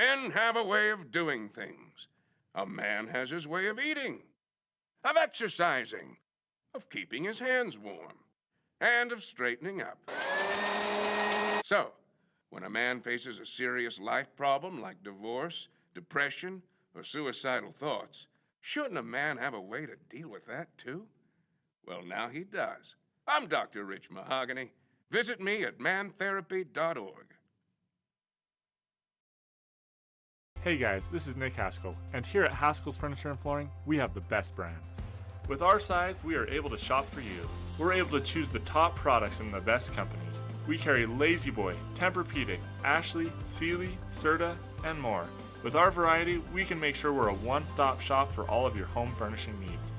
Men have a way of doing things. A man has his way of eating, of exercising, of keeping his hands warm, and of straightening up. So, when a man faces a serious life problem like divorce, depression, or suicidal thoughts, shouldn't a man have a way to deal with that too? Well, now he does. I'm Dr. Rich Mahogany. Visit me at mantherapy.org. Hey guys, this is Nick Haskell, and here at Haskell's Furniture and Flooring, we have the best brands. With our size, we are able to shop for you. We're able to choose the top products in the best companies. We carry La-Z-Boy, Tempur-Pedic, Ashley, Sealy, Serta, and more. With our variety, we can make sure we're a one-stop shop for all of your home furnishing needs.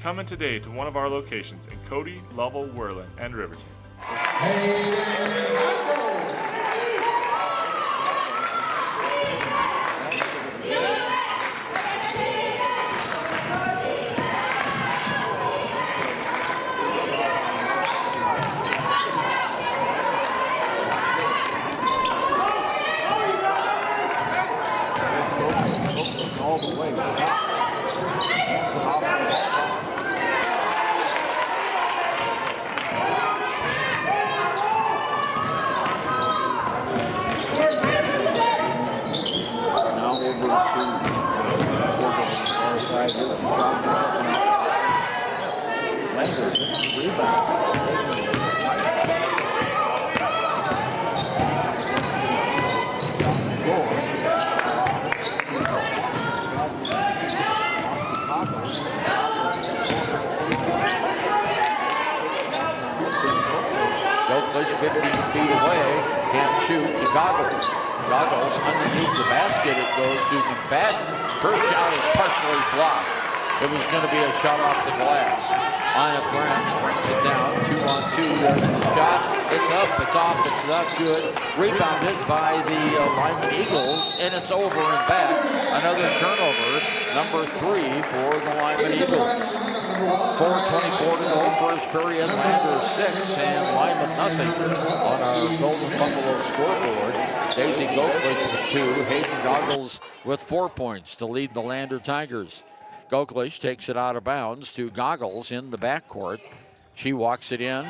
Come in today to one of our locations in Cody, Lovell, Worland, and Riverton. Gokhlich 15 feet away, can't shoot to Goggles. Goggles underneath the basket, it goes to McFadden. First shot is partially blocked. It was going to be a shot off the glass. Ina France brings it down, 2-on-2, there's the shot. It's up, it's off, it's not good. Rebounded by the Lyman Eagles, and it's over and back. Another turnover, number 3 for the Lyman Eagles. 4:24 to go, first period, Lander 6 and Lyman nothing on our Golden Buffalo scoreboard. Daisy Gokhlich with 2, Hayden Goggles with 4 points to lead the Lander Tigers. Gokhlich takes it out of bounds to Goggles in the backcourt. She walks it in,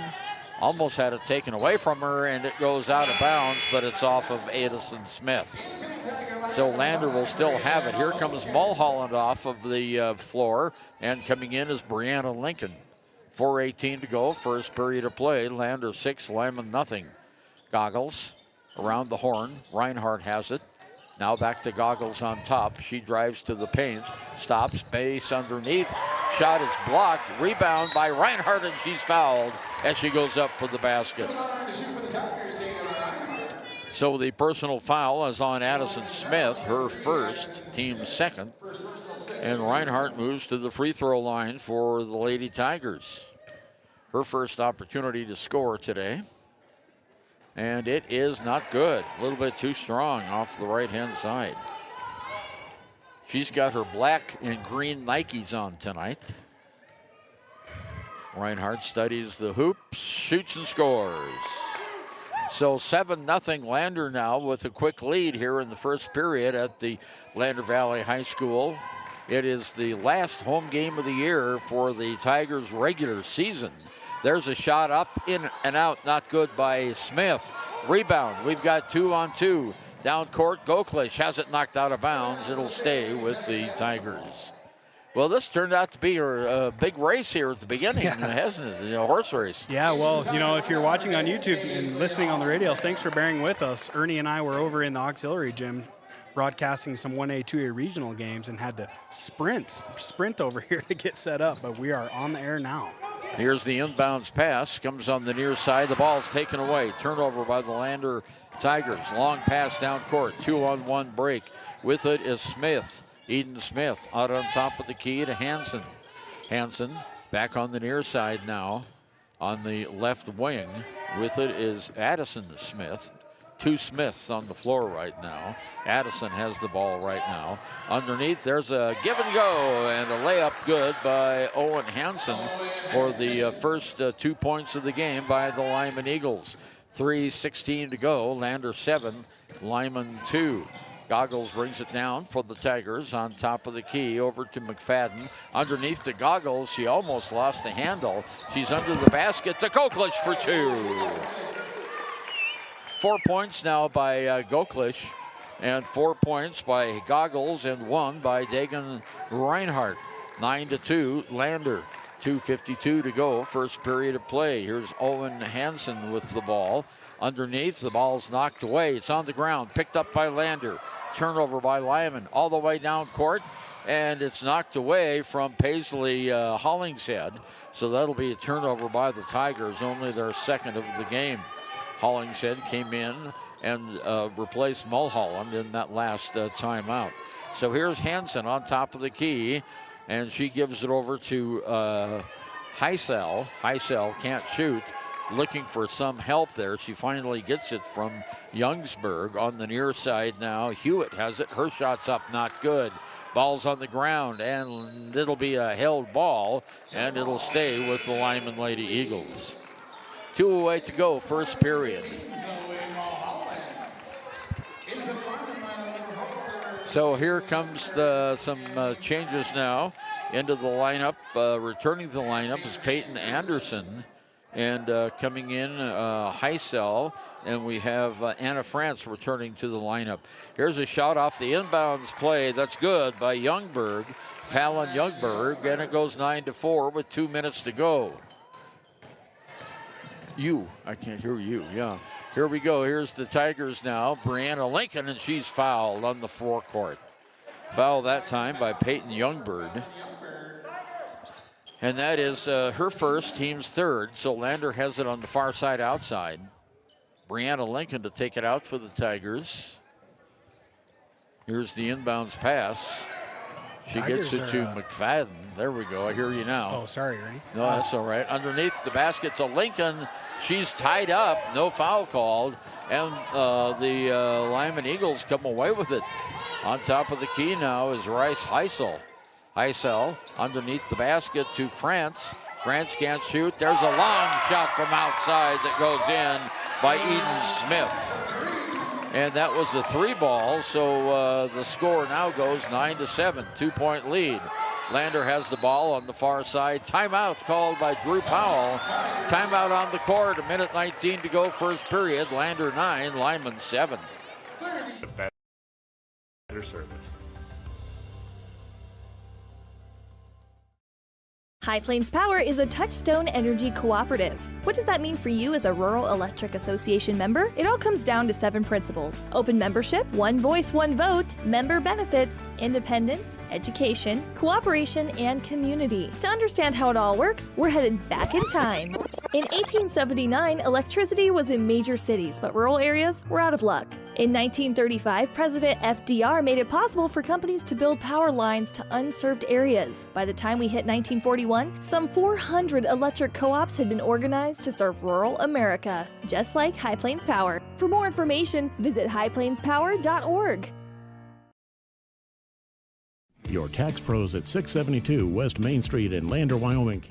almost had it taken away from her, and it goes out of bounds, but it's off of Addison Smith. So Lander will still have it. Here comes Mulholland off of the floor, and coming in is Brianna Lincoln. 4:18 to go, first period of play. Lander 6, Lyman nothing. Goggles around the horn. Reinhardt has it. Now back to Goggles on top. She drives to the paint, stops, base underneath. Shot is blocked. Rebound by Reinhardt, and she's fouled as she goes up for the basket. So the personal foul is on Addison Smith, her first, team's second. And Reinhardt moves to the free throw line for the Lady Tigers. Her first opportunity to score today. And it is not good. A little bit too strong off the right-hand side. She's got her black and green Nikes on tonight. Reinhardt studies the hoops, shoots and scores. So 7-0 Lander now with a quick lead here in the first period at the Lander Valley High School. It is the last home game of the year for the Tigers' regular season. There's a shot up, in and out, not good by Smith. Rebound, we've got 2-on-2. Down court, Gokhlich has it knocked out of bounds. It'll stay with the Tigers. Well, this turned out to be a big race here at the beginning, hasn't it? A horse race. Yeah, well, you know, if you're watching on YouTube and listening on the radio, thanks for bearing with us. Ernie and I were over in the auxiliary gym broadcasting some 1A, 2A regional games and had to sprint over here to get set up, but we are on the air now. Here's the inbounds pass, comes on the near side. The ball's taken away. Turnover by the Lander Tigers. Long pass down court, 2-on-1 break. With it is Smith. Eden Smith out on top of the key to Hansen. Hansen back on the near side now on the left wing. With it is Addison Smith. 2 Smiths on the floor right now. Addison has the ball right now. Underneath, there's a give and go, and a layup good by Owen Hansen for the first 2 points of the game by the Lyman Eagles. 3:16 to go. Lander 7, Lyman 2. Goggles brings it down for the Tigers on top of the key over to McFadden. Underneath to Goggles. She almost lost the handle. She's under the basket to Goklish for 2. 4 points now by Goklish, and 4 points by Goggles, and 1 by Dagan Reinhardt. 9-2, Lander. 2:52 to go, first period of play. Here's Owen Hansen with the ball. Underneath, the ball's knocked away. It's on the ground, picked up by Lander. Turnover by Lyman, all the way down court, and it's knocked away from Paisley Hollingshead. So that'll be a turnover by the Tigers, only their second of the game. Hollingshead came in and replaced Mulholland in that last timeout. So here's Hansen on top of the key, and she gives it over to Heisel. Heisel can't shoot, looking for some help there. She finally gets it from Youngsburg on the near side now. Hewitt has it. Her shot's up, not good. Ball's on the ground, and it'll be a held ball, and it'll stay with the Lyman Lady Eagles. 2:08 to go, first period. So here comes some changes now into the lineup. Returning to the lineup is Peyton Anderson, and coming in Heisel, and we have Anna France returning to the lineup. Here's a shot off the inbounds play. That's good by Youngberg, Fallon Youngberg, and it goes 9-4 with 2 minutes to go. I can't hear you, yeah. Here we go, here's the Tigers now. Brianna Lincoln, and she's fouled on the forecourt. Foul that time by Peyton Youngberg. And that is her first, team's third. So Lander has it on the far side outside. Brianna Lincoln to take it out for the Tigers. Here's the inbounds pass. She gets it to McFadden. There we go. I hear you now. Oh, sorry, Ernie. No, that's all right. Underneath the basket to Lincoln. She's tied up. No foul called. And the Lyman Eagles come away with it. On top of the key now is Rice Heisel. Heisel underneath the basket to France. France can't shoot. There's a long shot from outside that goes in by Eden Smith. And that was the 3-ball, so the score now goes 9-7, 2-point lead. Lander has the ball on the far side. Timeout called by Drew Powell. Timeout on the court, 1:19 to go, first period. Lander 9, Lyman 7. Better service. High Plains Power is a Touchstone Energy cooperative. What does that mean for you as a Rural Electric Association member? It all comes down to 7 principles: open membership, one voice, one vote, member benefits, independence, education, cooperation, and community. To understand how it all works, we're headed back in time. In 1879, electricity was in major cities, but rural areas were out of luck. In 1935, President FDR made it possible for companies to build power lines to unserved areas. By the time we hit 1941, some 400 electric co-ops had been organized to serve rural America, just like High Plains Power. For more information, visit highplainspower.org. Your tax pros at 672 West Main Street in Lander, Wyoming.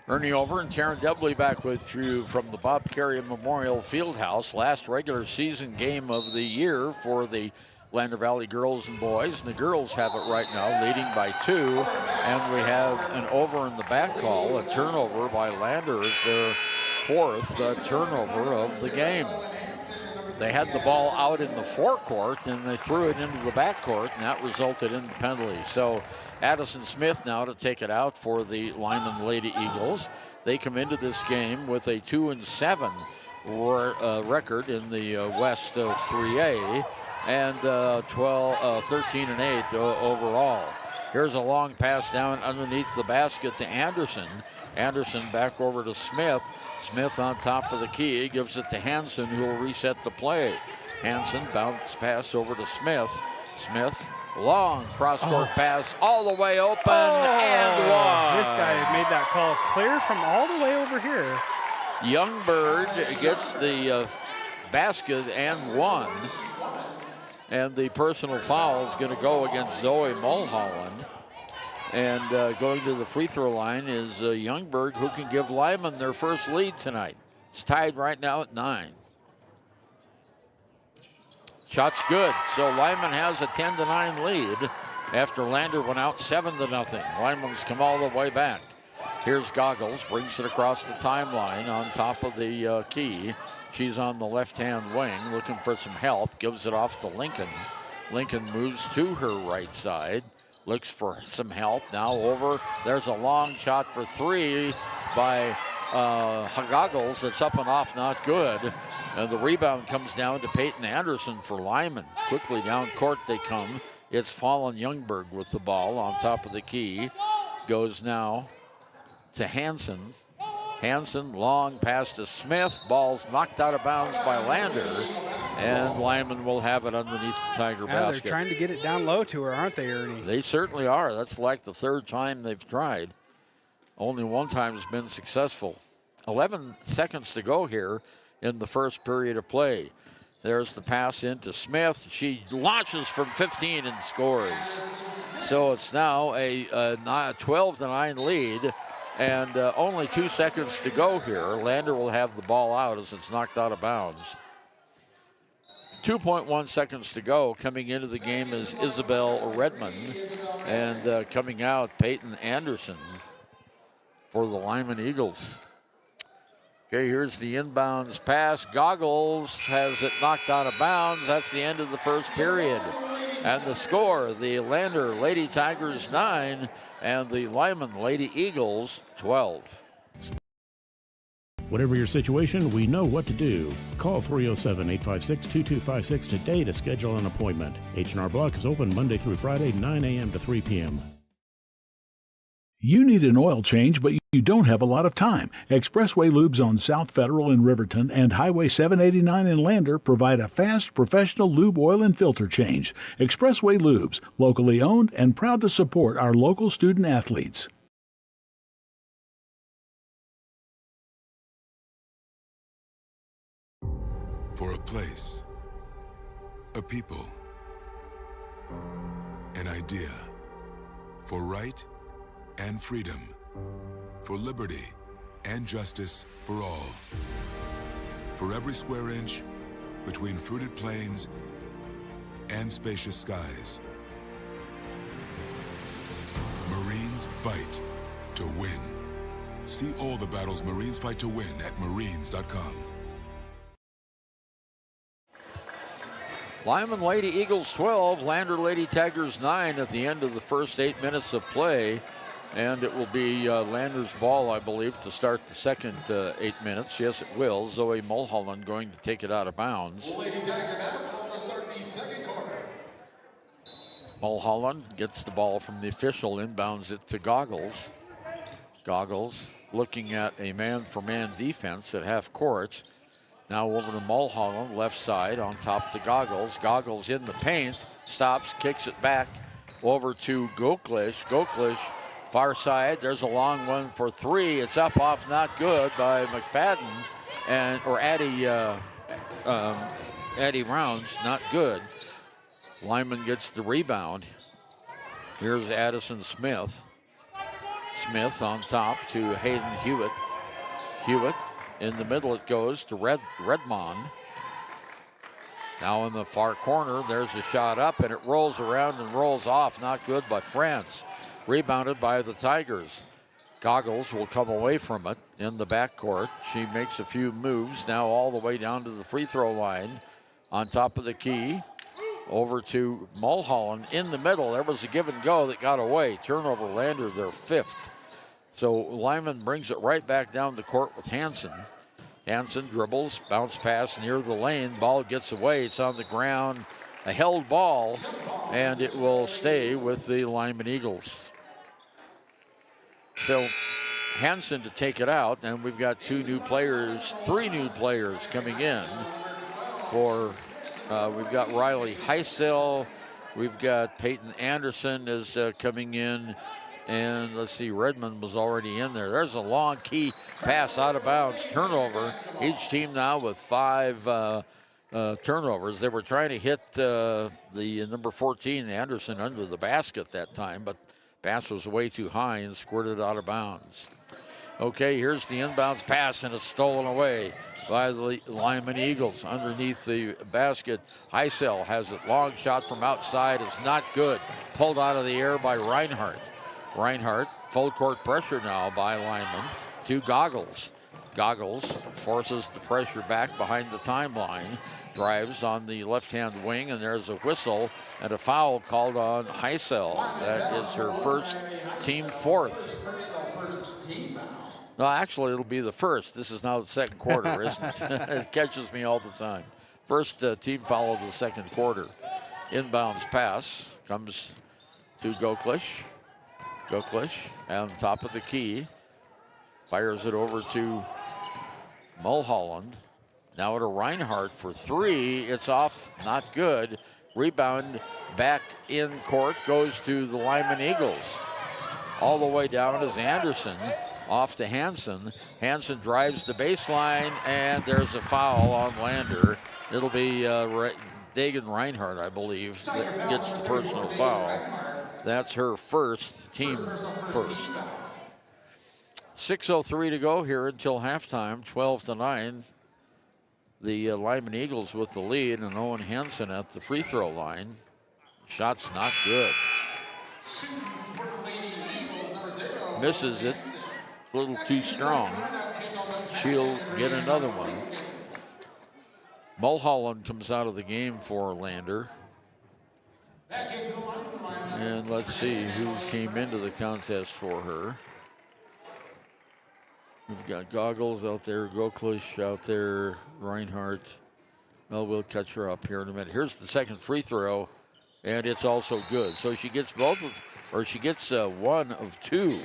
Ernie Over and Karen Dudley back with you from the Bob Carey Memorial Fieldhouse. Last regular season game of the year for the Lander Valley girls and boys. And the girls have it right now, leading by 2. And we have an over in the back call. A turnover by Lander is their 4th turnover of the game. They had the ball out in the forecourt, and they threw it into the backcourt, and that resulted in the penalty. So Addison Smith now to take it out for the Lyman Lady Eagles. They come into this game with a 2-7 record in the West 3A, and 13-8 overall. Here's a long pass down underneath the basket to Anderson. Anderson back over to Smith. Smith on top of the key, gives it to Hansen, who will reset the play. Hansen bounce pass over to Smith. Smith, long cross-court pass all the way open and one. This guy made that call clear from all the way over here. Youngberg gets the basket and one. And the personal foul is going to go against Zoe Mulholland. And going to the free throw line is Youngberg, who can give Lyman their first lead tonight. It's tied right now at 9. Shot's good. So Lyman has a 10-9 lead after Lander went out 7-0. Lyman's come all the way back. Here's Goggles, brings it across the timeline on top of the key. She's on the left-hand wing looking for some help, gives it off to Lincoln. Lincoln moves to her right side, looks for some help. Now over, there's a long shot for three by Goggles. That's up and off, not good. And the rebound comes down to Peyton Anderson for Lyman. Quickly down court they come. It's Fallen Youngberg with the ball on top of the key. Goes now to Hansen. Hansen, long pass to Smith. Ball's knocked out of bounds by Lander. And Lyman will have it underneath the Tiger basket. They're trying to get it down low to her, aren't they, Ernie? They certainly are. That's like the third time they've tried. Only one time has been successful. 11 seconds to go here in the first period of play. There's the pass into Smith. She launches from 15 and scores. So it's now a 12-9 lead. And only 2 seconds to go here. Lander will have the ball out as it's knocked out of bounds. 2.1 seconds to go. Coming into the game is Isabel Redmond. And coming out, Peyton Anderson for the Lyman Eagles. Okay, here's the inbounds pass. Goggles has it knocked out of bounds. That's the end of the first period. And the score, the Lander Lady Tigers 9 and the Lyman Lady Eagles 12. Whatever your situation, we know what to do. Call 307-856-2256 today to schedule an appointment. H&R Block is open Monday through Friday, 9 a.m. to 3 p.m. You need an oil change, but you don't have a lot of time. Expressway Lubes on South Federal in Riverton and Highway 789 in Lander provide a fast, professional lube oil and filter change. Expressway Lubes, locally owned and proud to support our local student athletes. For a place, a people, an idea, for right and freedom, for liberty and justice for all. For every square inch between fruited plains and spacious skies. Marines fight to win. See all the battles Marines fight to win at marines.com. Lyman Lady Eagles 12, Lander Lady Tigers 9 at the end of the first 8 minutes of play. And it will be Lander's ball, I believe, to start the second 8 minutes. Yes, it will. Zoe Mulholland going to take it out of bounds. Mulholland gets the ball from the official, inbounds it to Goggles. Goggles looking at a man-for-man defense at half court. Now over to Mulholland, left side, on top to Goggles. Goggles in the paint, stops, kicks it back over to Goklish. Goklish, far side, there's a long one for three. It's up off, not good by McFadden, or Addie Rounds, not good. Lyman gets the rebound. Here's Addison Smith. Smith on top to Hayden Hewitt. Hewitt in the middle, it goes to Redmond. Now in the far corner, there's a shot up, and it rolls around and rolls off. Not good by France. Rebounded by the Tigers. Goggles will come away from it in the backcourt. She makes a few moves, now all the way down to the free throw line. On top of the key, over to Mulholland in the middle. There was a give and go that got away. Turnover, Lander, their fifth. So Lyman brings it right back down the court with Hansen. Hansen dribbles, bounce pass near the lane. Ball gets away. It's on the ground. A held ball, and it will stay with the Lyman Eagles. So Hansen to take it out, and we've got three new players coming in. We've got Riley Heisel, we've got Peyton Anderson is coming in, and let's see, Redmond was already in there. There's a long key pass out of bounds, turnover. Each team now with 5 turnovers. They were trying to hit the number 14, Anderson, under the basket that time, but pass was way too high and squirted out of bounds. Okay, here's the inbounds pass, and it's stolen away by the Lyman Eagles underneath the basket. Heisel has it. Long shot from outside is not good. Pulled out of the air by Reinhardt. Reinhardt, full court pressure now by Lyman to Goggles. Goggles forces the pressure back behind the timeline. Drives on the left-hand wing, and there's a whistle and a foul called on Heisel. That is her first, team fourth. No, actually, it'll be the first. This is now the second quarter, isn't it? It catches me all the time. First team foul of the second quarter. Inbounds pass comes to Goklish. Goklish on top of the key. Fires it over to Mulholland. Now to Reinhardt for three. It's off, not good. Rebound back in court goes to the Lyman Eagles. All the way down is Anderson. Off to Hansen. Hansen drives the baseline, and there's a foul on Lander. It'll be Dagan Reinhardt, I believe, that gets the personal foul. That's her first, team first. 6:03 to go here until halftime, 12-9. The Lyman Eagles with the lead, and Owen Hansen at the free throw line. Shot's not good. Misses it. A little too strong. She'll get another one. Mulholland comes out of the game for Lander. And let's see who came into the contest for her. We've got Goggles out there, Goklish out there, Reinhardt. Well, we'll catch her up here in a minute. Here's the second free throw, and it's also good. So she gets she gets one of two,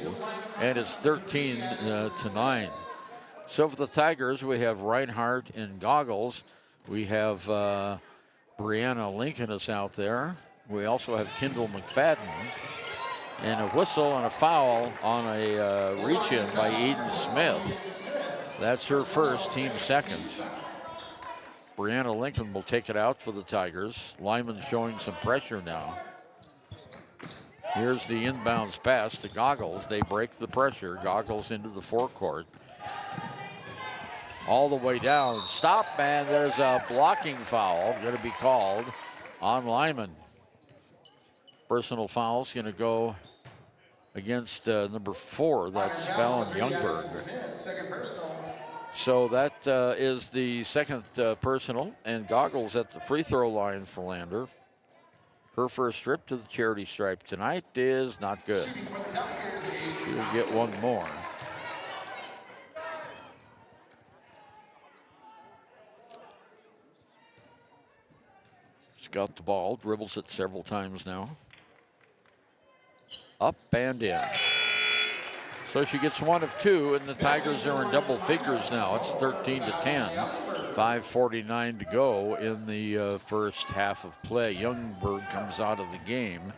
and it's 13-9. So for the Tigers, we have Reinhardt and Goggles. We have Brianna Lincoln is out there. We also have Kendall McFadden. And a whistle and a foul on a reach-in by Eden Smith. That's her first, team second. Brianna Lincoln will take it out for the Tigers. Lyman showing some pressure now. Here's the inbounds pass to Goggles. They break the pressure. Goggles into the forecourt. All the way down. Stop, and there's a blocking foul going to be called on Lyman. Personal foul's going to go against number 4. That's Fallon Youngberg. So that is the second personal, and Goggles at the free throw line for Lander. Her first trip to the charity stripe tonight is not good. She'll get one more. She's got the ball, dribbles it several times now. Up and in. So she gets one of two, and the Tigers are in double figures now. It's 13-10. 5:49 to go in the first half of play. Youngberg comes out of the game,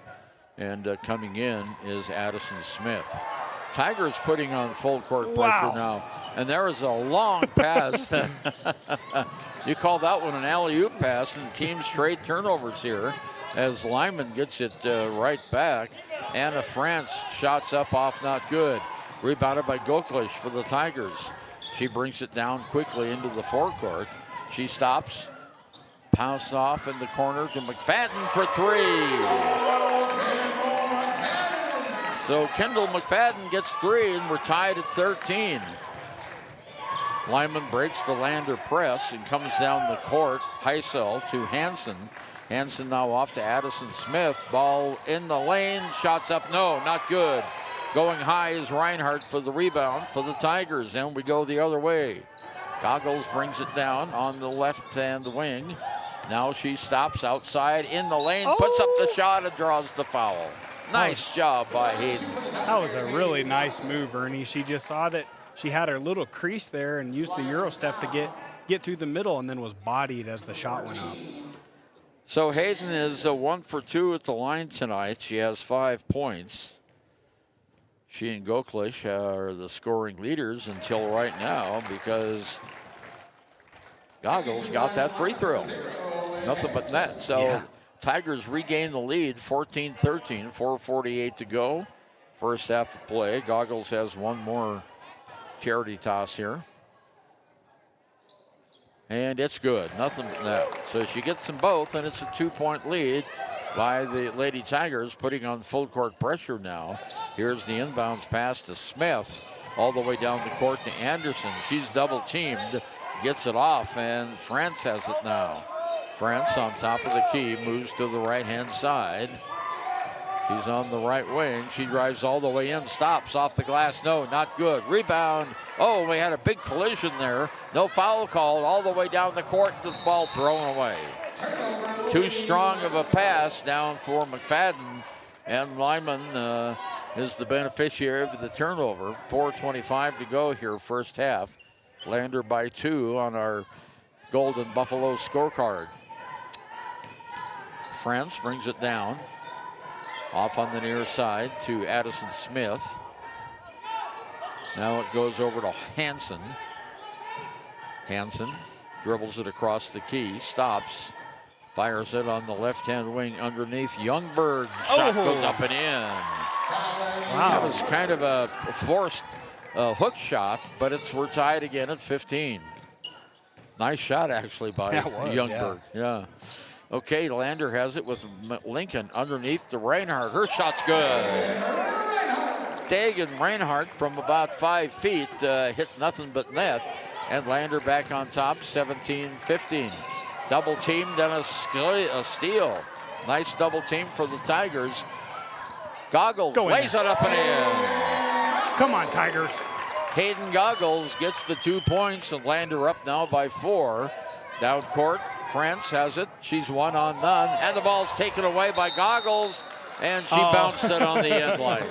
and coming in is Addison Smith. Tigers putting on full court pressure now, and there is a long pass. You call that one an alley-oop pass, and the team's trade turnovers here as Lyman gets it right back. Anna France shots up off, not good. Rebounded by Goklish for the Tigers. She brings it down quickly into the forecourt. She stops, pounce off in the corner to McFadden for three. So Kendall McFadden gets three, and we're tied at 13. Lyman breaks the Lander press and comes down the court. Heisel to Hansen. Hansen now off to Addison Smith. Ball in the lane. Shots up. No, not good. Going high is Reinhardt for the rebound for the Tigers. And we go the other way. Goggles brings it down on the left-hand wing. Now she stops outside in the lane, puts up the shot, and draws the foul. Nice job by Hayden. That was a really nice move, Ernie. She just saw that she had her little crease there and used the Euro step to get through the middle, and then was bodied as the shot went up. So Hayden is 1 for 2 at the line tonight. She has 5 points. She and Goklish are the scoring leaders until right now because Goggles got that free throw. Nothing but net. So Tigers regain the lead, 14-13, 4:48 to go. First half of play. Goggles has one more charity toss here. And it's good, nothing but net. So she gets them both, and it's a 2-point lead by the Lady Tigers, putting on full court pressure now. Here's the inbounds pass to Smith, all the way down the court to Anderson. She's double teamed, gets it off, and France has it now. France on top of the key, moves to the right-hand side. She's on the right wing. She drives all the way in, stops off the glass. No, not good. Rebound. Oh, we had a big collision there. No foul called all the way down the court. The ball thrown away. Too strong of a pass down for McFadden. And Lyman is the beneficiary of the turnover. 4:25 to go here, first half. Lander by 2 on our Golden Buffalo scorecard. France brings it down. Off on the near side to Addison Smith. Now it goes over to Hansen. Hansen dribbles it across the key, stops, fires it on the left-hand wing underneath Youngberg. Shot goes up and in. Wow. That was kind of a forced hook shot, but we're tied again at 15. Nice shot, actually, by Youngberg. Yeah. Okay, Lander has it with Lincoln underneath to Reinhardt. Her shot's good. Dagan Reinhardt from about 5 feet hit nothing but net. And Lander back on top, 17-15. Double teamed and a steal. Nice double team for the Tigers. Goggles lays it up and in. Come on, Tigers. Hayden Goggles gets the 2 points, and Lander up now by 4. Down court, France has it. She's 1 on none, and the ball's taken away by Goggles, and she bounced it on the end line.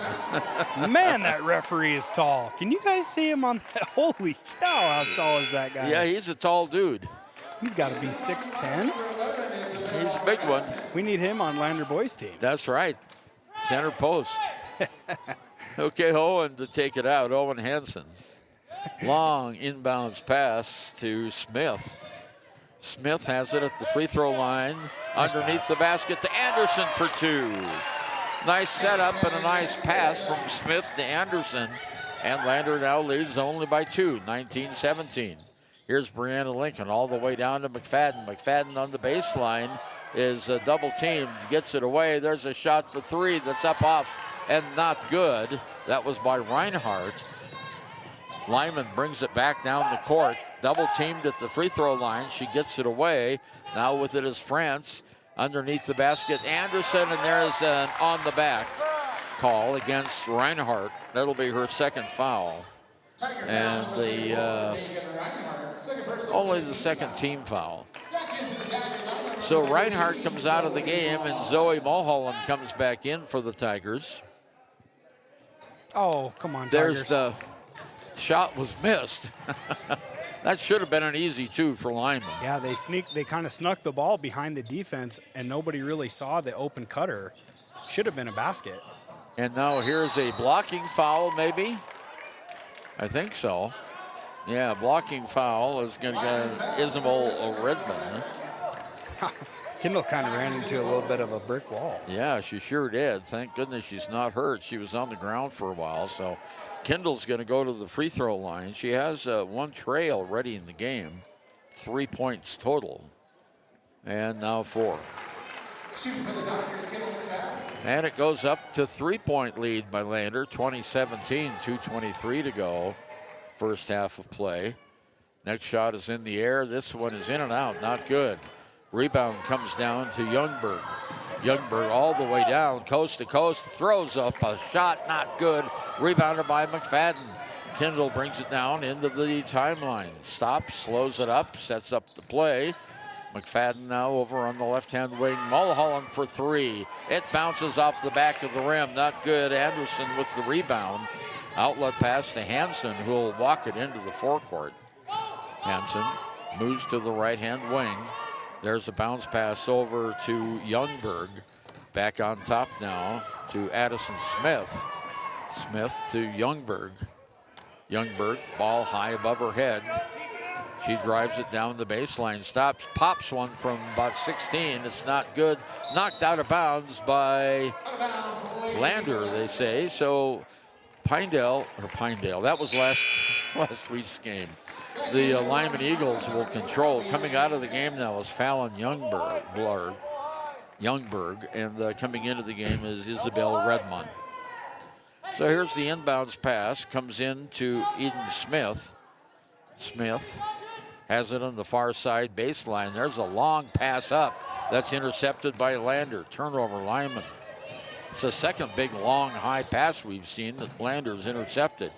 Man, that referee is tall. Can you guys see him on that? Holy cow, how tall is that guy? Yeah, he's a tall dude. He's got to be 6'10". He's a big one. We need him on Lander boys' team. That's right. Center post. Okay, Owen to take it out. Owen Hansen. Long inbounds pass to Smith. Smith has it at the free throw line. Underneath the basket to Anderson for 2. Nice setup and a nice pass from Smith to Anderson. And Lander now leads only by 2, 19-17. Here's Brianna Lincoln all the way down to McFadden. McFadden on the baseline is double teamed, gets it away. There's a shot for 3 that's up off and not good. That was by Reinhardt. Lyman brings it back down the court. Double teamed at the free throw line. She gets it away. Now with it is France. Underneath the basket, Anderson, and there's an on the back call against Reinhardt. That'll be her second foul. And only the second team foul. So Reinhardt comes out of the game, and Zoe Mulholland comes back in for the Tigers. Oh, come on, Tigers. There's the shot was missed. That should have been an easy 2 for Lyman. Yeah, they kind of snuck the ball behind the defense, and nobody really saw the open cutter. Should have been a basket. And now here's a blocking foul, maybe? I think so. Yeah, blocking foul is going to go Isabel Redmond. Kendall kind of ran into a little bit of a brick wall. Yeah, she sure did. Thank goodness she's not hurt. She was on the ground for a while, so Kendall's going to go to the free throw line. She has 1 tray already in the game, 3 points total, and now 4. And it goes up to 3-point lead by Lander, 20-17, 2:23 to go, first half of play. Next shot is in the air. This one is in and out, not good. Rebound comes down to Youngberg. Youngberg all the way down, coast to coast, throws up a shot, not good. Rebounded by McFadden. Kendall brings it down into the timeline. Stops, slows it up, sets up the play. McFadden now over on the left-hand wing. Mulholland for 3. It bounces off the back of the rim, not good. Anderson with the rebound. Outlet pass to Hansen, who will walk it into the forecourt. Hansen moves to the right-hand wing. There's a bounce pass over to Youngberg. Back on top now to Addison Smith. Smith to Youngberg. Youngberg, ball high above her head. She drives it down the baseline, stops, pops one from about 16. It's not good. Knocked out of bounds by Lander, they say. So Pinedale, that was last last week's game. The Lyman Eagles will control. Coming out of the game now is Fallon Youngberg, and coming into the game is Isabel Redmond. So here's the inbounds pass. Comes in to Eden Smith. Smith has it on the far side baseline. There's a long pass up. That's intercepted by Lander. Turnover, Lyman. It's the second big, long, high pass we've seen that Lander's intercepted.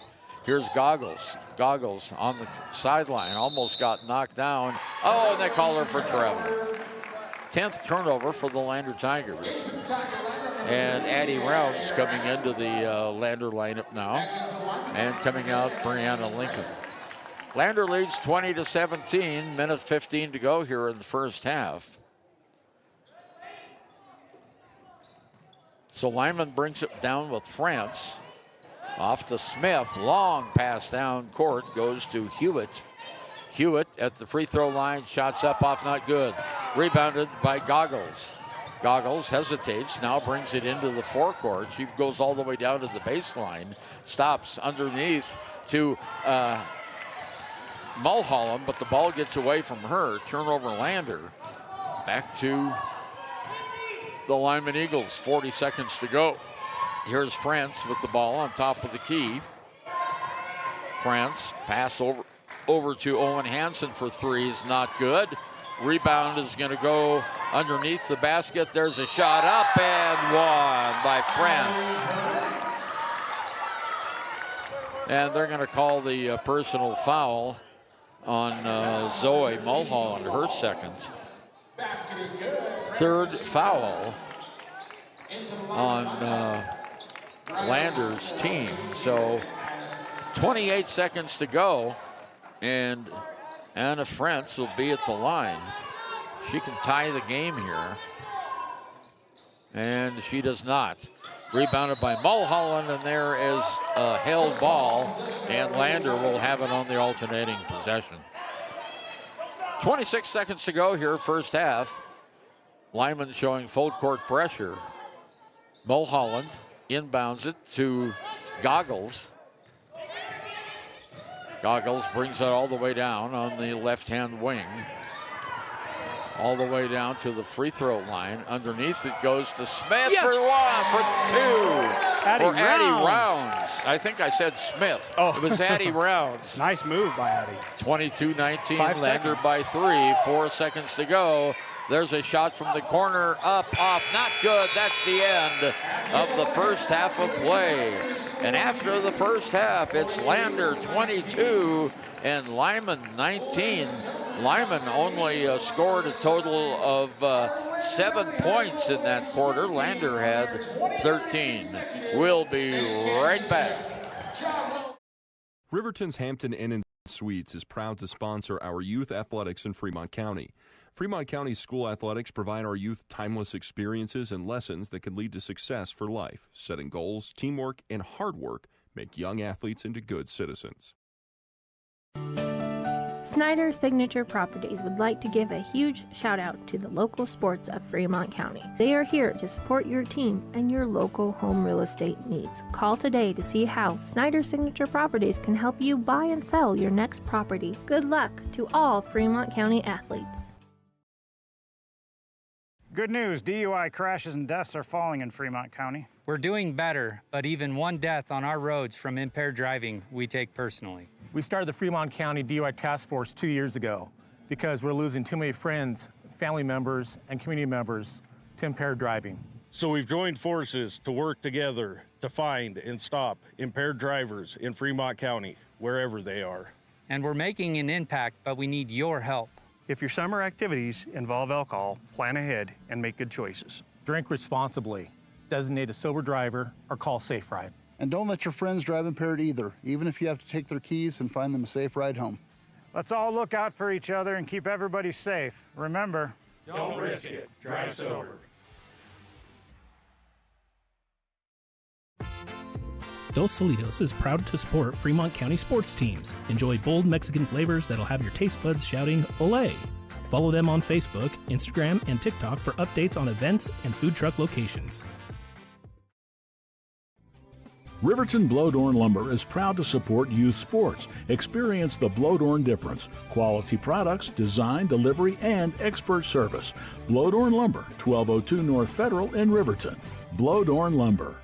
Here's Goggles. Goggles on the sideline. Almost got knocked down. Oh, and they call her for travel. 10th turnover for the Lander Tigers. And Addie Rounds coming into the Lander lineup now. And coming out, Brianna Lincoln. Lander leads 20-17. Minute 15 to go here in the first half. So Lyman brings it down with France. Off to Smith. Long pass down court. Goes to Hewitt. Hewitt at the free throw line. Shots up off, not good. Rebounded by Goggles. Goggles hesitates. Now brings it into the forecourt. She goes all the way down to the baseline. Stops underneath to Mulholland, but the ball gets away from her. Turnover, Lander. Back to the Lyman Eagles. 40 seconds to go. Here's France with the ball on top of the key. France pass over to Owen Hansen for three is not good. Rebound is going to go underneath the basket. There's a shot up and one by France. And they're going to call the personal foul on Zoe Mulholland, her second. Third foul on Lander's team. So 28 seconds to go, and Anna France will be at the line. She can tie the game here, and she does not. Rebounded by Mulholland, and there is a held ball, and Lander will have it on the alternating possession. 26 seconds to go here, first half. Lyman showing full court pressure. Mulholland inbounds it to Goggles. Goggles brings it all the way down on the left-hand wing. All the way down to the free throw line. Underneath it goes to Smith for one, for two. Addie Rounds. I think I said Smith. Oh. It was Addie Rounds. Nice move by Addie. 22-19, 5 Lander seconds. by 3. 4 seconds to go. There's a shot from the corner, up, off, not good. That's the end of the first half of play. And after the first half, it's Lander 22 and Lyman 19. Lyman only scored a total of 7 points in that quarter. Lander had 13. We'll be right back. Riverton's Hampton Inn & Suites is proud to sponsor our youth athletics in Fremont County. Fremont County school athletics provide our youth timeless experiences and lessons that can lead to success for life. Setting goals, teamwork, and hard work make young athletes into good citizens. Snyder Signature Properties would like to give a huge shout out to the local sports of Fremont County. They are here to support your team and your local home real estate needs. Call today to see how Snyder Signature Properties can help you buy and sell your next property. Good luck to all Fremont County athletes. Good news, DUI crashes and deaths are falling in Fremont County. We're doing better, but even one death on our roads from impaired driving, we take personally. We started the Fremont County DUI Task Force 2 years ago because we're losing too many friends, family members, and community members to impaired driving. So we've joined forces to work together to find and stop impaired drivers in Fremont County, wherever they are. And we're making an impact, but we need your help. If your summer activities involve alcohol, plan ahead and make good choices. Drink responsibly, designate a sober driver, or call Safe Ride. And don't let your friends drive impaired either, even if you have to take their keys and find them a safe ride home. Let's all look out for each other and keep everybody safe. Remember, don't risk it. Drive sober. Dos Solitos is proud to support Fremont County sports teams. Enjoy bold Mexican flavors that'll have your taste buds shouting, "Olé!" Follow them on Facebook, Instagram, and TikTok for updates on events and food truck locations. Riverton Blodorn Lumber is proud to support youth sports. Experience the Blodorn difference. Quality products, design, delivery, and expert service. Blodorn Lumber, 1202 North Federal in Riverton. Blodorn Lumber.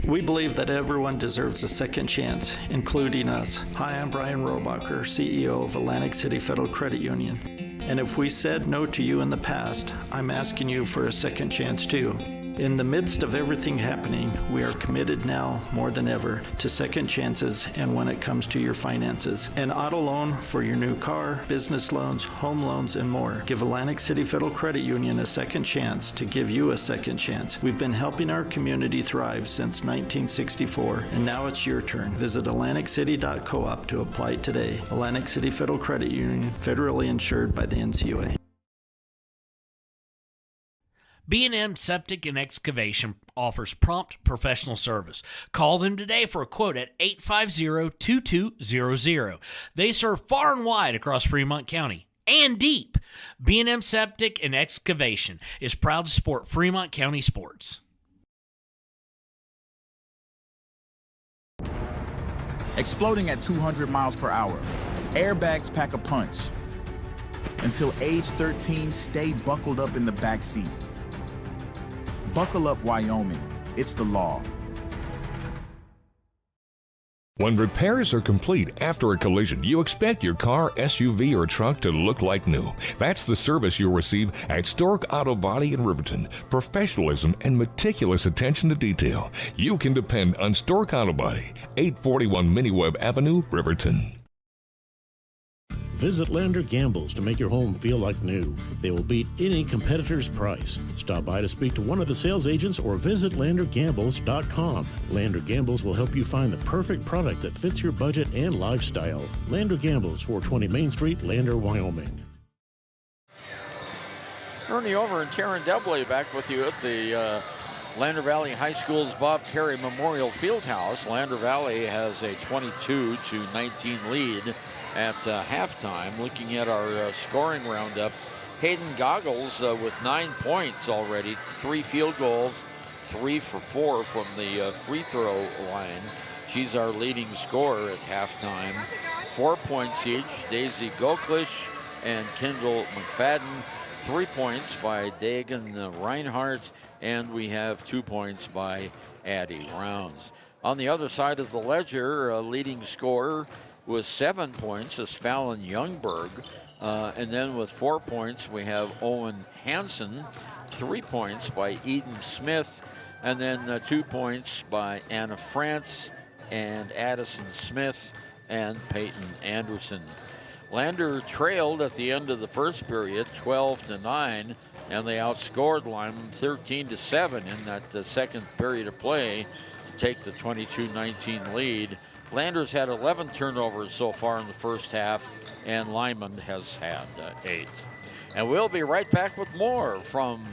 We believe that everyone deserves a second chance, including us. Hi, I'm Brian Robacher, CEO of Atlantic City Federal Credit Union. And if we said no to you in the past, I'm asking you for a second chance too. In the midst of everything happening, we are committed now more than ever to second chances and when it comes to your finances. An auto loan for your new car, business loans, home loans, and more. Give Atlantic City Federal Credit Union a second chance to give you a second chance. We've been helping our community thrive since 1964, and now it's your turn. Visit AtlanticCity.coop to apply today. Atlantic City Federal Credit Union, federally insured by the NCUA. B&M Septic and Excavation offers prompt professional service. Call them today for a quote at 850-2200. They serve far and wide across Fremont County and deep. B&M Septic and Excavation is proud to support Fremont County sports. Exploding at 200 miles per hour. Airbags pack a punch. Until age 13, stay buckled up in the back seat. Buckle up, Wyoming. It's the law. When repairs are complete after a collision, you expect your car, SUV, or truck to look like new. That's the service you'll receive at Stork Auto Body in Riverton. Professionalism and meticulous attention to detail. You can depend on Stork Auto Body, 841 Miniweb Avenue, Riverton. Visit Lander Gambles to make your home feel like new. They will beat any competitor's price. Stop by to speak to one of the sales agents or visit LanderGambles.com. Lander Gambles will help you find the perfect product that fits your budget and lifestyle. Lander Gambles, 420 Main Street, Lander, Wyoming. Ernie Over and Karen Debley back with you at the Lander Valley High School's Bob Carey Memorial Fieldhouse. Lander Valley has a 22-19 lead at halftime. Looking at our scoring roundup, Hayden Goggles with 9 points already, 3 field goals, 3 for 4 from the free throw line. She's our leading scorer at halftime. 4 points each, Daisy Goklish and Kendall McFadden. 3 points by Dagan Reinhardt, and we have 2 points by Addie Rounds. On the other side of the ledger, leading scorer with 7 points is Fallon Youngberg. And then with 4 points, we have Owen Hansen. 3 points by Eden Smith. And then 2 points by Anna France and Addison Smith and Peyton Anderson. Lander trailed at the end of the first period, 12-9, and they outscored Lyman 13-7 in that second period of play to take the 22-19 lead. Lander's had 11 turnovers so far in the first half, and Lyman has had 8. And we'll be right back with more from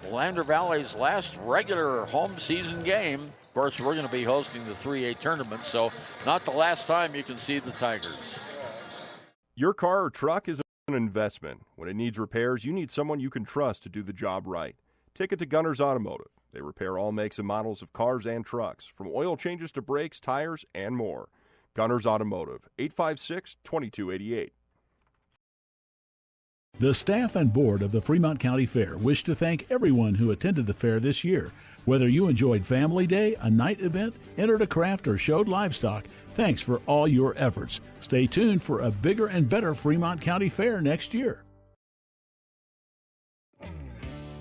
Lander Valley's last regular home season game. Of course, we're going to be hosting the 3A tournament, so not the last time you can see the Tigers. Your car or truck is an investment. When it needs repairs, you need someone you can trust to do the job right. Take it to Gunners Automotive. They repair all makes and models of cars and trucks, from oil changes to brakes, tires, and more. Gunners Automotive, 856-2288. The staff and board of the Fremont County Fair wish to thank everyone who attended the fair this year. Whether you enjoyed Family Day, a night event, entered a craft, or showed livestock, thanks for all your efforts. Stay tuned for a bigger and better Fremont County Fair next year.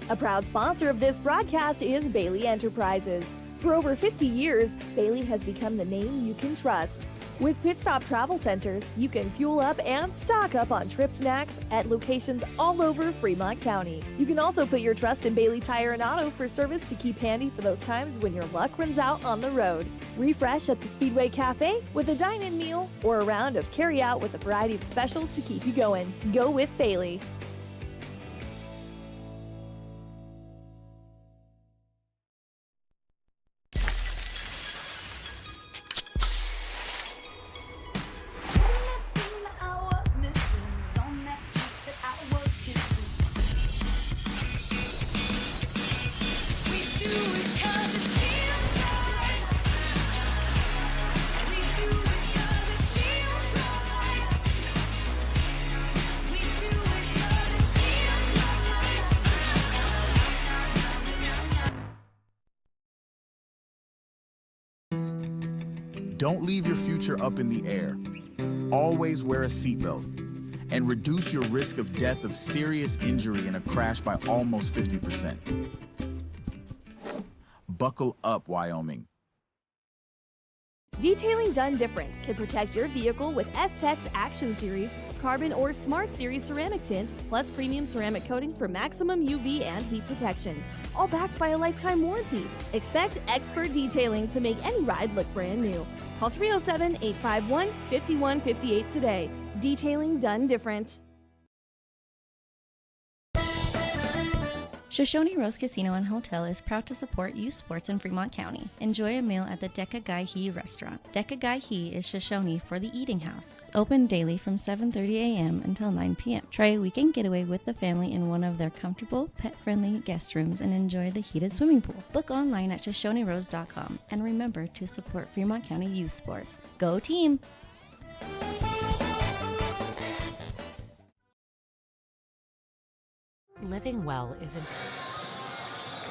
A proud sponsor of this broadcast is Bailey Enterprises. For over 50 years, Bailey has become the name you can trust. With Pit Stop Travel Centers, you can fuel up and stock up on trip snacks at locations all over Fremont County. You can also put your trust in Bailey Tire and Auto for service to keep handy for those times when your luck runs out on the road. Refresh at the Speedway Cafe with a dine-in meal or a round of carry-out with a variety of specials to keep you going. Go with Bailey. Don't leave your future up in the air. Always wear a seatbelt and reduce your risk of death of serious injury in a crash by almost 50%. Buckle up, Wyoming. Detailing done different can protect your vehicle with S-Tech's Action Series, Carbon or Smart Series ceramic tint, plus premium ceramic coatings for maximum UV and heat protection. All backed by a lifetime warranty. Expect expert detailing to make any ride look brand new. Call 307-851-5158 today. Detailing done different. Shoshone Rose Casino and Hotel is proud to support youth sports in Fremont County. Enjoy a meal at the Deca Gai He restaurant. Deca Gai He is Shoshone for the eating house. Open daily from 7:30 a.m. until 9 p.m. Try a weekend getaway with the family in one of their comfortable, pet-friendly guest rooms and enjoy the heated swimming pool. Book online at ShoshoneRose.com and remember to support Fremont County youth sports. Go team! Living well isn't.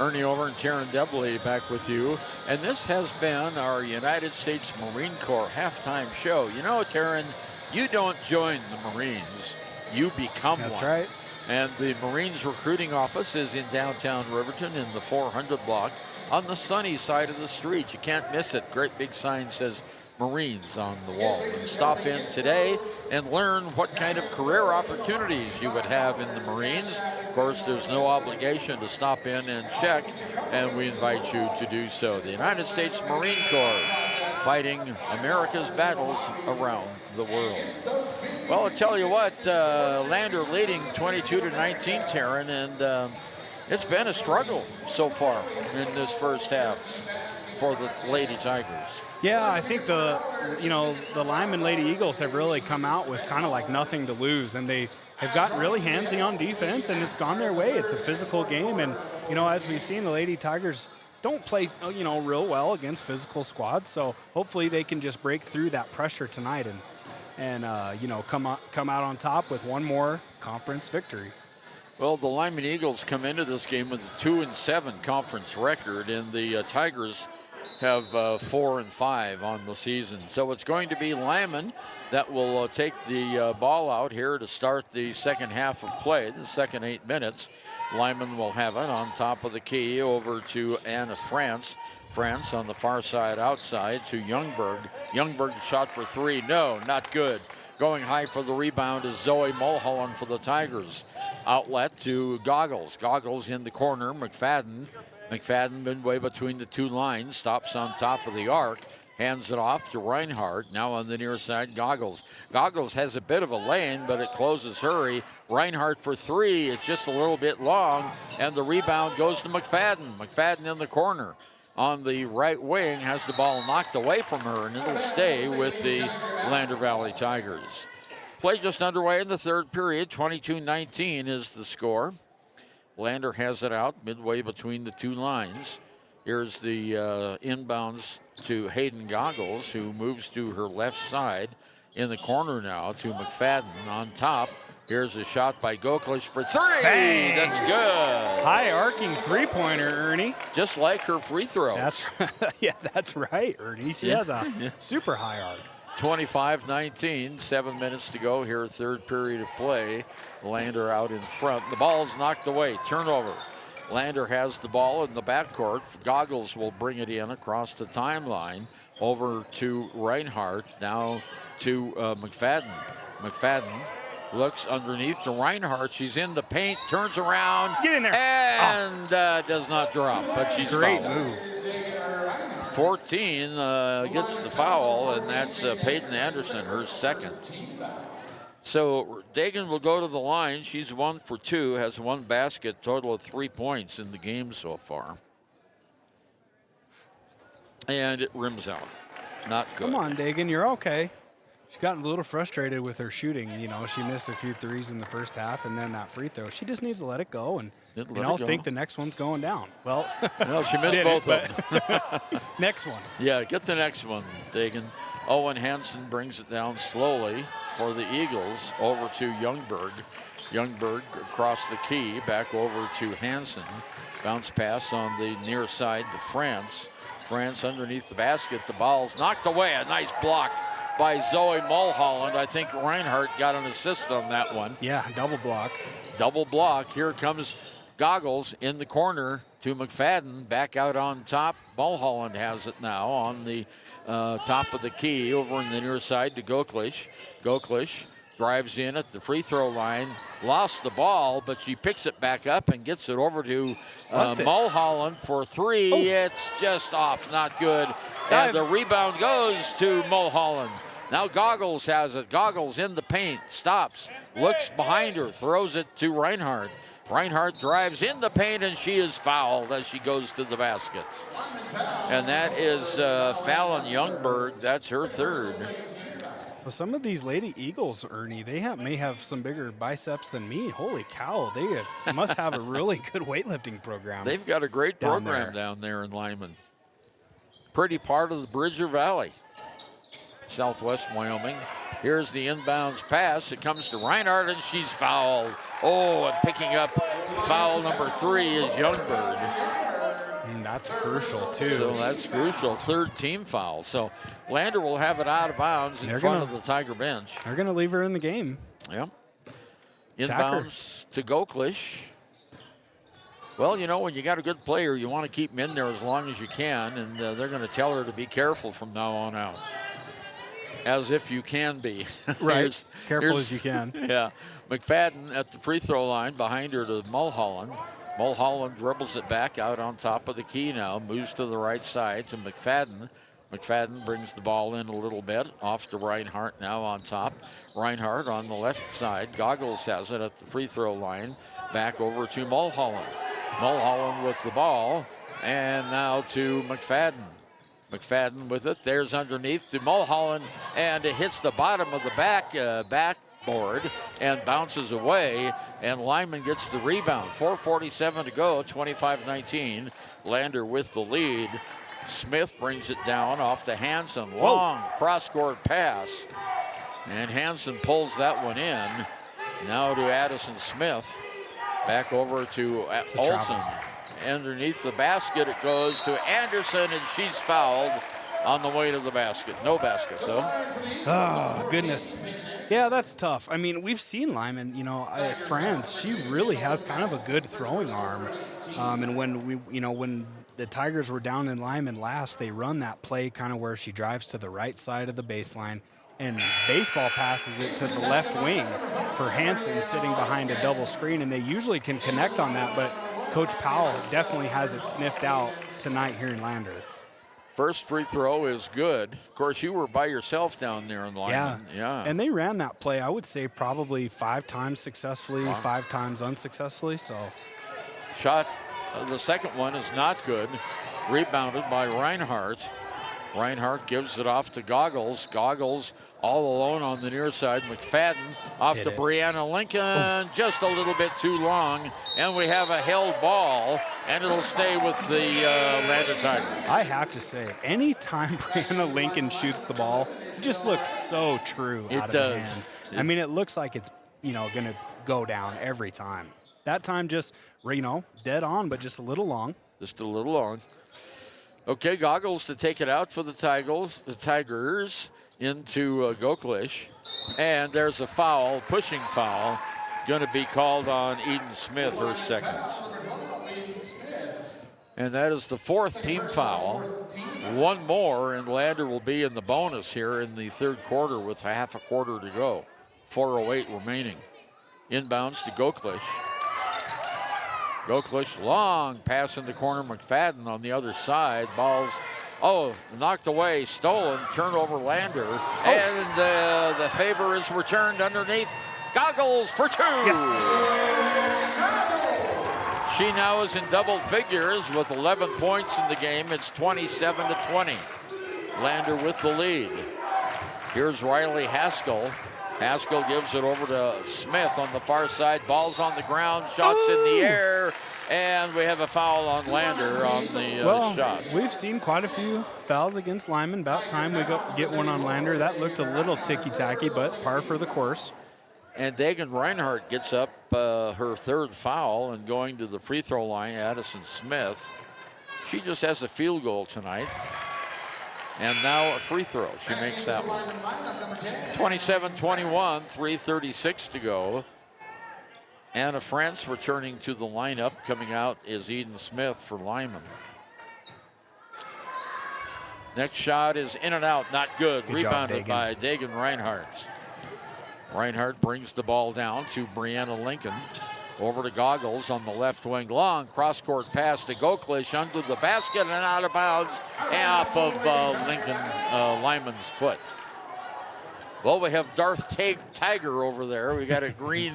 Ernie Over and Taryn Debley back with you. And this has been our United States Marine Corps halftime show. You know, Taryn, you don't join the Marines, you become one. That's right. And the Marines recruiting office is in downtown Riverton in the 400 block on the sunny side of the street. You can't miss it. Great big sign says Marines on the wall. And stop in today and learn what kind of career opportunities you would have in the Marines. Of course, there's no obligation to stop in and check, and we invite you to do so. The United States Marine Corps, fighting America's battles around the world. Well, I'll tell you what, Lander leading 22-19, Taryn, and it's been a struggle so far in this first half for the Lady Tigers. Yeah, I think the Lyman Lady Eagles have really come out with kind of like nothing to lose, and they have gotten really handsy on defense, and it's gone their way. It's a physical game, and as we've seen, the Lady Tigers don't play real well against physical squads. So hopefully they can just break through that pressure tonight and come out on top with one more conference victory. Well, the Lyman Eagles come into this game with a 2-7 conference record, and the Tigers have 4-5 on the season. So it's going to be Lyman that will take the ball out here to start the second half of play, the second 8 minutes. Lyman will have it on top of the key over to Anna France. France on the far side outside to Youngberg. Youngberg shot for three. No, not good. Going high for the rebound is Zoe Mulholland for the Tigers. Outlet to Goggles. Goggles in the corner. McFadden midway between the two lines, stops on top of the arc, hands it off to Reinhardt. Now on the near side, Goggles. Goggles has a bit of a lane, but it closes hurry. Reinhardt for three. It's just a little bit long, and the rebound goes to McFadden. McFadden in the corner on the right wing has the ball knocked away from her, and it'll stay with the Lander Valley Tigers. Play just underway in the third period. 22-19 is the score. Lander has it out midway between the two lines. Here's the inbounds to Hayden Goggles, who moves to her left side in the corner now to McFadden on top. Here's a shot by Goklich for three. Bang! That's good. High arcing three-pointer, Ernie. Just like her free throws. That's right, Ernie. She has a super high arc. 25-19, 7 minutes to go here, third period of play. Lander out in front. The ball's knocked away. Turnover. Lander has the ball in the backcourt. Goggles will bring it in across the timeline over to Reinhardt. Now to McFadden. McFadden looks underneath to Reinhardt. She's in the paint, turns around. Get in there. And does not drop, but she's Great fouled. move. 14 gets the foul, and that's Peyton Anderson, her second. So Dagan will go to the line. She's 1 for 2, has one basket, total of 3 points in the game so far. And it rims out. Not good. Come on, Dagan, you're okay. She got a little frustrated with her shooting. You know, she missed a few threes in the first half, and then that free throw. She just needs to let it go, and think the next one's going down. Well, no, she missed both of them. Next one. Yeah, get the next one, Dagan. Owen Hansen brings it down slowly for the Eagles over to Youngberg. Youngberg across the key, back over to Hansen. Bounce pass on the near side to France. France underneath the basket. The ball's knocked away. A nice block by Zoe Mulholland. I think Reinhardt got an assist on that one. Yeah, double block. Double block. Here comes Goggles in the corner to McFadden. Back out on top. Mulholland has it now on the top of the key over in the near side to Goklish. Goklish drives in at the free throw line. Lost the ball, but she picks it back up and gets it over to Mulholland for three. Oh. It's just off, not good. And the rebound goes to Mulholland. Now Goggles has it. Goggles in the paint, stops, looks behind her, throws it to Reinhardt. Reinhardt drives in the paint, and she is fouled as she goes to the basket. And that is Fallon Youngberg. That's her third. Well, some of these Lady Eagles, Ernie, they may have some bigger biceps than me. Holy cow, they must have a really good weightlifting program. They've got a great program down there in Lyman. Pretty part of the Bridger Valley, Southwest Wyoming. Here's the inbounds pass. It comes to Reinhardt, and she's fouled. Oh, and picking up foul number 3 is Youngberg. And that's crucial, too. So that's crucial. Third team foul. So Lander will have it out of bounds in front of the Tiger bench. They're going to leave her in the game. Yep. Inbounds to Goklish. Well, you know, when you got a good player, you want to keep them in there as long as you can, and they're going to tell her to be careful from now on out. As if you can be. Right. Careful as you can. Yeah. McFadden at the free throw line behind her to Mulholland. Mulholland dribbles it back out on top of the key now. Moves to the right side to McFadden. McFadden brings the ball in a little bit. Off to Reinhardt now on top. Reinhardt on the left side. Goggles has it at the free throw line. Back over to Mulholland. Mulholland with the ball. And now to McFadden. McFadden with it. There's underneath to Mulholland. And it hits the bottom of the backboard and bounces away, and Lyman gets the rebound. 4:47 to go, 25-19. Lander with the lead. Smith brings it down off to Hansen. Long cross-court pass, and Hansen pulls that one in. Now to Addison Smith. Back over to Olsen. Underneath the basket it goes to Anderson, and she's fouled on the way to the basket. No basket, though. Oh, goodness. Yeah, that's tough. I mean, we've seen Lyman, you know, at France. She really has kind of a good throwing arm. And when the Tigers were down in Lyman last, they run that play kind of where she drives to the right side of the baseline and baseball passes it to the left wing for Hansen sitting behind a double screen, and they usually can connect on that, but Coach Powell definitely has it sniffed out tonight here in Lander. First free throw is good. Of course, you were by yourself down there in Lyman. Yeah. And they ran that play, I would say, probably 5 times successfully, 5 times unsuccessfully. So, shot, the second one is not good. Rebounded by Reinhardt. Reinhardt gives it off to Goggles. Goggles all alone on the near side. McFadden off to Brianna Lincoln. Just a little bit too long. And we have a held ball, and it'll stay with the Lander Tigers. I have to say, anytime Brianna Lincoln shoots the ball, it just looks so true out of the hand. I mean, it looks like it's, going to go down every time. That time just, dead on, but just a little long. Just a little long. Okay, Goggles to take it out for the Tigers into Goklish. And there's a foul, pushing foul, going to be called on Eden Smith, her second. And that is the 4th team foul. One more, and Lander will be in the bonus here in the third quarter with half a quarter to go. 4:08 remaining. Inbounds to Goklish. Goklish, long pass in the corner. McFadden on the other side. Ball's, knocked away, stolen, turnover Lander. And the favor is returned underneath. Goggles for 2. Yes. She now is in double figures with 11 points in the game. It's 27-20. Lander with the lead. Here's Riley Haskell. Haskell gives it over to Smith on the far side. Ball's on the ground, shots in the air, and we have a foul on Lander on the shot. We've seen quite a few fouls against Lyman. About time we get one on Lander. That looked a little ticky-tacky, but par for the course. And Dagan Reinhardt gets up her third foul, and going to the free throw line, Addison Smith. She just has a field goal tonight. And now a free throw. She makes that one. 27-21, 3:36 to go. Anna France returning to the lineup. Coming out is Eden Smith for Lyman. Next shot is in and out, not good. Rebounded by Dagan Reinhardt. Reinhardt brings the ball down to Brianna Lincoln. Over to Goggles on the left wing. Long cross-court pass to Goklish under the basket and out of bounds off of Lyman's foot. Well, we have Darth Tiger over there. We got a green.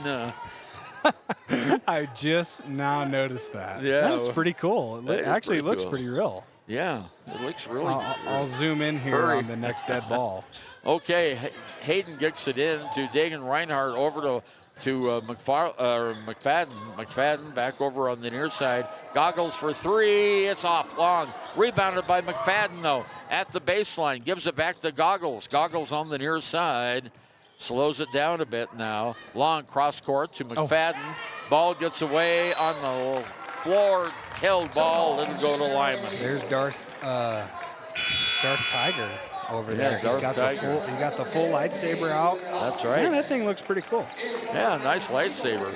I just now noticed that. Yeah. That's pretty cool. It actually looks pretty real. Yeah, it looks really I'll zoom in here on the next dead ball. Okay, Hayden gets it in to Dagan Reinhardt over to McFadden. McFadden back over on the near side. Goggles for three. It's off long. Rebounded by McFadden, though, at the baseline. Gives it back to Goggles. Goggles on the near side. Slows it down a bit now. Long cross court to McFadden. Ball gets away on the floor. Held ball. Didn't go to Lyman. There's Darth Tiger over there. Yeah, He got the full lightsaber out. That's right. Man, that thing looks pretty cool. Yeah, nice lightsaber.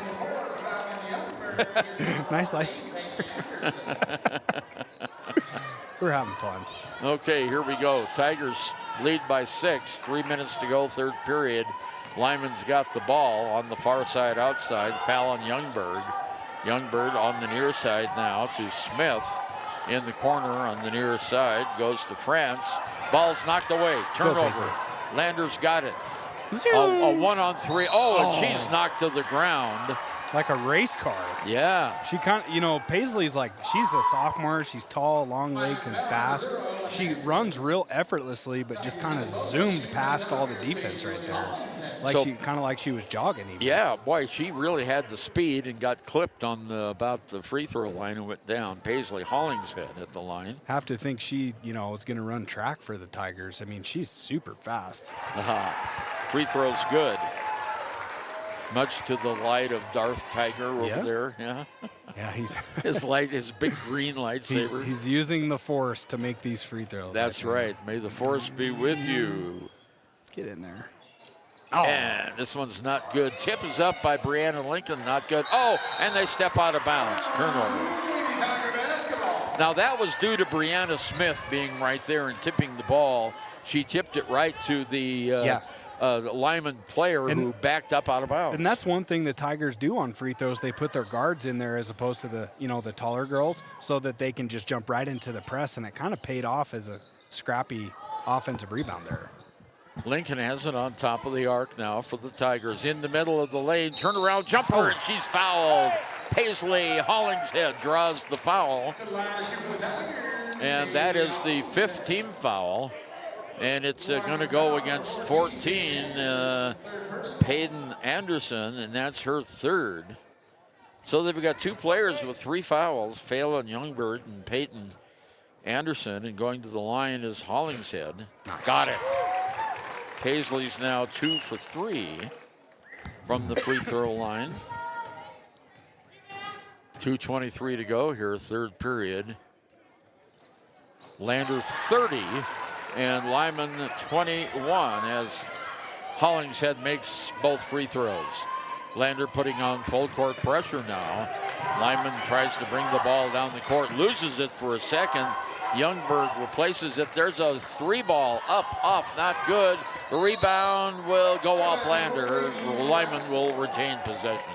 Nice lightsaber. We're having fun. Okay, here we go. Tigers lead by 6. 3 minutes to go, third period. Lyman's got the ball on the far side outside. Foul on Youngberg. Youngberg on the near side now to Smith. In the corner on the near side, goes to France. Ball's knocked away. Turnover. Lander's got it. A 1-on-3. And she's knocked to the ground. Like a race car. Yeah. She kind of, Paisley's like, she's a sophomore. She's tall, long legs, and fast. She runs real effortlessly, but just kind of zoomed past all the defense right there. Like she was jogging even. Yeah, boy, she really had the speed and got clipped on about the free throw line and went down. Paisley Hollingshead at the line. Have to think she, is going to run track for the Tigers. I mean, she's super fast. Free throw's good. Much to the light of Darth Tiger over there. Yeah. Yeah, he's his big green lightsaber. He's using the Force to make these free throws. That's right. May the Force be with you. Get in there. And this one's not good. Tip is up by Brianna Lincoln. Not good. And they step out of bounds. Turnover. Now that was due to Brianna Smith being right there and tipping the ball. She tipped it right to the Lyman player who backed up out of bounds. And that's one thing the Tigers do on free throws. They put their guards in there as opposed to the taller girls so that they can just jump right into the press, and it kind of paid off as a scrappy offensive rebound there. Lincoln has it on top of the arc now for the Tigers. In the middle of the lane, turnaround jumper, and she's fouled. Paisley Hollingshead draws the foul. And that is the 5th team foul. And it's going to go against 14, Peyton Anderson, and that's her 3rd. So they've got 2 players with 3 fouls, Phelan Youngberg and Peyton Anderson, and going to the line is Hollingshead. Nice. Got it. Paisley's now 2 for 3 from the free throw line. 2:23 to go here, 3rd period. Lander 30 and Lyman 21 as Hollingshead makes both free throws. Lander putting on full court pressure now. Lyman tries to bring the ball down the court, loses it for a second. Youngberg replaces it. There's a 3-ball up, off, not good. The rebound will go off Lander. Lyman will retain possession.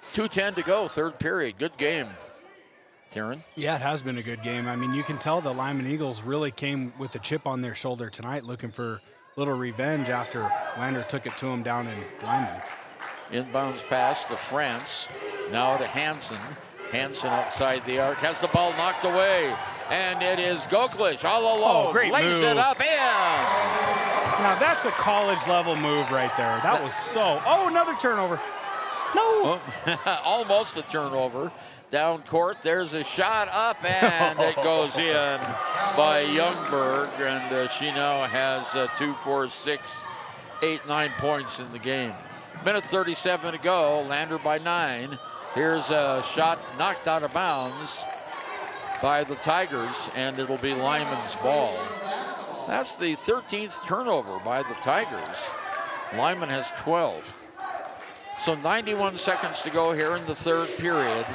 2:10 to go, 3rd period. Good game. Karen? Yeah, it has been a good game. I mean, you can tell the Lyman Eagles really came with a chip on their shoulder tonight, looking for a little revenge after Lander took it to him down in Lyman. Inbounds pass to France. Now to Hansen. Hansen outside the arc, has the ball knocked away. And it is Goklish all alone. Oh, great Lays move. it up in. Now that's a college level move right there. That was so. Oh, another turnover. No. Oh, almost a turnover. Down court, there's a shot up, and it goes in by Youngberg, and she now has 2, 4, 6, 8, 9 points in the game. Minute 37 to go, Lander by 9. Here's a shot knocked out of bounds by the Tigers, and it'll be Lyman's ball. That's the 13th turnover by the Tigers. Lyman has 12. So 91 seconds to go here in the third period.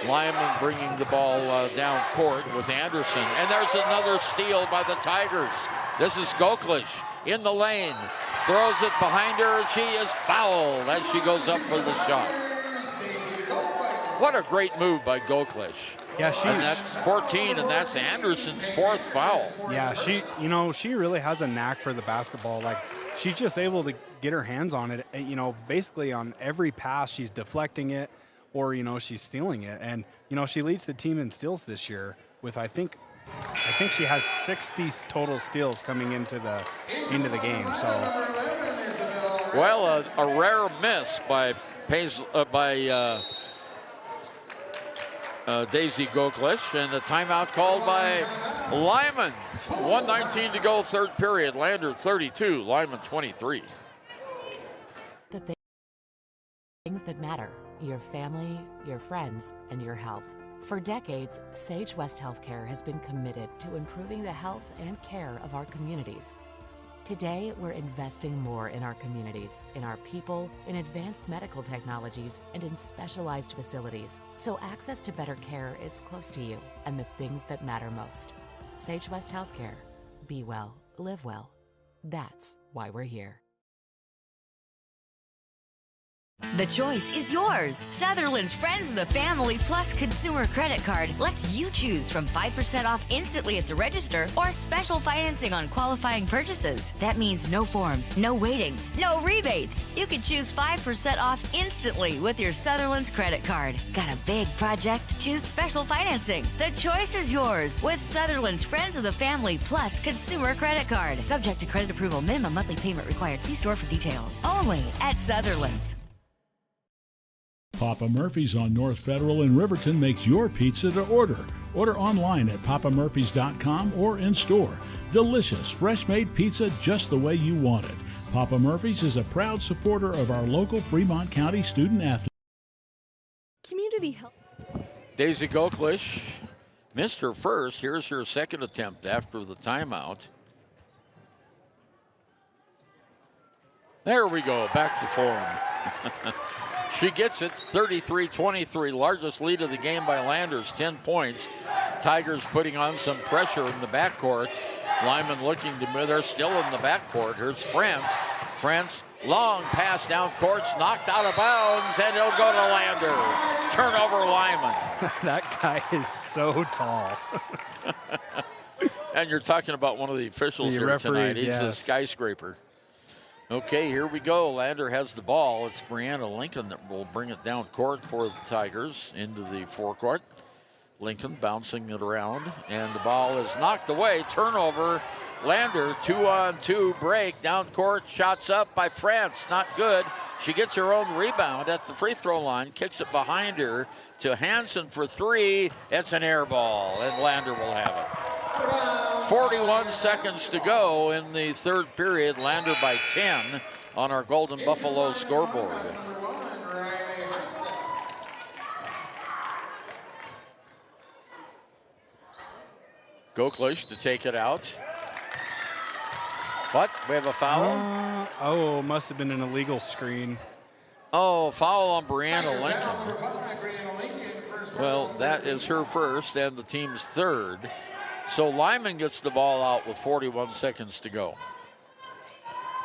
Lyman bringing the ball down court with Anderson. And there's another steal by the Tigers. This is Goklish in the lane. Throws it behind her, and she is fouled as she goes up for the shot. What a great move by Goklish. Yeah, and that's 14, and that's Anderson's 4th foul. Yeah, she really has a knack for the basketball. Like, she's just able to get her hands on it. Basically on every pass, she's deflecting it, or she's stealing it. And she leads the team in steals this year with I think she has 60 total steals coming into the game. So, well, a rare miss by Daisy Goklish, and a timeout called by Lyman. 1:19 to go, third period. Lander 32, Lyman 23. The things that matter: your family, your friends, and your health. For decades, Sage West Healthcare has been committed to improving the health and care of our communities. Today, we're investing more in our communities, in our people, in advanced medical technologies, and in specialized facilities, so access to better care is close to you and the things that matter most. Sage West Healthcare. Be well, live well. That's why we're here. The choice is yours. Sutherland's Friends of the Family Plus Consumer Credit Card lets you choose from 5% off instantly at the register or special financing on qualifying purchases. That means no forms, no waiting, no rebates. You can choose 5% off instantly with your Sutherland's credit card. Got a big project? Choose special financing. The choice is yours with Sutherland's Friends of the Family Plus Consumer Credit Card. Subject to credit approval. Minimum monthly payment required. See store for details. Only at Sutherland's. Papa Murphy's on North Federal in Riverton makes your pizza to order. Order online at papamurphys.com or in store. Delicious, fresh-made pizza just the way you want it. Papa Murphy's is a proud supporter of our local Fremont County student athletes. Community health. Daisy Goklish missed her first. Here's her second attempt after the timeout. There we go, back to form. She gets it, 33-23, largest lead of the game by Landers, 10 points. Tigers putting on some pressure in the backcourt. Lyman looking to move, they're still in the backcourt. Here's France. France, long pass down court, knocked out of bounds, and it'll go to Lander. Turnover Lyman. That guy is so tall. And you're talking about one of the officials here tonight. He's a skyscraper. Okay, here we go. Lander has the ball. It's Brianna Lincoln that will bring it down court for the Tigers into the forecourt. Lincoln bouncing it around, and the ball is knocked away. Turnover. Lander, 2-on-2 break. Down court, shots up by France. Not good. She gets her own rebound at the free throw line, kicks it behind her to Hansen for 3. It's an air ball, and Lander will have it. 41 seconds to go in the third period. Lander by 10 on our Golden Buffalo scoreboard. Goklish to take it out. What? We have a foul? Must have been an illegal screen. Oh, foul on Brianna Lincoln. Well, that is her first and the team's third. So Lyman gets the ball out with 41 seconds to go.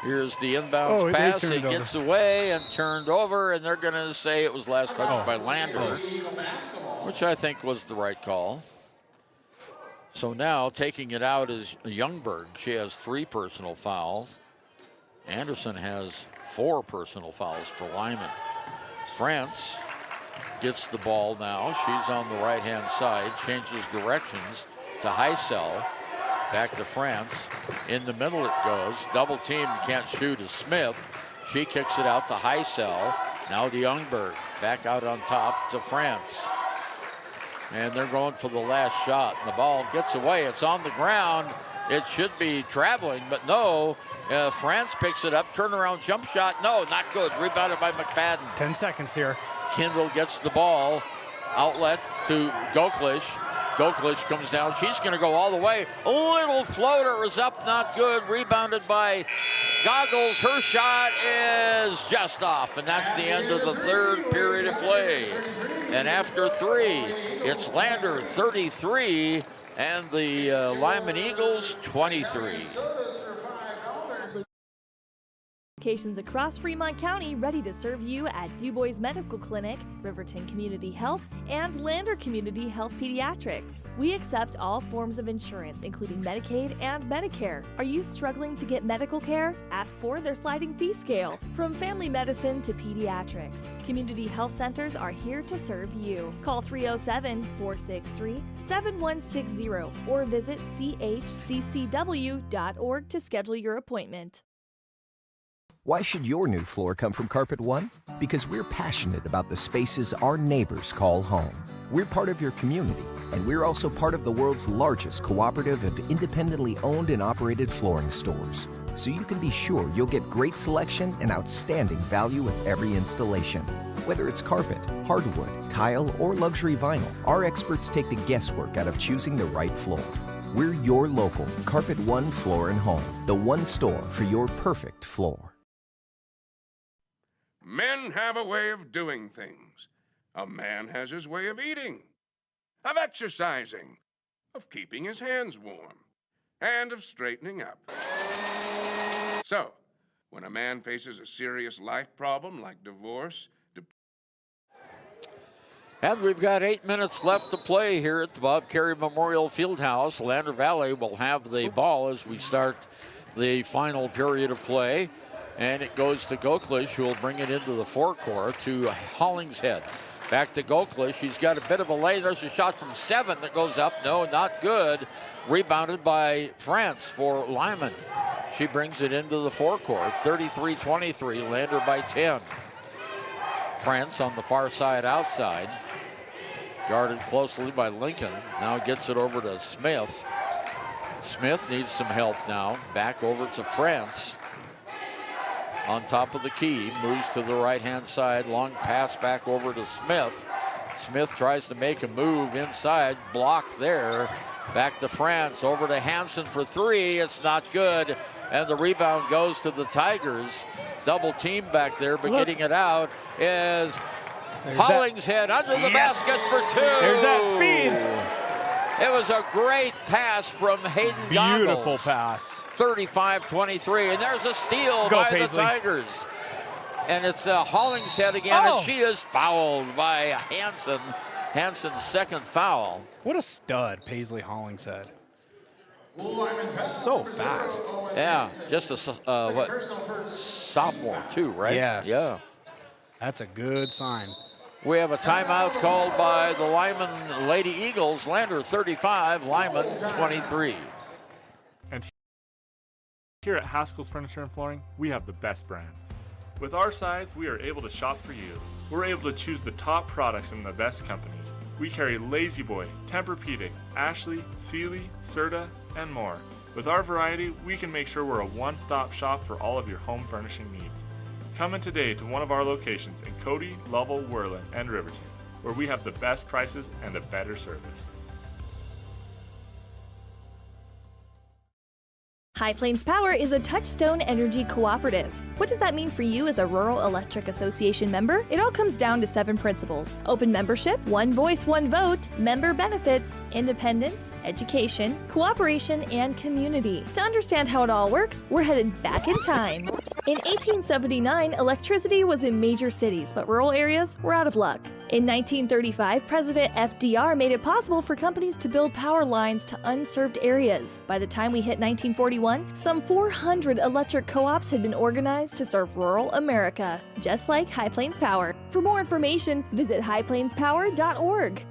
Here's the inbounds pass. It gets away and turned over, and they're going to say it was last touched by Lander, which I think was the right call. So now taking it out is Youngberg. She has 3 personal fouls. Anderson has 4 personal fouls for Lyman. France gets the ball now. She's on the right-hand side, changes directions. to Heisel. Back to France. In the middle it goes. Double team, can't shoot, is Smith. She kicks it out to Heisel. Now to Youngberg. Back out on top to France. And they're going for the last shot. The ball gets away. It's on the ground. It should be traveling, but no. France picks it up. Turnaround jump shot. No, not good. Rebounded by McFadden. 10 seconds here. Kindle gets the ball. Outlet to Goklish. Goklish comes down. She's going to go all the way. A little floater is up, not good. Rebounded by Goggles. Her shot is just off, and that's the end of the third period of play. And after 3, it's Lander 33 and the Lyman Eagles 23. Locations across Fremont County ready to serve you at DuBois Medical Clinic, Riverton Community Health, and Lander Community Health Pediatrics. We accept all forms of insurance, including Medicaid and Medicare. Are you struggling to get medical care? Ask for their sliding fee scale. From family medicine to pediatrics, community health centers are here to serve you. Call 307-463-7160 or visit chccw.org to schedule your appointment. Why should your new floor come from Carpet One? Because we're passionate about the spaces our neighbors call home. We're part of your community, and we're also part of the world's largest cooperative of independently owned and operated flooring stores. So you can be sure you'll get great selection and outstanding value with every installation. Whether it's carpet, hardwood, tile, or luxury vinyl, our experts take the guesswork out of choosing the right floor. We're your local Carpet One Floor and Home, the one store for your perfect floor. Men have a way of doing things. A man has his way of eating, of exercising, of keeping his hands warm, and of straightening up. So, when a man faces a serious life problem like divorce, and we've got 8 minutes left to play here at the Bob Carey Memorial Fieldhouse. Lander Valley will have the ball as we start the final period of play. And it goes to Goklish, who will bring it into the forecourt to Hollingshead. Back to Goklish. He's got a bit of a lane. There's a shot from 7 that goes up. No, not good. Rebounded by France for Lyman. She brings it into the forecourt. 33-23. Lander by 10. France on the far side outside. Guarded closely by Lincoln. Now gets it over to Smith. Smith needs some help now. Back over to France. On top of the key, moves to the right-hand side. Long pass back over to Smith. Smith tries to make a move inside. Blocked there. Back to France. Over to Hansen for 3. It's not good. And the rebound goes to the Tigers. Double team back there, but getting it out is Hollingshead under the basket for 2. There's that speed. It was a great pass from Hayden Goggles. Beautiful pass. 35-23, and there's a steal by Paisley. the Tigers. And it's Hollingshead again, and she is fouled by Hansen. Hansen's second foul. What a stud, Paisley Hollingshead. So fast. Yeah, just a sophomore too, right? Yes. Yeah. That's a good sign. We have a timeout called by the Lyman Lady Eagles. Lander 35, Lyman 23. And here at Haskell's Furniture and Flooring, we have the best brands. With our size, we are able to shop for you. We're able to choose the top products in the best companies. We carry Lazy Boy, Tempur-Pedic, Ashley, Sealy, Serta, and more. With our variety, we can make sure we're a one-stop shop for all of your home furnishing needs. Come in today to one of our locations in Cody, Lovell, Worland, and Riverton, where we have the best prices and a better service. High Plains Power is a Touchstone Energy cooperative. What does that mean for you as a Rural Electric Association member? It all comes down to 7 principles: open membership, one voice, one vote, member benefits, independence, education, cooperation, and community. To understand how it all works, we're headed back in time. In 1879, electricity was in major cities, but rural areas were out of luck. In 1935, President FDR made it possible for companies to build power lines to unserved areas. By the time we hit 1941, some 400 electric co-ops had been organized to serve rural America, just like High Plains Power. For more information, visit highplainspower.org.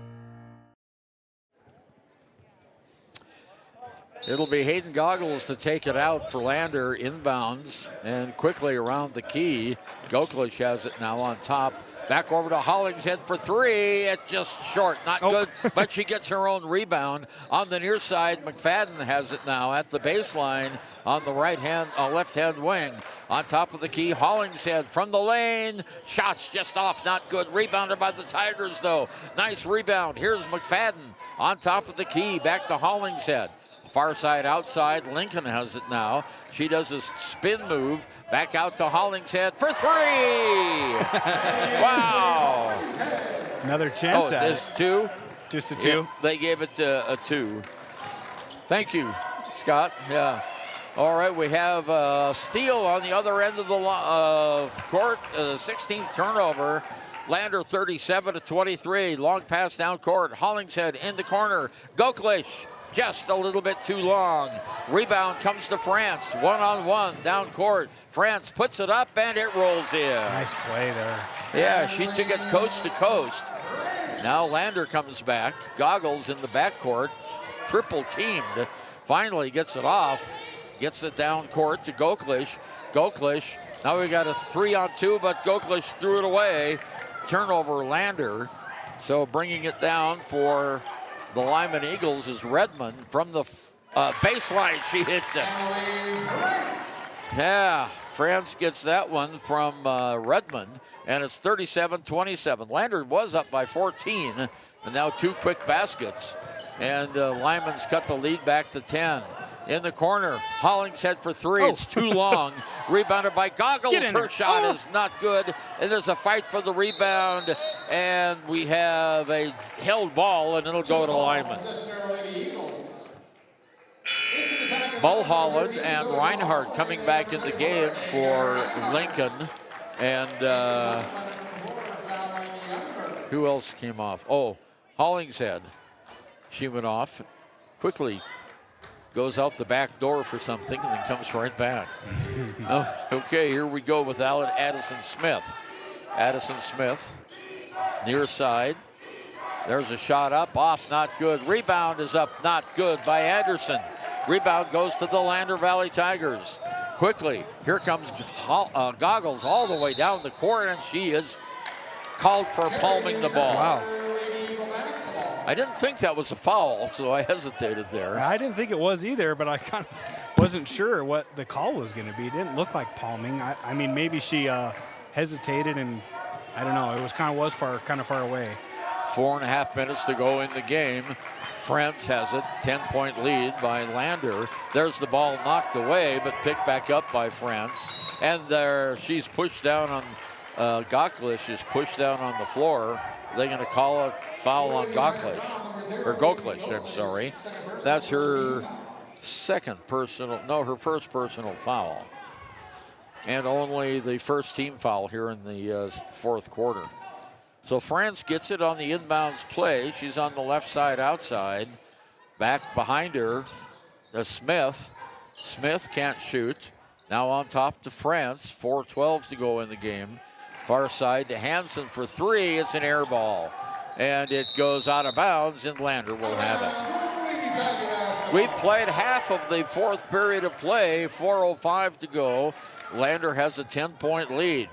It'll be Hayden Goggles to take it out for Lander inbounds and quickly around the key. Goklich has it now on top. Back over to Hollingshead for three. It's just short, not good, but she gets her own rebound. On the near side, McFadden has it now at the baseline on the left-hand wing. On top of the key, Hollingshead from the lane. Shots just off, not good. Rebounded by the Tigers, though. Nice rebound. Here's McFadden on top of the key. Back to Hollingshead. Far side outside, Lincoln has it now. She does a spin move, back out to Hollingshead for three! Wow! Another chance at it. Two? Just a two? Yeah, they gave it a two. Thank you, Scott. Yeah. All right, we have Steele on the other end of the court, 16th turnover. Lander 37-23, long pass down court. Hollingshead in the corner. Goklich. Just a little bit too long. Rebound comes to France. One-on-one down court. France puts it up and it rolls in. Nice play there. Yeah, she took it coast to coast. Now Lander comes back. Goggles in the backcourt. Triple teamed. Finally gets it off. Gets it down court to Goklich. Goklich. Now we got a 3-on-2, but Goklich threw it away. Turnover Lander. So bringing it down for the Lyman Eagles is Redmond from the baseline. She hits it. Yeah, France gets that one from Redmond, and it's 37-27. Lander was up by 14, and now two quick baskets. And Lyman's cut the lead back to 10. In the corner, Hollingshead for three. It's too long. Rebounded by Goggles. Her shot is not good. And there's a fight for the rebound. And we have a held ball, and it'll go to Lyman. Mulholland and Reinhardt coming back in the game for Lincoln. And who else came off? Oh, Hollingshead. She went off quickly. Goes out the back door for something and then comes right back. Okay, here we go with Addison Smith. Addison Smith, near side. There's a shot up, off, not good. Rebound is up, not good by Anderson. Rebound goes to the Lander Valley Tigers. Quickly, here comes Goggles all the way down the court, and she is called for palming the ball. Wow. I didn't think that was a foul, so I hesitated there. I didn't think it was either, but I kind of wasn't sure what the call was going to be. It didn't look like palming. I mean, maybe she hesitated, and I don't know. It was kind of far away. 4.5 minutes to go in the game. France has it, 10-point lead by Lander. There's the ball knocked away, but picked back up by France. And there, she's pushed down on Goklich is pushed down on the floor. They're going to call a foul on Goklich, I'm sorry. That's her her first personal foul. And only the first team foul here in the fourth quarter. So France gets it on the inbounds play. She's on the left side outside. Back behind her, Smith. Smith can't shoot. Now on top to France. 4:12 to go in the game. Far side to Hansen for three. It's an air ball. And it goes out of bounds, and Lander will have it. We've played half of the fourth period of play, 4:05 to go. Lander has a 10-point lead.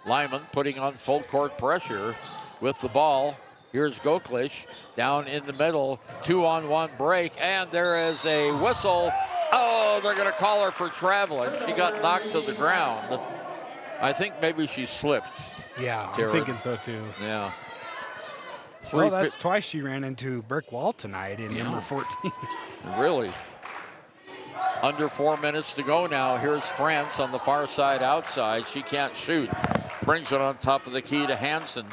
Lyman putting on full court pressure with the ball. Here's Goklich down in the middle, 2-on-1 break, and there is a whistle. Oh, they're going to call her for traveling. She got knocked to the ground. I think maybe she slipped. Yeah, I'm thinking so too. Yeah. Well, that's twice she ran into brick wall tonight in number 14. Really. Under 4 minutes to go now. Here's France on the far side outside. She can't shoot. Brings it on top of the key to Hansen.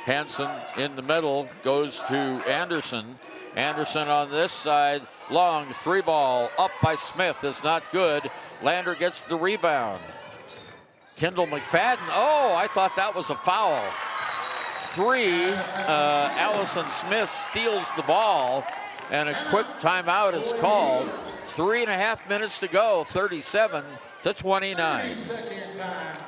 Hansen in the middle goes to Anderson. Anderson on this side. Long three ball up by Smith is not good. Lander gets the rebound. Kendall McFadden. Oh, I thought that was a foul. Allison Smith steals the ball, and a quick timeout is called. 3.5 minutes to go, 37-29.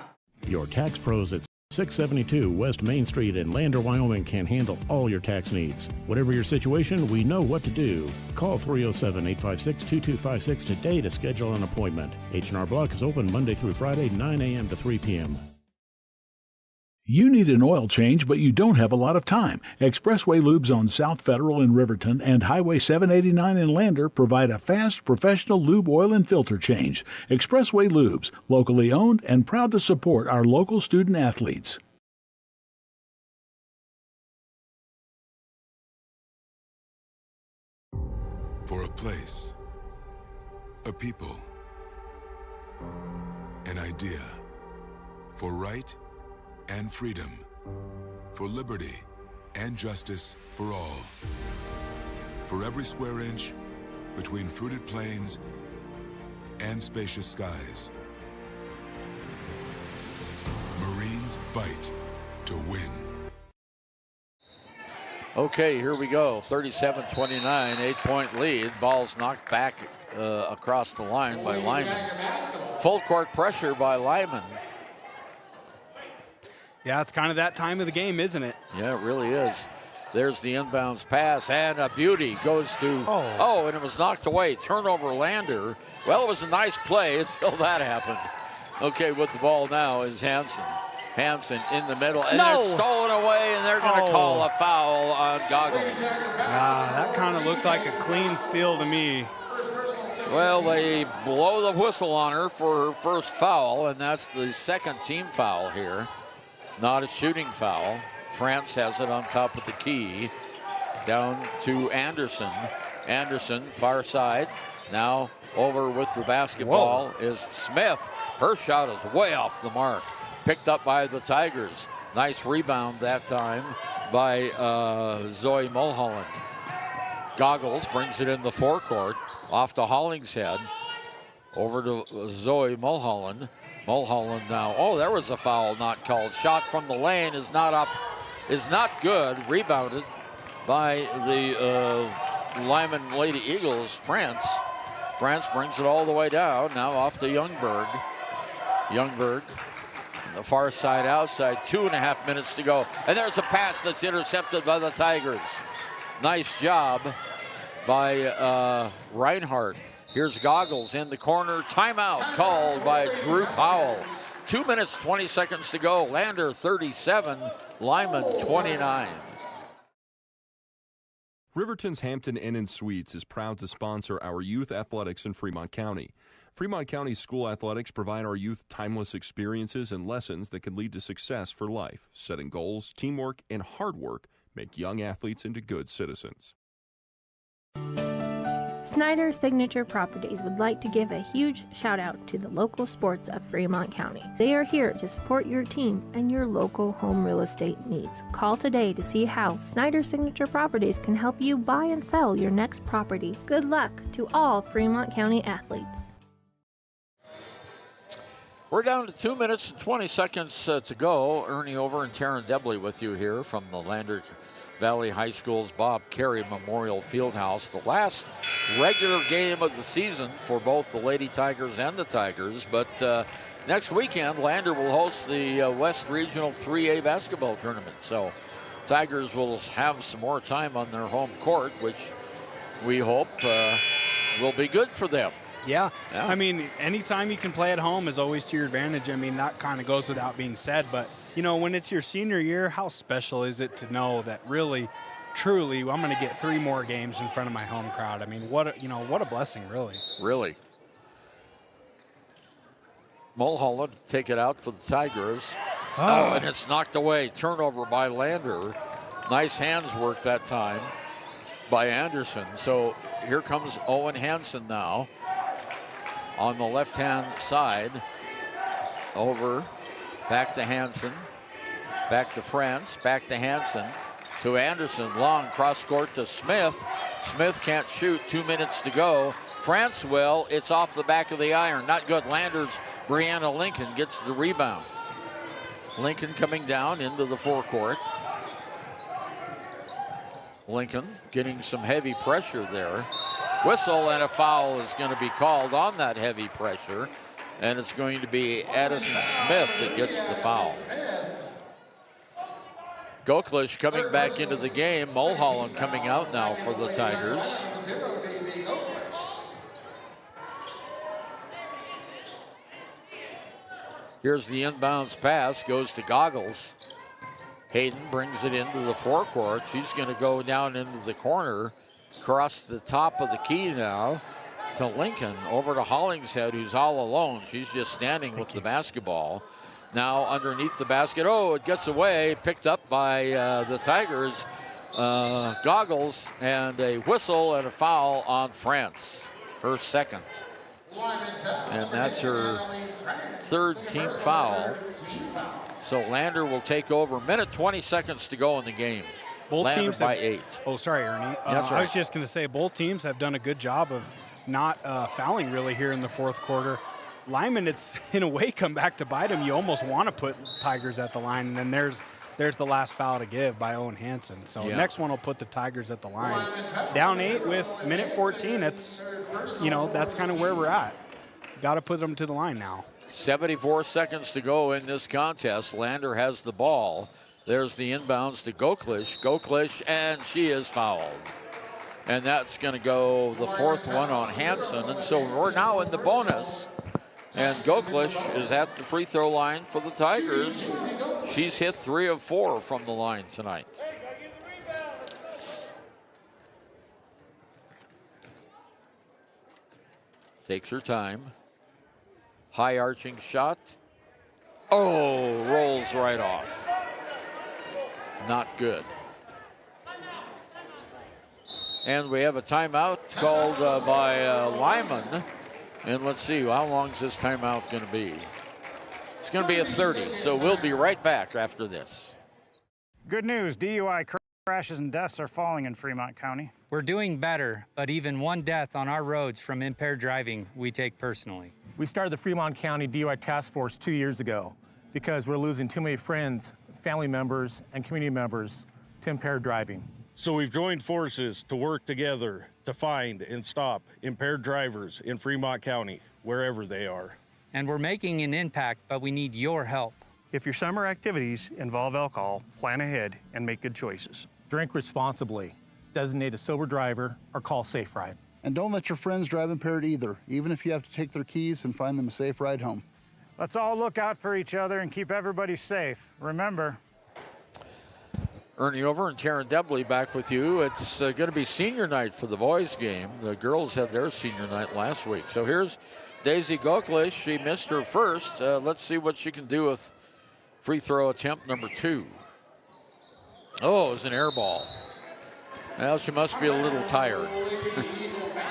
Your tax pros at 672 West Main Street in Lander, Wyoming can handle all your tax needs. Whatever your situation, we know what to do. Call 307-856-2256 today to schedule an appointment. H&R Block is open Monday through Friday, 9 a.m. to 3 p.m. You need an oil change, but you don't have a lot of time. Expressway Lubes on South Federal in Riverton and Highway 789 in Lander provide a fast, professional lube oil and filter change. Expressway Lubes, locally owned and proud to support our local student athletes. For a place, a people, an idea, for right and freedom, for liberty and justice for all. For every square inch between fruited plains and spacious skies. Marines fight to win. Okay, here we go. 37-29, 8-point lead. Ball's knocked back across the line by Lyman. Full court pressure by Lyman. Yeah, it's kind of that time of the game, isn't it? Yeah, it really is. There's the inbounds pass, and a beauty goes to, and it was knocked away. Turnover, Lander. Well, it was a nice play until that happened. Okay, with the ball now is Hansen. Hansen in the middle, and it's stolen away, and they're going to call a foul on Goggles. That kind of looked like a clean steal to me. Well, they blow the whistle on her for her first foul, and that's the second team foul here. Not a shooting foul. France has it on top of the key. Down to Anderson. Anderson, far side. Now over with the basketball is Smith. Her shot is way off the mark. Picked up by the Tigers. Nice rebound that time by Zoe Mulholland. Goggles brings it in the forecourt. Off to Hollingshead. Over to Zoe Mulholland. Mulholland now. Oh, there was a foul not called. Shot from the lane is not up, is not good. Rebounded by the Lyman Lady Eagles, France. France brings it all the way down. Now off to Youngberg. Youngberg, the far side outside. 2.5 minutes to go. And there's a pass that's intercepted by the Tigers. Nice job by Reinhardt. Here's Goggles in the corner. Timeout called by Drew Powell. 2 minutes, 20 seconds to go. Lander 37, Lyman 29. Riverton's Hampton Inn & Suites is proud to sponsor our youth athletics in Fremont County. Fremont County School Athletics provide our youth timeless experiences and lessons that can lead to success for life. Setting goals, teamwork, and hard work make young athletes into good citizens. Snyder Signature Properties would like to give a huge shout out to the local sports of Fremont County. They are here to support your team and your local home real estate needs. Call today to see how Snyder Signature Properties can help you buy and sell your next property. Good luck to all Fremont County athletes. We're down to 2 minutes and 20 seconds to go. Ernie Over and Taryn Debley with you here from the Lander Valley High School's Bob Carey Memorial Fieldhouse. The last regular game of the season for both the Lady Tigers and the Tigers. But next weekend, Lander will host the West Regional 3A basketball tournament. So Tigers will have some more time on their home court, which we hope will be good for them. Yeah. I mean, anytime you can play at home is always to your advantage. I mean, that kind of goes without being said. But, you know, when it's your senior year, how special is it to know that really, truly, I'm going to get 3 more games in front of my home crowd? I mean, what a blessing, really. Really. Mulholland take it out for the Tigers. Oh, and it's knocked away. Turnover by Lander. Nice hands work that time by Anderson. So here comes Owen Hansen now. On the left-hand side, over, back to Hansen, back to France, back to Hansen, to Anderson, long cross-court to Smith. Smith can't shoot, 2 minutes to go. France will, it's off the back of the iron, not good. Landers, Brianna Lincoln gets the rebound. Lincoln coming down into the forecourt. Lincoln getting some heavy pressure there. Whistle and a foul is going to be called on that heavy pressure, and it's going to be Addison Smith that gets the foul. Goklish coming back into the game. Mulholland coming out now for the Tigers. Here's the inbounds pass, goes to Goggles. Hayden brings it into the forecourt. She's going to go down into the corner, across the top of the key now to Lincoln, over to Hollingshead, who's all alone. She's just standing with the basketball. Now underneath the basket. Oh, it gets away, picked up by the Tigers. Goggles, and a whistle and a foul on France, her second. And that's her third team foul. So Lander will take over. Minute 20 seconds to go in the game. Both Lander teams by have, 8. Oh, sorry, Ernie. That's right. I was just going to say both teams have done a good job of not fouling really here in the fourth quarter. Lyman, it's in a way come back to bite him. You almost want to put Tigers at the line, and then there's the last foul to give by Owen Hansen. So next one will put the Tigers at the line. Down 8 with minute 14. It's, that's kind of where we're at. Got to put them to the line now. 74 seconds to go in this contest. Lander has the ball. There's the inbounds to Goklish. Goklish, and she is fouled. And that's going to go the fourth one on Hansen. And so we're now in the bonus. And Goklish is at the free throw line for the Tigers. She's hit 3 of 4 from the line tonight. Takes her time. High arching shot. Oh, rolls right off. Not good. And we have a timeout called by Lyman. And let's see, how long is this timeout going to be? It's going to be a 30, so we'll be right back after this. Good news, DUI crashes and deaths are falling in Fremont County. We're doing better, but even one death on our roads from impaired driving, we take personally. We started the Fremont County DUI Task Force 2 years ago because we're losing too many friends, family members, and community members to impaired driving. So we've joined forces to work together to find and stop impaired drivers in Fremont County, wherever they are. And we're making an impact, but we need your help. If your summer activities involve alcohol, plan ahead and make good choices. Drink responsibly, designate a sober driver, or call Safe Ride. And don't let your friends drive impaired either, even if you have to take their keys and find them a safe ride home. Let's all look out for each other and keep everybody safe. Remember, Ernie Over and Taryn Debley back with you. It's going to be senior night for the boys game. The girls had their senior night last week. So here's Daisy Goklish. She missed her first. Let's see what she can do with free throw attempt number 2. Oh, it was an air ball. Well, she must be a little tired.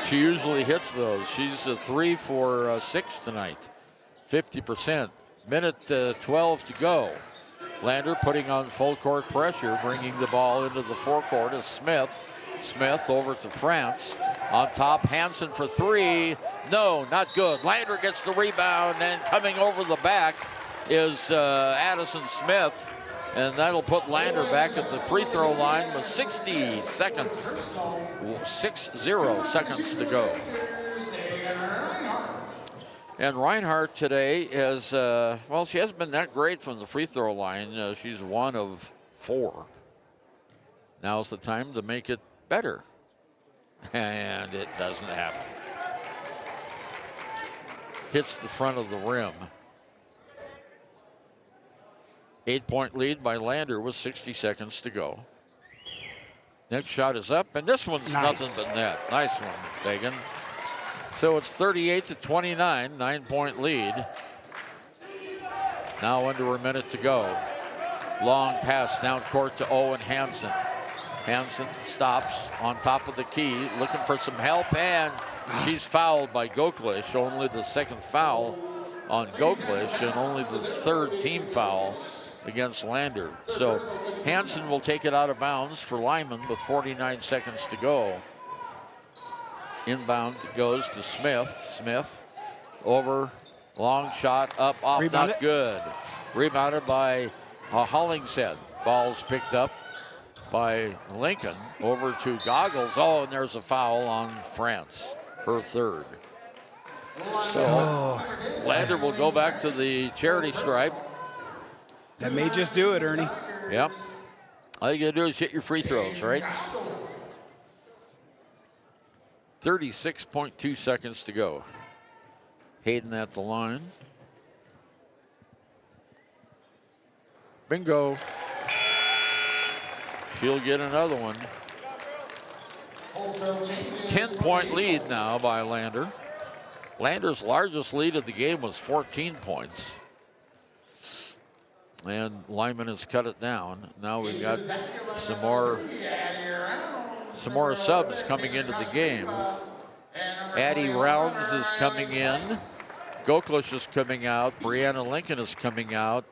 She usually hits those. She's 3 for 6 tonight. 50%. Minute 12 to go. Lander putting on full court pressure, bringing the ball into the forecourt is Smith. Smith over to France. On top, Hansen for 3. No, not good. Lander gets the rebound, and coming over the back is Addison Smith. And that'll put Lander back at the free throw line with 60 seconds. 60 seconds to go. And Reinhardt today is, well, she hasn't been that great from the free throw line. She's 1 of 4. Now's the time to make it better. And it doesn't happen. Hits the front of the rim. 8-point lead by Lander with 60 seconds to go. Next shot is up, and this one's nothing but net. Nice one, Fagan. So it's 38-29, 9-point lead. Now under a minute to go. Long pass down court to Owen Hansen. Hansen stops on top of the key, looking for some help, and she's fouled by Goklish. Only the second foul on Goklish, and only the third team foul against Lander. So Hansen will take it out of bounds for Lyman with 49 seconds to go. Inbound goes to Smith. Smith over, long shot, up, off, not good. Rebounded by Hollingshead. Ball's picked up by Lincoln. Over to Goggles. Oh, and there's a foul on France, her third. So Lander will go back to the charity stripe. That may just do it, Ernie. Yep. All you got to do is hit your free throws, right? 36.2 seconds to go. Hayden at the line. Bingo. She'll get another one. 10-point lead now by Lander. Lander's largest lead of the game was 14 points. And Lyman has cut it down. Now we've got some more subs coming into the game. Addie Rounds is coming in. Goklish is coming out. Brianna Lincoln is coming out.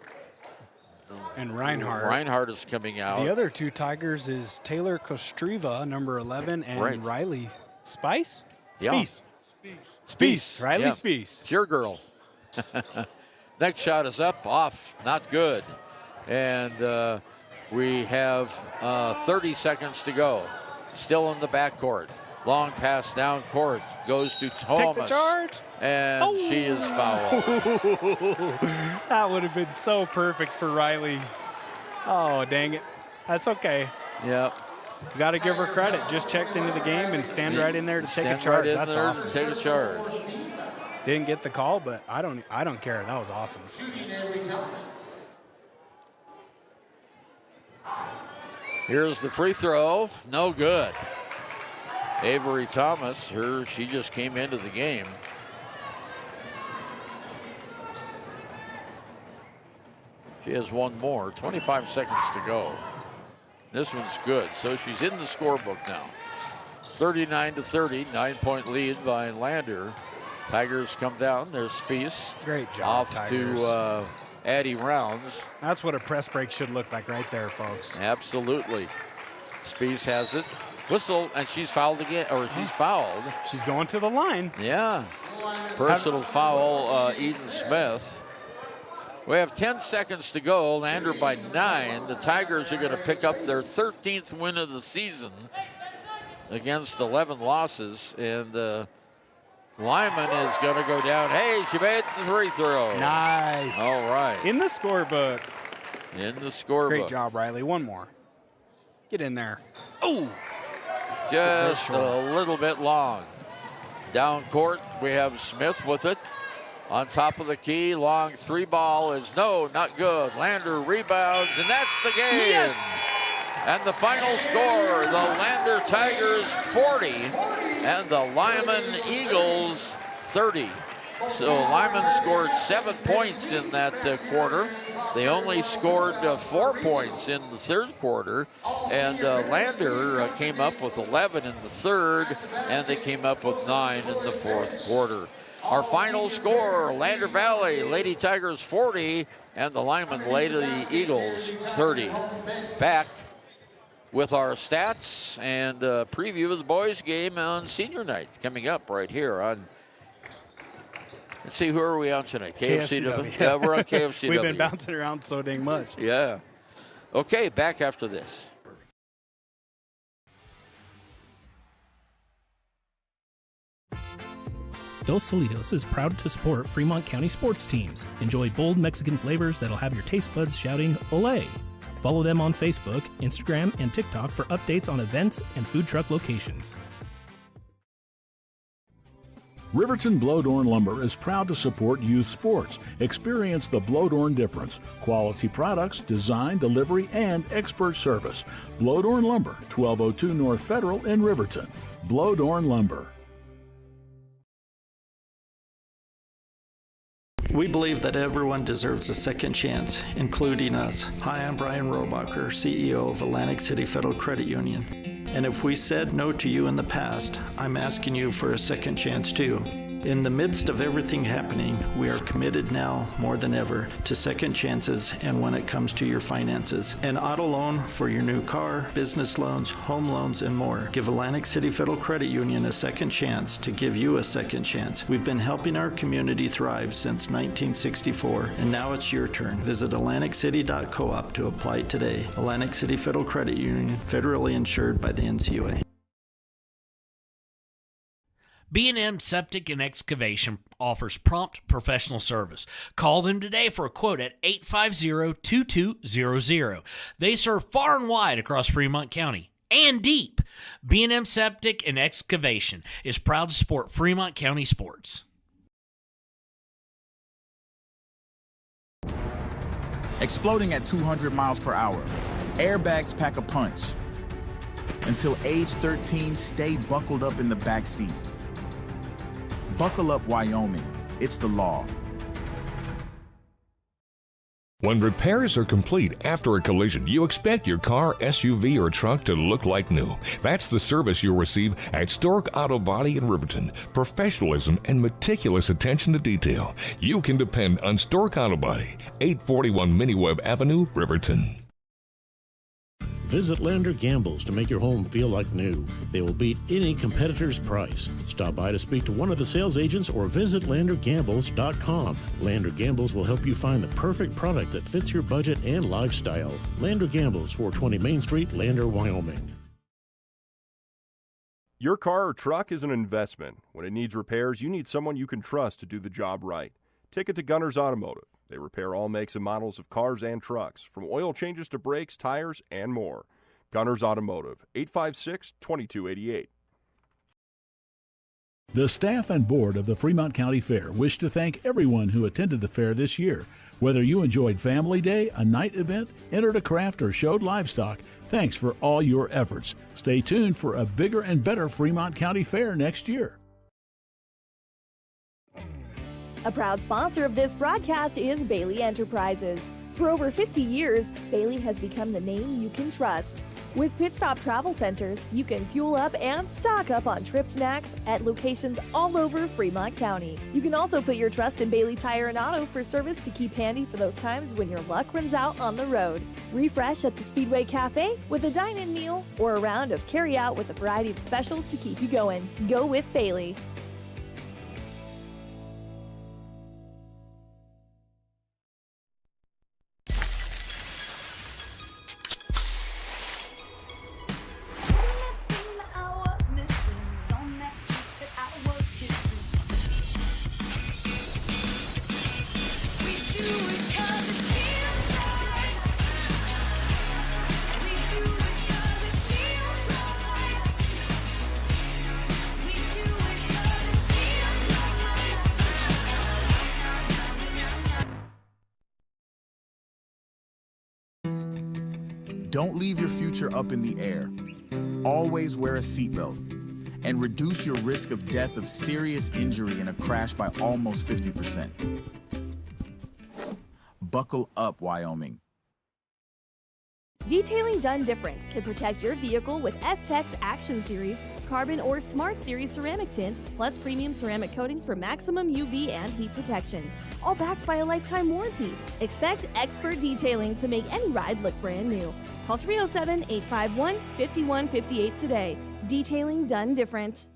And Reinhardt. Reinhardt is coming out. The other two Tigers is Taylor Kostriva, number 11, and Riley Spice? Yeah. Spice. Riley Spice. It's your girl. Next shot is up, off, not good. And we have 30 seconds to go. Still in the backcourt. Long pass down court. Goes to Thomas. Take the charge. And she is fouled. That would have been so perfect for Riley. Oh, dang it. That's okay. Yep. You got to give her credit. Just checked into the game and stand right in there to take a charge. Right That's awesome. Take a charge. Didn't get the call, but I don't care. That was awesome. Here's the free throw. No good. Avery Thomas, she just came into the game. She has one more. 25 seconds to go. This one's good. So she's in the scorebook now. 39-30, 9-point lead by Lander. Tigers come down. There's Spies. Great job, Off Tigers. to Addie Rounds. That's what a press break should look like right there, folks. Absolutely. Spies has it. Whistle, and she's fouled again, or she's fouled. She's going to the line. Yeah. Personal foul, Eden Smith. We have 10 seconds to go. Lander by 9. The Tigers are going to pick up their 13th win of the season against 11 losses. And Lyman is going to go down. Hey, she made the free throw. Nice. All right. In the scorebook. In the scorebook. Great job, Riley. One more. Get in there. Oh. Just a little bit long. Down court, we have Smith with it. On top of the key, long three ball is not good. Lander rebounds, and that's the game. Yes! And the final score, the Lander Tigers 40 and the Lyman Eagles 30. So Lyman scored 7 points in that quarter. They only scored 4 points in the third quarter. And Lander came up with 11 in the third, and they came up with 9 in the fourth quarter. Our final score, Lander Valley Lady Tigers 40 and the Lyman Lady Eagles 30. Back with our stats and preview of the boys game on senior night coming up right here on, let's see, who are we on tonight? KFCW. Yeah, we're on KFCW. We've been bouncing around so dang much. Yeah. Okay, back after this. Dos Solitos is proud to support Fremont County sports teams. Enjoy bold Mexican flavors that'll have your taste buds shouting, "Olé!" Follow them on Facebook, Instagram, and TikTok for updates on events and food truck locations. Riverton Blodorn Lumber is proud to support youth sports. Experience the Blodorn difference. Quality products, design, delivery, and expert service. Blodorn Lumber, 1202 North Federal in Riverton. Blodorn Lumber. We believe that everyone deserves a second chance, including us. Hi, I'm Brian Robacher, CEO of Atlantic City Federal Credit Union. And if we said no to you in the past, I'm asking you for a second chance too. In the midst of everything happening, we are committed now more than ever to second chances and when it comes to your finances. An auto loan for your new car, business loans, home loans, and more. Give Atlantic City Federal Credit Union a second chance to give you a second chance. We've been helping our community thrive since 1964, and now it's your turn. Visit AtlanticCity.coop to apply today. Atlantic City Federal Credit Union, federally insured by the NCUA. B&M Septic and Excavation offers prompt professional service. Call them today for a quote at 850-2200. They serve far and wide across Fremont County and deep. B&M Septic and Excavation is proud to support Fremont County sports. Exploding at 200 miles per hour. Airbags pack a punch. Until age 13, stay buckled up in the back seat. Buckle up, Wyoming. It's the law. When repairs are complete after a collision, you expect your car, SUV, or truck to look like new. That's the service you'll receive at Stork Auto Body in Riverton. Professionalism and meticulous attention to detail. You can depend on Stork Auto Body, 841 Miniweb Avenue, Riverton. Visit Lander Gambles to make your home feel like new. They will beat any competitor's price. Stop by to speak to one of the sales agents or visit LanderGambles.com. Lander Gambles will help you find the perfect product that fits your budget and lifestyle. Lander Gambles, 420 Main Street, Lander, Wyoming. Your car or truck is an investment. When it needs repairs, you need someone you can trust to do the job right. Take it to Gunner's Automotive. They repair all makes and models of cars and trucks, from oil changes to brakes, tires, and more. Gunner's Automotive, 856-2288. The staff and board of the Fremont County Fair wish to thank everyone who attended the fair this year. Whether you enjoyed Family Day, a night event, entered a craft, or showed livestock, thanks for all your efforts. Stay tuned for a bigger and better Fremont County Fair next year. A proud sponsor of this broadcast is Bailey Enterprises. For over 50 years, Bailey has become the name you can trust. With Pit Stop Travel Centers, you can fuel up and stock up on trip snacks at locations all over Fremont County. You can also put your trust in Bailey Tire and Auto for service to keep handy for those times when your luck runs out on the road. Refresh at the Speedway Cafe with a dine-in meal or a round of carry-out with a variety of specials to keep you going. Go with Bailey. Don't leave your future up in the air. Always wear a seatbelt and reduce your risk of death of serious injury in a crash by almost 50%. Buckle up, Wyoming. Detailing done different can protect your vehicle with S-Tech's Action Series, Carbon or Smart Series ceramic tint, plus premium ceramic coatings for maximum UV and heat protection. All backed by a lifetime warranty. Expect expert detailing to make any ride look brand new. Call 307-851-5158 today. Detailing done different.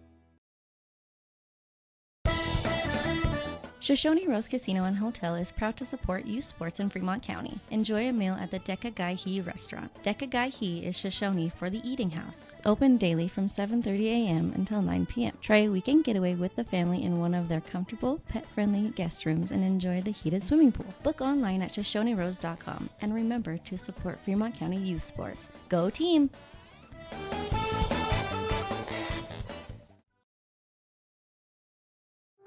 Shoshone Rose Casino and Hotel is proud to support youth sports in Fremont County. Enjoy a meal at the Deca Gai He restaurant. Deca Gai He is Shoshone for the eating house. Open daily from 7:30 a.m. until 9 p.m. Try a weekend getaway with the family in one of their comfortable, pet-friendly guest rooms and enjoy the heated swimming pool. Book online at ShoshoneRose.com and remember to support Fremont County youth sports. Go team!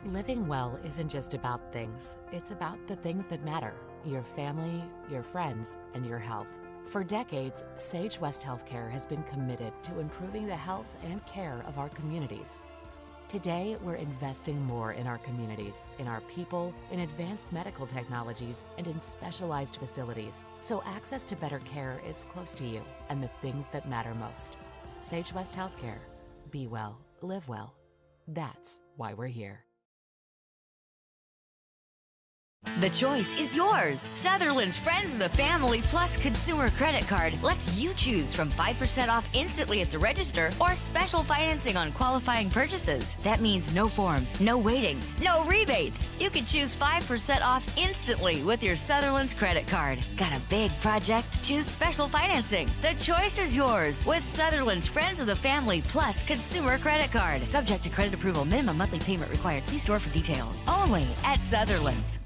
Living well isn't just about things. It's about the things that matter. Your family, your friends, and your health. For decades, Sage West Healthcare has been committed to improving the health and care of our communities. Today, we're investing more in our communities, in our people, in advanced medical technologies, and in specialized facilities, so access to better care is close to you and the things that matter most. Sage West Healthcare. Be well, live well. That's why we're here. The choice is yours. Sutherland's Friends of the Family Plus Consumer Credit Card lets you choose from 5% off instantly at the register or special financing on qualifying purchases. That means no forms, no waiting, no rebates. You can choose 5% off instantly with your Sutherland's credit card. Got a big project? Choose special financing. The choice is yours with Sutherland's Friends of the Family Plus Consumer Credit Card. Subject to credit approval. Minimum monthly payment required. See store for details. Only at Sutherland's.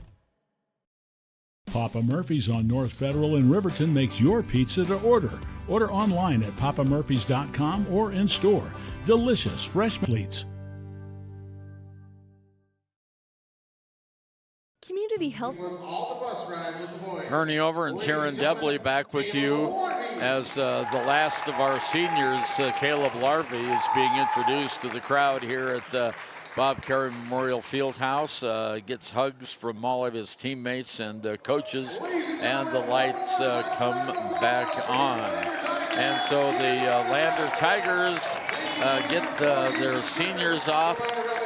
Papa Murphy's on North Federal in Riverton makes your pizza to order. Order online at papamurphys.com or in store. Delicious, fresh pleats. Community Health. Ernie Over and Taryn Debley back with you as the last of our seniors, Caleb Larvey, is being introduced to the crowd here at Bob Carey Memorial Fieldhouse. Gets hugs from all of his teammates and coaches, and the lights come back on. And so the Lander Tigers get their seniors off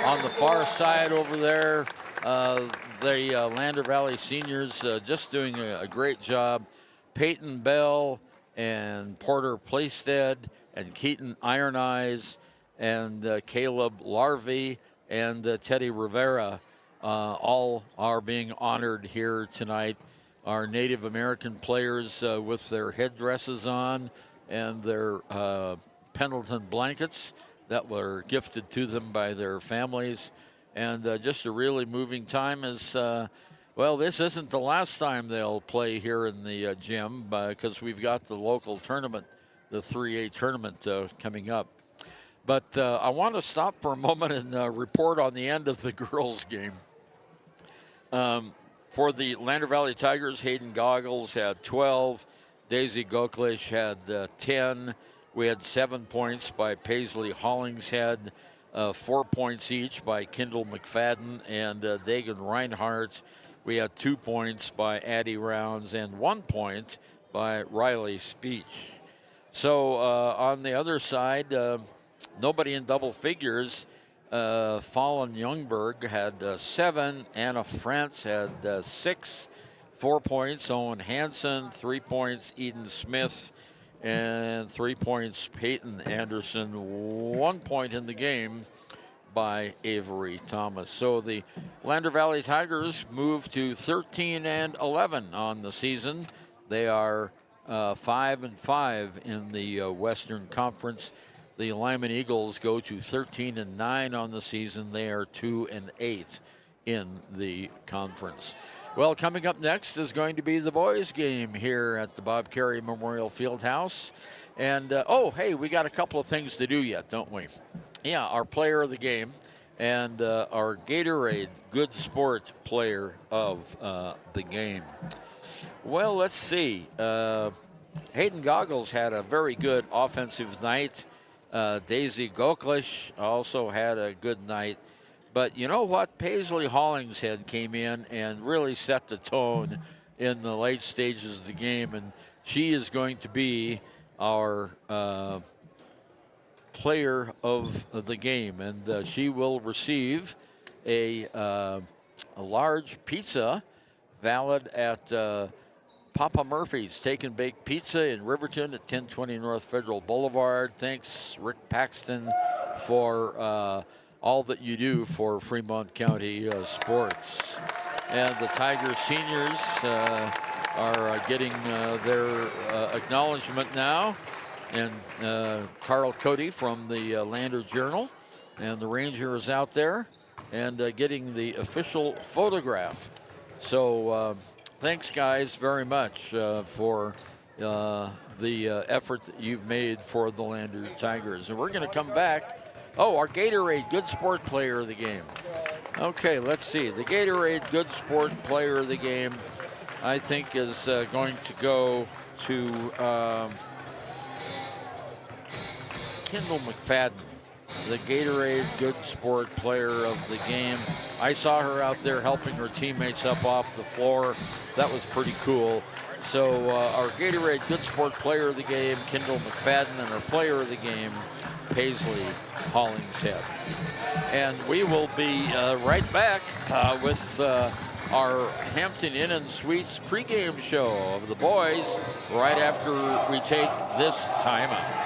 on the far side over there. The Lander Valley seniors just doing a great job. Peyton Bell and Porter Playstead and Keaton Iron Eyes and Caleb Larvey and Teddy Rivera all are being honored here tonight. Our Native American players with their headdresses on and their Pendleton blankets that were gifted to them by their families. And just a really moving time as, well, this isn't the last time they'll play here in the gym because we've got the local tournament, the 3A tournament coming up. But I want to stop for a moment and report on the end of the girls' game. For the Lander Valley Tigers, Hayden Goggles had 12. Daisy Goklish had 10. We had 7 points by Paisley Hollingshead, 4 points each by Kendall McFadden and Dagan Reinhardt. We had 2 points by Addie Rounds and 1 point by Riley Speech. So on the other side, nobody in double figures. Fallon Youngberg had 7. Anna France had 6. 4 points. Owen Hansen, 3 points. Eden Smith, and 3 points. Peyton Anderson, 1 point in the game by Avery Thomas. So the Lander Valley Tigers move to 13-11 on the season. They are 5-5 in the Western Conference. The Lyman Eagles go to 13-9 on the season. They are 2-8 in the conference. Well, coming up next is going to be the boys' game here at the Bob Carey Memorial Fieldhouse. And, oh, hey, we got a couple of things to do yet, don't we? Yeah, our player of the game and our Gatorade Good Sport player of the game. Well, let's see. Hayden Goggles had a very good offensive night. Daisy Goklish also had a good night. But you know what? Paisley Hollingshead came in and really set the tone in the late stages of the game. And she is going to be our player of the game. And she will receive a large pizza valid at Papa Murphy's Take and Bake Pizza in Riverton at 1020 North Federal Boulevard. Thanks, Rick Paxton, for all that you do for Fremont County sports. And the Tiger seniors are getting their acknowledgement now. And Carl Cody from the Lander Journal and the Ranger is out there and getting the official photograph. So thanks, guys, very much for the effort that you've made for the Lander Tigers. And we're going to come back. Oh, our Gatorade Good Sport player of the game. Okay, let's see. The Gatorade Good Sport player of the game, I think, is going to go to Kendall McFadden, the Gatorade Good Sport player of the game. I saw her out there helping her teammates up off the floor. That was pretty cool. So our Gatorade Good Sport player of the game, Kendall McFadden, and our player of the game, Paisley Hollingshead. And we will be right back with our Hampton Inn and Suites pregame show of the boys right after we take this timeout.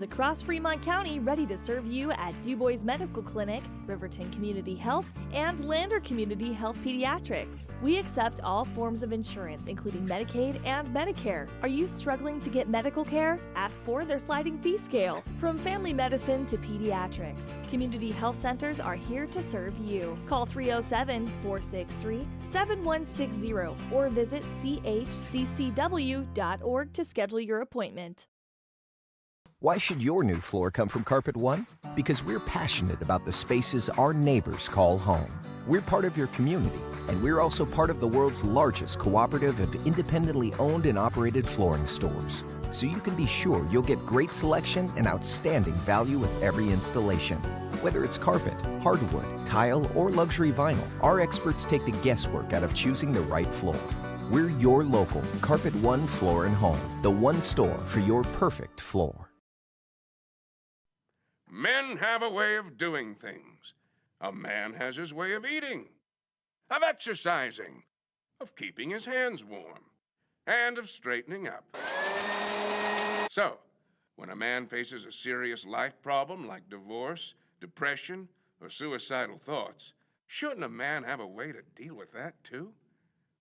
Across Fremont County ready to serve you at DuBois Medical Clinic, Riverton Community Health, and Lander Community Health Pediatrics. We accept all forms of insurance, including Medicaid and Medicare. Are you struggling to get medical care? Ask for their sliding fee scale. From family medicine to pediatrics, community health centers are here to serve you. Call 307-463-7160 or visit chccw.org to schedule your appointment. Why should your new floor come from Carpet One? Because we're passionate about the spaces our neighbors call home. We're part of your community, and we're also part of the world's largest cooperative of independently owned and operated flooring stores. So you can be sure you'll get great selection and outstanding value with every installation. Whether it's carpet, hardwood, tile, or luxury vinyl, our experts take the guesswork out of choosing the right floor. We're your local Carpet One Floor and Home, the one store for your perfect floor. Men have a way of doing things. A man has his way of eating, of exercising, of keeping his hands warm, and of straightening up. So, when a man faces a serious life problem like divorce, depression, or suicidal thoughts, shouldn't a man have a way to deal with that too?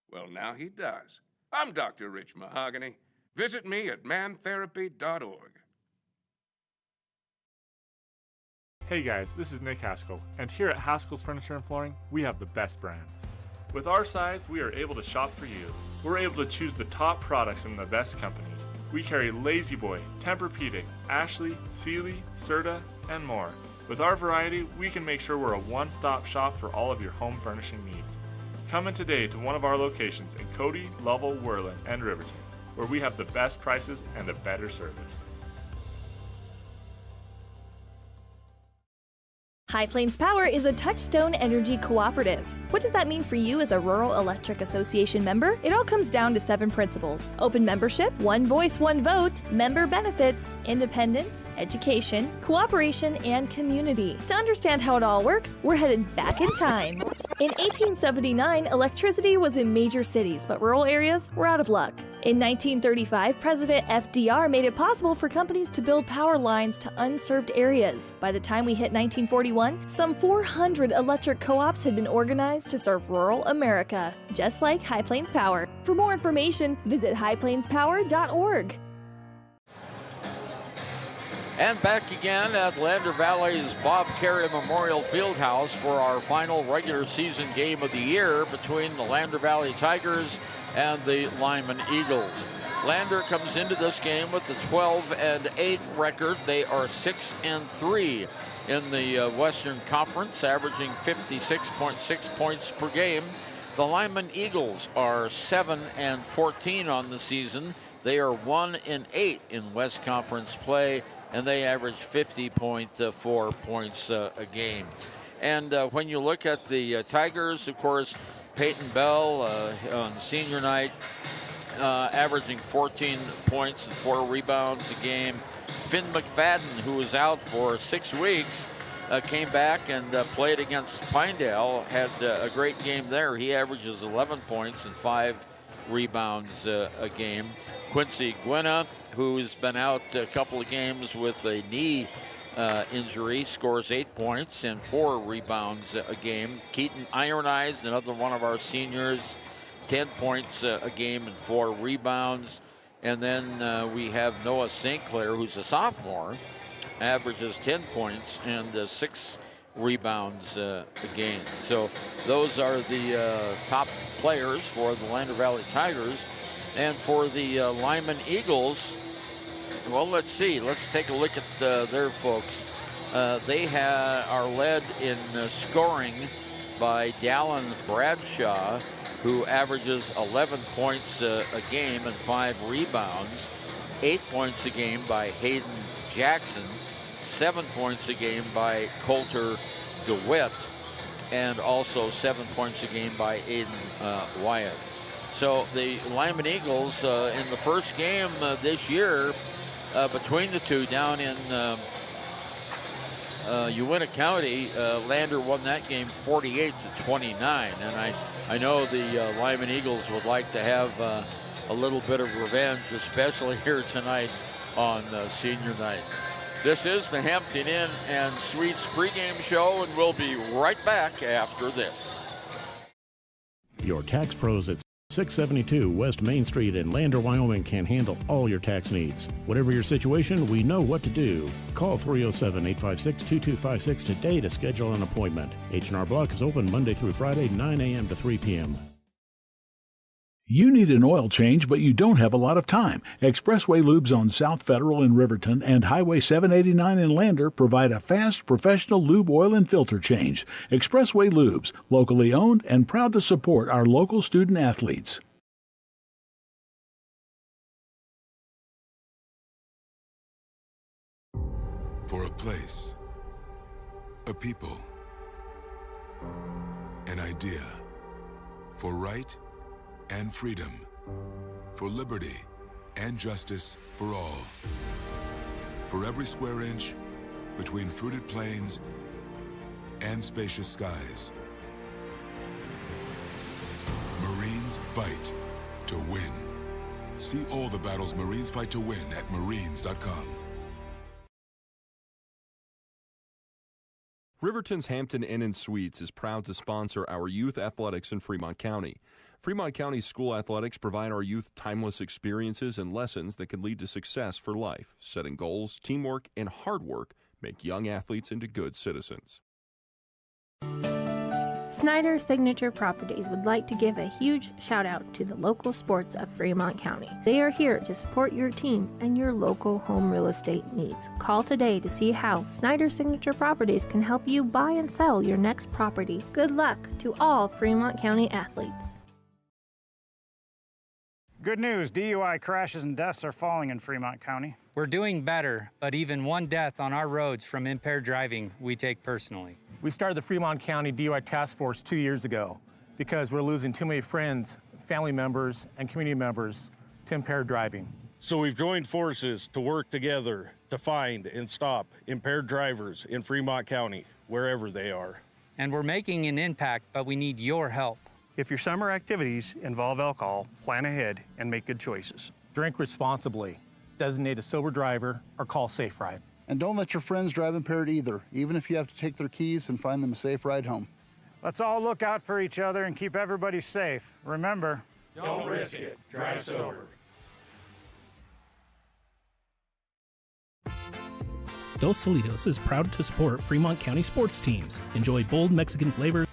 Well, now he does. I'm Dr. Rich Mahogany. Visit me at mantherapy.org. Hey guys, this is Nick Haskell, and here at Haskell's Furniture and Flooring, we have the best brands. With our size, we are able to shop for you. We're able to choose the top products from the best companies. We carry La-Z-Boy, Tempur-Pedic, Ashley, Sealy, Serta, and more. With our variety, we can make sure we're a one-stop shop for all of your home furnishing needs. Come in today to one of our locations in Cody, Lovell, Worland, and Riverton, where we have the best prices and a better service. High Plains Power is a Touchstone Energy Cooperative. What does that mean for you as a Rural Electric Association member? It all comes down to 7 principles: open membership, one voice, one vote, member benefits, independence, education, cooperation, and community. To understand how it all works, we're headed back in time. In 1879, electricity was in major cities, but rural areas were out of luck. In 1935, President FDR made it possible for companies to build power lines to unserved areas. By the time we hit 1941, some 400 electric co-ops had been organized to serve rural America, just like High Plains Power. For more information, visit highplainspower.org. And back again at Lander Valley's Bob Carey Memorial Fieldhouse for our final regular season game of the year between the Lander Valley Tigers and the Lyman Eagles. Lander comes into this game with a 12-8 record. They are 6-3 in the Western Conference, averaging 56.6 points per game. The Lyman Eagles are 7-14 on the season. They are 1-8 in West Conference play, and they average 50.4 points a game. And when you look at the Tigers, of course, Peyton Bell on senior night, averaging 14 points and 4 rebounds a game. Finn McFadden, who was out for 6 weeks, came back and played against Pinedale, had a great game there. He averages 11 points and 5 rebounds a game. Quincy Gwynna, who's been out a couple of games with a knee injury, scores 8 points and 4 rebounds a game. Keaton Iron Eyes, another one of our seniors, 10 points a game and 4 rebounds. And then we have Noah St. Clair, who's a sophomore, averages 10 points and 6 rebounds a game. So those are the top players for the Lander Valley Tigers. And for the Lyman Eagles, well, let's see. Let's take a look at their folks. They are led in scoring by Dallin Bradshaw, who averages 11 points a game and 5 rebounds. 8 points a game by Hayden Jackson. 7 points a game by Coulter DeWitt. And also 7 points a game by Aiden Wyatt. So the Lyman Eagles in the first game this year between the two down in Uintah County, Lander won that game 48-29, and I know the Lyman Eagles would like to have a little bit of revenge, especially here tonight on senior night. This is the Hampton Inn and Suites pregame show, and we'll be right back after this. Your tax pros at 672 West Main Street in Lander, Wyoming can handle all your tax needs. Whatever your situation, we know what to do. Call 307-856-2256 today to schedule an appointment. H&R Block is open Monday through Friday, 9 a.m. to 3 p.m. You need an oil change, but you don't have a lot of time. Expressway Lubes on South Federal in Riverton and Highway 789 in Lander provide a fast, professional lube oil and filter change. Expressway Lubes, locally owned and proud to support our local student athletes. For a place, a people, an idea, for right and freedom, for liberty and justice for all. For every square inch between fruited plains and spacious skies. Marines fight to win. See all the battles Marines fight to win at marines.com. Riverton's Hampton Inn and Suites is proud to sponsor our youth athletics in Fremont County. Fremont County School Athletics provide our youth timeless experiences and lessons that can lead to success for life. Setting goals, teamwork, and hard work make young athletes into good citizens. Snyder Signature Properties would like to give a huge shout out to the local sports of Fremont County. They are here to support your team and your local home real estate needs. Call today to see how Snyder Signature Properties can help you buy and sell your next property. Good luck to all Fremont County athletes. Good news, DUI crashes and deaths are falling in Fremont County. We're doing better, but even one death on our roads from impaired driving, we take personally. We started the Fremont County DUI Task Force 2 years ago because we're losing too many friends, family members, and community members to impaired driving. So we've joined forces to work together to find and stop impaired drivers in Fremont County, wherever they are. And we're making an impact, but we need your help. If your summer activities involve alcohol, plan ahead and make good choices. Drink responsibly, designate a sober driver, or call Safe Ride. And don't let your friends drive impaired either, even if you have to take their keys and find them a safe ride home. Let's all look out for each other and keep everybody safe. Remember, don't risk it. Drive sober. Dos Solitos is proud to support Fremont County sports teams. Enjoy bold Mexican flavors.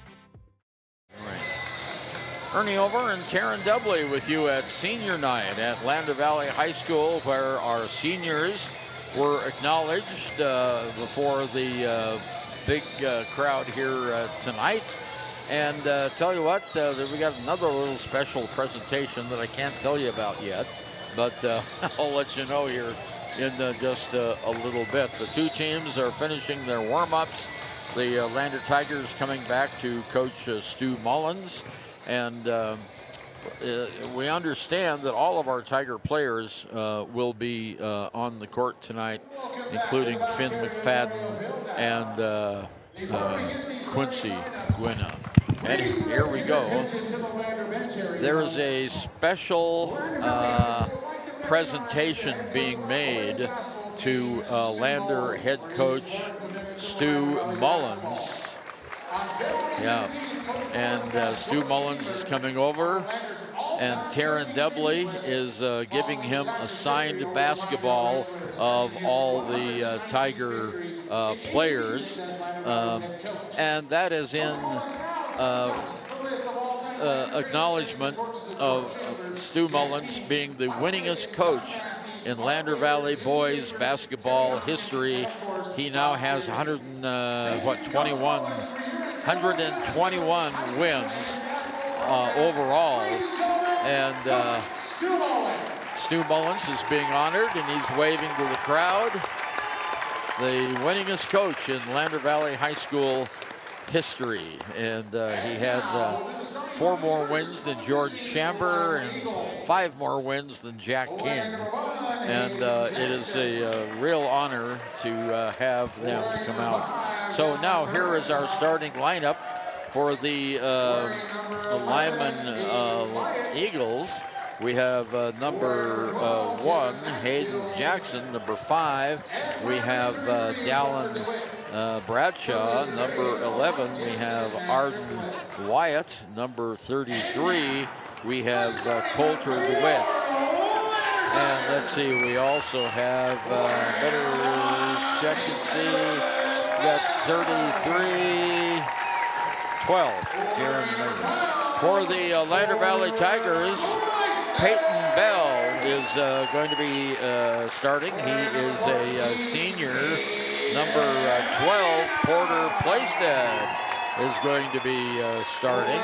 Ernie Over and Taryn Dudley with you at senior night at Lander Valley High School, where our seniors were acknowledged before the big crowd here tonight. And tell you what, we got another little special presentation that I can't tell you about yet, but I'll let you know here in just a little bit. The two teams are finishing their warm-ups. The Lander Tigers coming back to Coach Stu Mullins. And we understand that all of our Tiger players will be on the court tonight, including Finn McFadden and Quincy Gwynna. And here we go. There is a special presentation being made to Lander head coach Stu Mullins. Yeah. And Stu Mullins is coming over, and Taryn Dudley is giving him a signed basketball of all the Tiger players, and that is in acknowledgement of Stu Mullins being the winningest coach in Lander Valley boys basketball history. He now has 121 wins overall, and Stu Mullins is being honored, and he's waving to the crowd. The winningest coach in Lander Valley High School history, and he had 4 more wins than George Chamber and 5 more wins than Jack King. And it is a real honor to have them come out. So now here is our starting lineup for the Lyman Eagles. We have number 1, Hayden Jackson. Number 5, we have Dallin Bradshaw. Number 11, we have Arden Wyatt. Number 33, we have Coulter DeWitt. And let's see, we also have, better check and see, we got 33, 12, Jaron Maynard. For the Lander Valley Tigers, Peyton Bell is going to be starting. He is a senior. Number 12, Porter Plaisted, is going to be starting.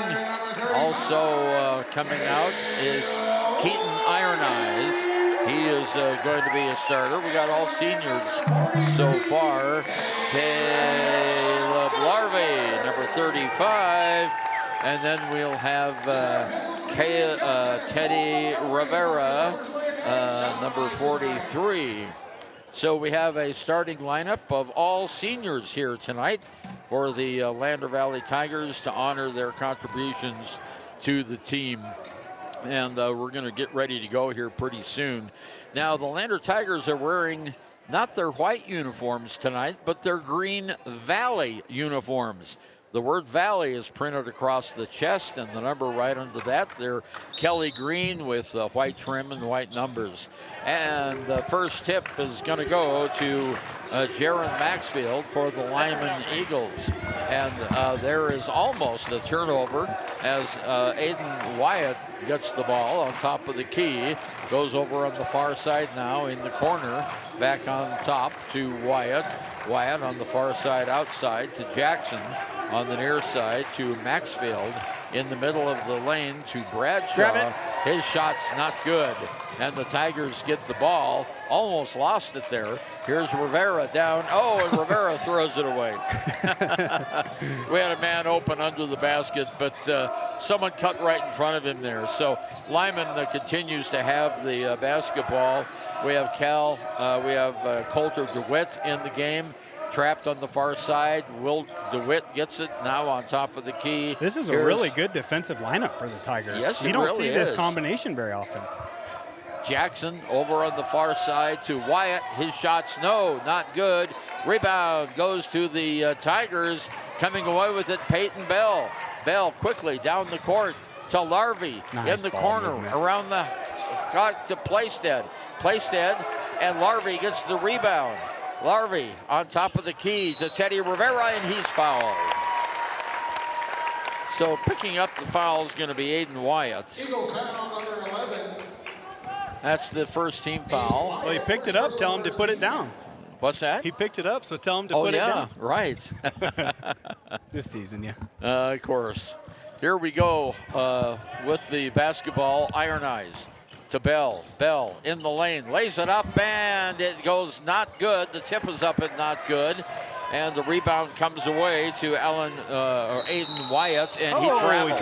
Also coming out is Keaton Iron Eyes. He is going to be a starter. We got all seniors so far. Caleb Larvey, number 35. And then we'll have Teddy Rivera, number 43. So we have a starting lineup of all seniors here tonight for the Lander Valley Tigers to honor their contributions to the team. And we're going to get ready to go here pretty soon. Now, the Lander Tigers are wearing not their white uniforms tonight, but their Green Valley uniforms. The word Valley is printed across the chest, and the number right under that, they're Kelly green with white trim and white numbers. And the first tip is going to go to Jaron Maxfield for the Lyman Eagles. And there is almost a turnover as Aiden Wyatt gets the ball on top of the key, goes over on the far side now in the corner, back on top to Wyatt. Wyatt on the far side outside to Jackson. On the near side to Maxfield. In the middle of the lane to Bradshaw. His shot's not good. And the Tigers get the ball. Almost lost it there. Here's Rivera down. Oh, and Rivera throws it away. We had a man open under the basket, but someone cut right in front of him there. So Lyman continues to have the basketball. We have Coulter DeWitt in the game. Trapped on the far side. Will DeWitt gets it now on top of the key. This is a really good defensive lineup for the Tigers. Yes, you don't see this combination very often. Jackson over on the far side to Wyatt. His shot's not good. Rebound goes to the Tigers. Coming away with it, Peyton Bell. Bell quickly down the court to Larvey in the corner movement. Around the got to Plaisted. Plaisted and Larvey gets the rebound. Larvey on top of the key to Teddy Rivera, and he's fouled. So picking up the foul is going to be Aiden Wyatt. Eagles have on number 11. That's the first team foul. Well, he picked it up. Tell him to put it down. What's that? He picked it up, so tell him to put it down. Oh, yeah, right. Just teasing you. Of course. Here we go with the basketball. Iron Eyes to Bell. Bell in the lane, lays it up, and it goes not good. The tip is up and not good. And the rebound comes away to Aiden Wyatt, and he travels.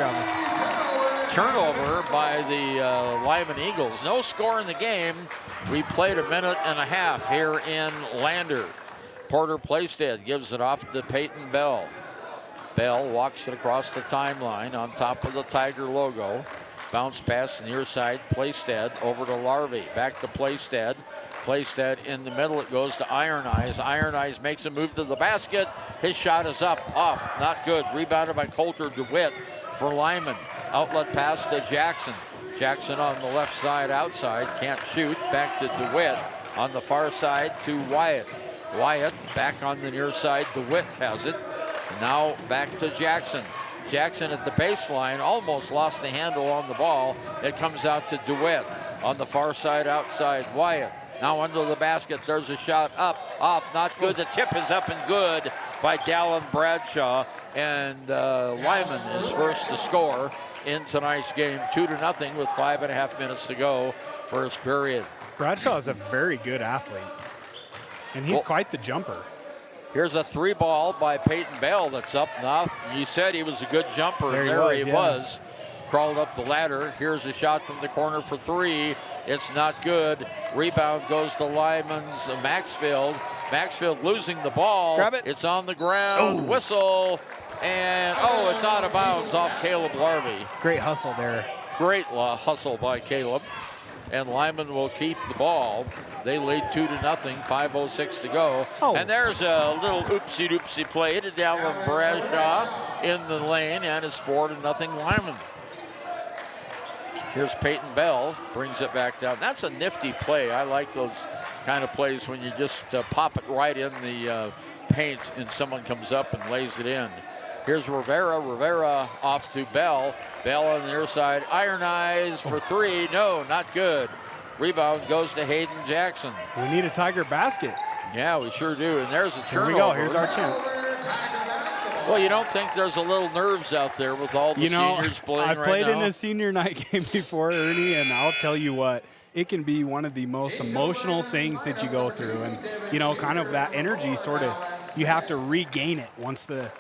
Turnover by the Lyman Eagles. No score in the game. We played a minute and a half here in Lander. Porter Plaisted gives it off to Peyton Bell. Bell walks it across the timeline on top of the Tiger logo. Bounce pass near side, Plaisted over to Larvey. Back to Plaisted. Plaisted in the middle, it goes to Iron Eyes. Iron Eyes makes a move to the basket. His shot is up, off, not good. Rebounded by Coulter DeWitt for Lyman. Outlet pass to Jackson. Jackson on the left side outside, can't shoot. Back to DeWitt on the far side to Wyatt. Wyatt back on the near side, DeWitt has it. Now back to Jackson. Jackson at the baseline, almost lost the handle on the ball. It comes out to DeWitt on the far side outside. Wyatt now under the basket. There's a shot up, off, not good. The tip is up and good by Dallin Bradshaw. And Lyman is first to score in tonight's game, 2-0 with 5.5 minutes to go, first period. Bradshaw is a very good athlete, and he's quite the jumper. Here's a 3-ball by Peyton Bell that's up now. You said he was a good jumper, and there he was. crawled up the ladder. Here's a shot from the corner for three. It's not good. Rebound goes to Lyman's Maxfield. Maxfield losing the ball. Grab it. It's on the ground. Whistle. And, it's out of bounds off Caleb Larvey. Great hustle there. Great hustle by Caleb. And Lyman will keep the ball. They lead 2-0, 5:06 to go. And there's a little oopsie-doopsie play to Dallin Bradshaw in the lane, and it's 4-0 Lyman. Here's Peyton Bell, brings it back down. That's a nifty play. I like those kind of plays when you just pop it right in the paint and someone comes up and lays it in. Here's Rivera. Rivera off to Bell. Bell on the near side. Iron Eyes for three. No, not good. Rebound goes to Hayden Jackson. We need a Tiger basket. Yeah, we sure do. And there's a turnover. Here we go. Here's our chance. Well, you don't think there's a little nerves out there with all the seniors playing right now? I played in a senior night game before, Ernie, and I'll tell you what, it can be one of the most emotional things that you go through. And, kind of that energy you have to regain it once the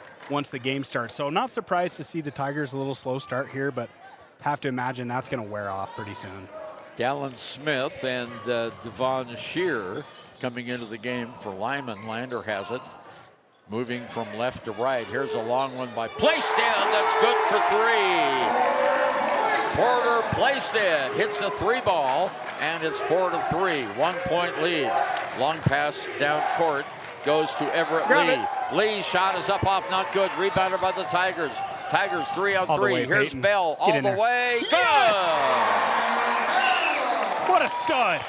game starts. So not surprised to see the Tigers a little slow start here, but have to imagine that's going to wear off pretty soon. Dallin Smith and Devon Shear coming into the game for Lyman. Lander has it. Moving from left to right. Here's a long one by Plaisted. That's good for three. Porter Plaisted hits a three ball, and it's 4-3. 1 point lead. Long pass down court goes to Everett Lee. Lee's shot is up off, not good. Rebounded by the Tigers. Tigers 3-on-3. Here's Peyton. Bell all the way. Good! Yes! What a stud!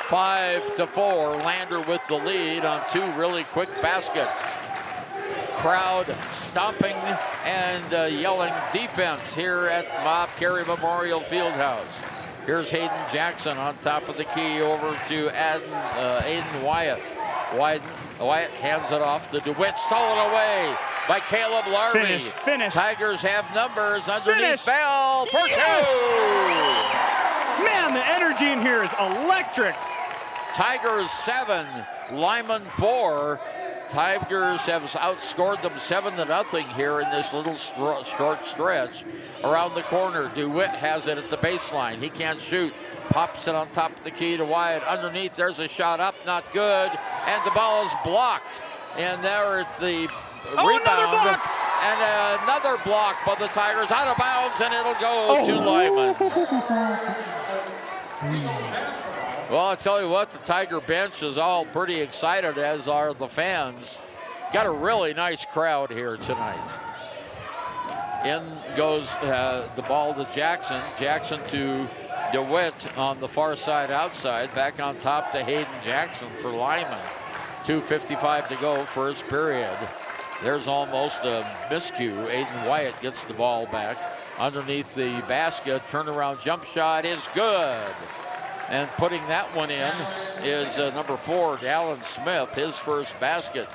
5-4. Lander with the lead on two really quick baskets. Crowd stomping and yelling defense here at Bob Carey Memorial Fieldhouse. Here's Hayden Jackson on top of the key over to Aiden Wyatt. Wyatt hands it off to DeWitt, stolen away by Caleb Larvey. Finish. Tigers have numbers underneath Bell for two. Man, the energy in here is electric. Tigers 7, Lyman 4. Tigers have outscored them 7-0 here in this little short stretch. Around the corner, DeWitt has it at the baseline. He can't shoot. Pops it on top of the key to Wyatt. Underneath, there's a shot up, not good. And the ball is blocked. And there at the rebound. And another block by the Tigers out of bounds, and it'll go to Lyman. Well, I'll tell you what, the Tiger bench is all pretty excited, as are the fans. Got a really nice crowd here tonight. In goes the ball to Jackson. Jackson to DeWitt on the far side outside. Back on top to Hayden Jackson for Lyman. 2:55 to go, first period. There's almost a miscue. Aiden Wyatt gets the ball back. Underneath the basket, turnaround jump shot is good. And putting that one in is number 4, Dallin Smith, his first basket.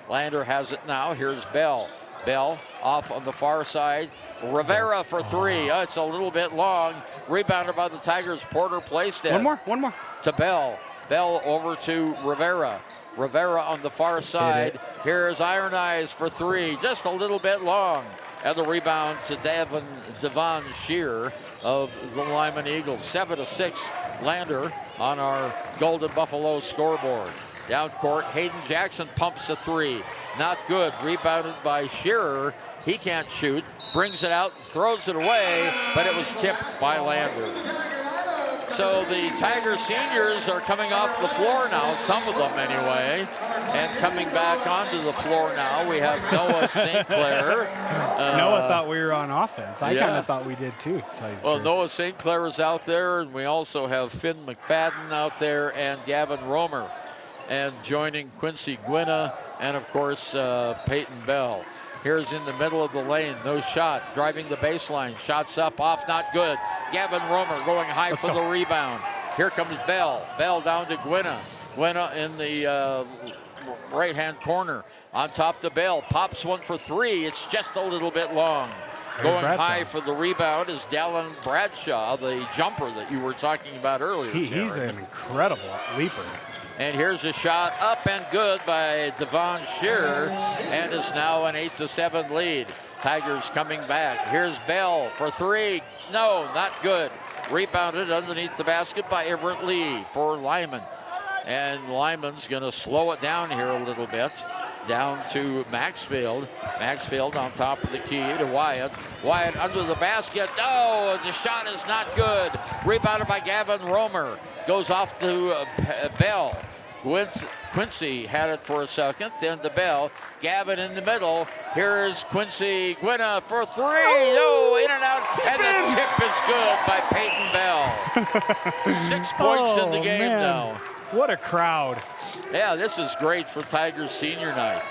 Lander has it now. Here's Bell. Bell off on the far side. Rivera for three. It's a little bit long. Rebounded by the Tigers. Porter placed it. One more. To Bell. Bell over to Rivera. Rivera on the far side. Here's Iron Eyes for three. Just a little bit long. And the rebound to Devon Shear of the Lyman Eagles. 7-6. Lander on our Golden Buffalo scoreboard. Down court, Hayden Jackson pumps a three. Not good. Rebounded by Shearer. He can't shoot. Brings it out, throws it away, but it was tipped by Lander. So the Tiger seniors are coming off the floor now, some of them anyway, and coming back onto the floor now. We have Noah St. Clair. Noah thought we were on offense. I kind of thought we did too, to tell you the truth. Noah St. Clair is out there, and we also have Finn McFadden out there and Gavin Romer. And joining Quincy Gwynna and, of course, Peyton Bell. Here's in the middle of the lane, no shot, driving the baseline. Shots up, off, not good. Gavin Romer going high for the rebound. Here comes Bell. Bell down to Gwynna. Gwynna in the right-hand corner. On top to Bell. Pops one for three. It's just a little bit long. There's Going Bradshaw. high for the rebound is Dallin Bradshaw, the jumper that you were talking about earlier. He's an incredible leaper. And here's a shot up and good by Devon Shearer, and it's now an 8-7 lead. Tigers coming back. Here's Bell for three. No, not good. Rebounded underneath the basket by Everett Lee for Lyman. And Lyman's going to slow it down here a little bit. Down to Maxfield. Maxfield on top of the key to Wyatt. Wyatt under the basket. No, the shot is not good. Rebounded by Gavin Romer. Goes off to Bell. Quincy had it for a second, then to Bell. Gavin in the middle. Here's Quincy Gwynna for three. No, in and out. And the chip is good by Peyton Bell. 6 points in the game now. What a crowd. Yeah, this is great for Tigers senior night.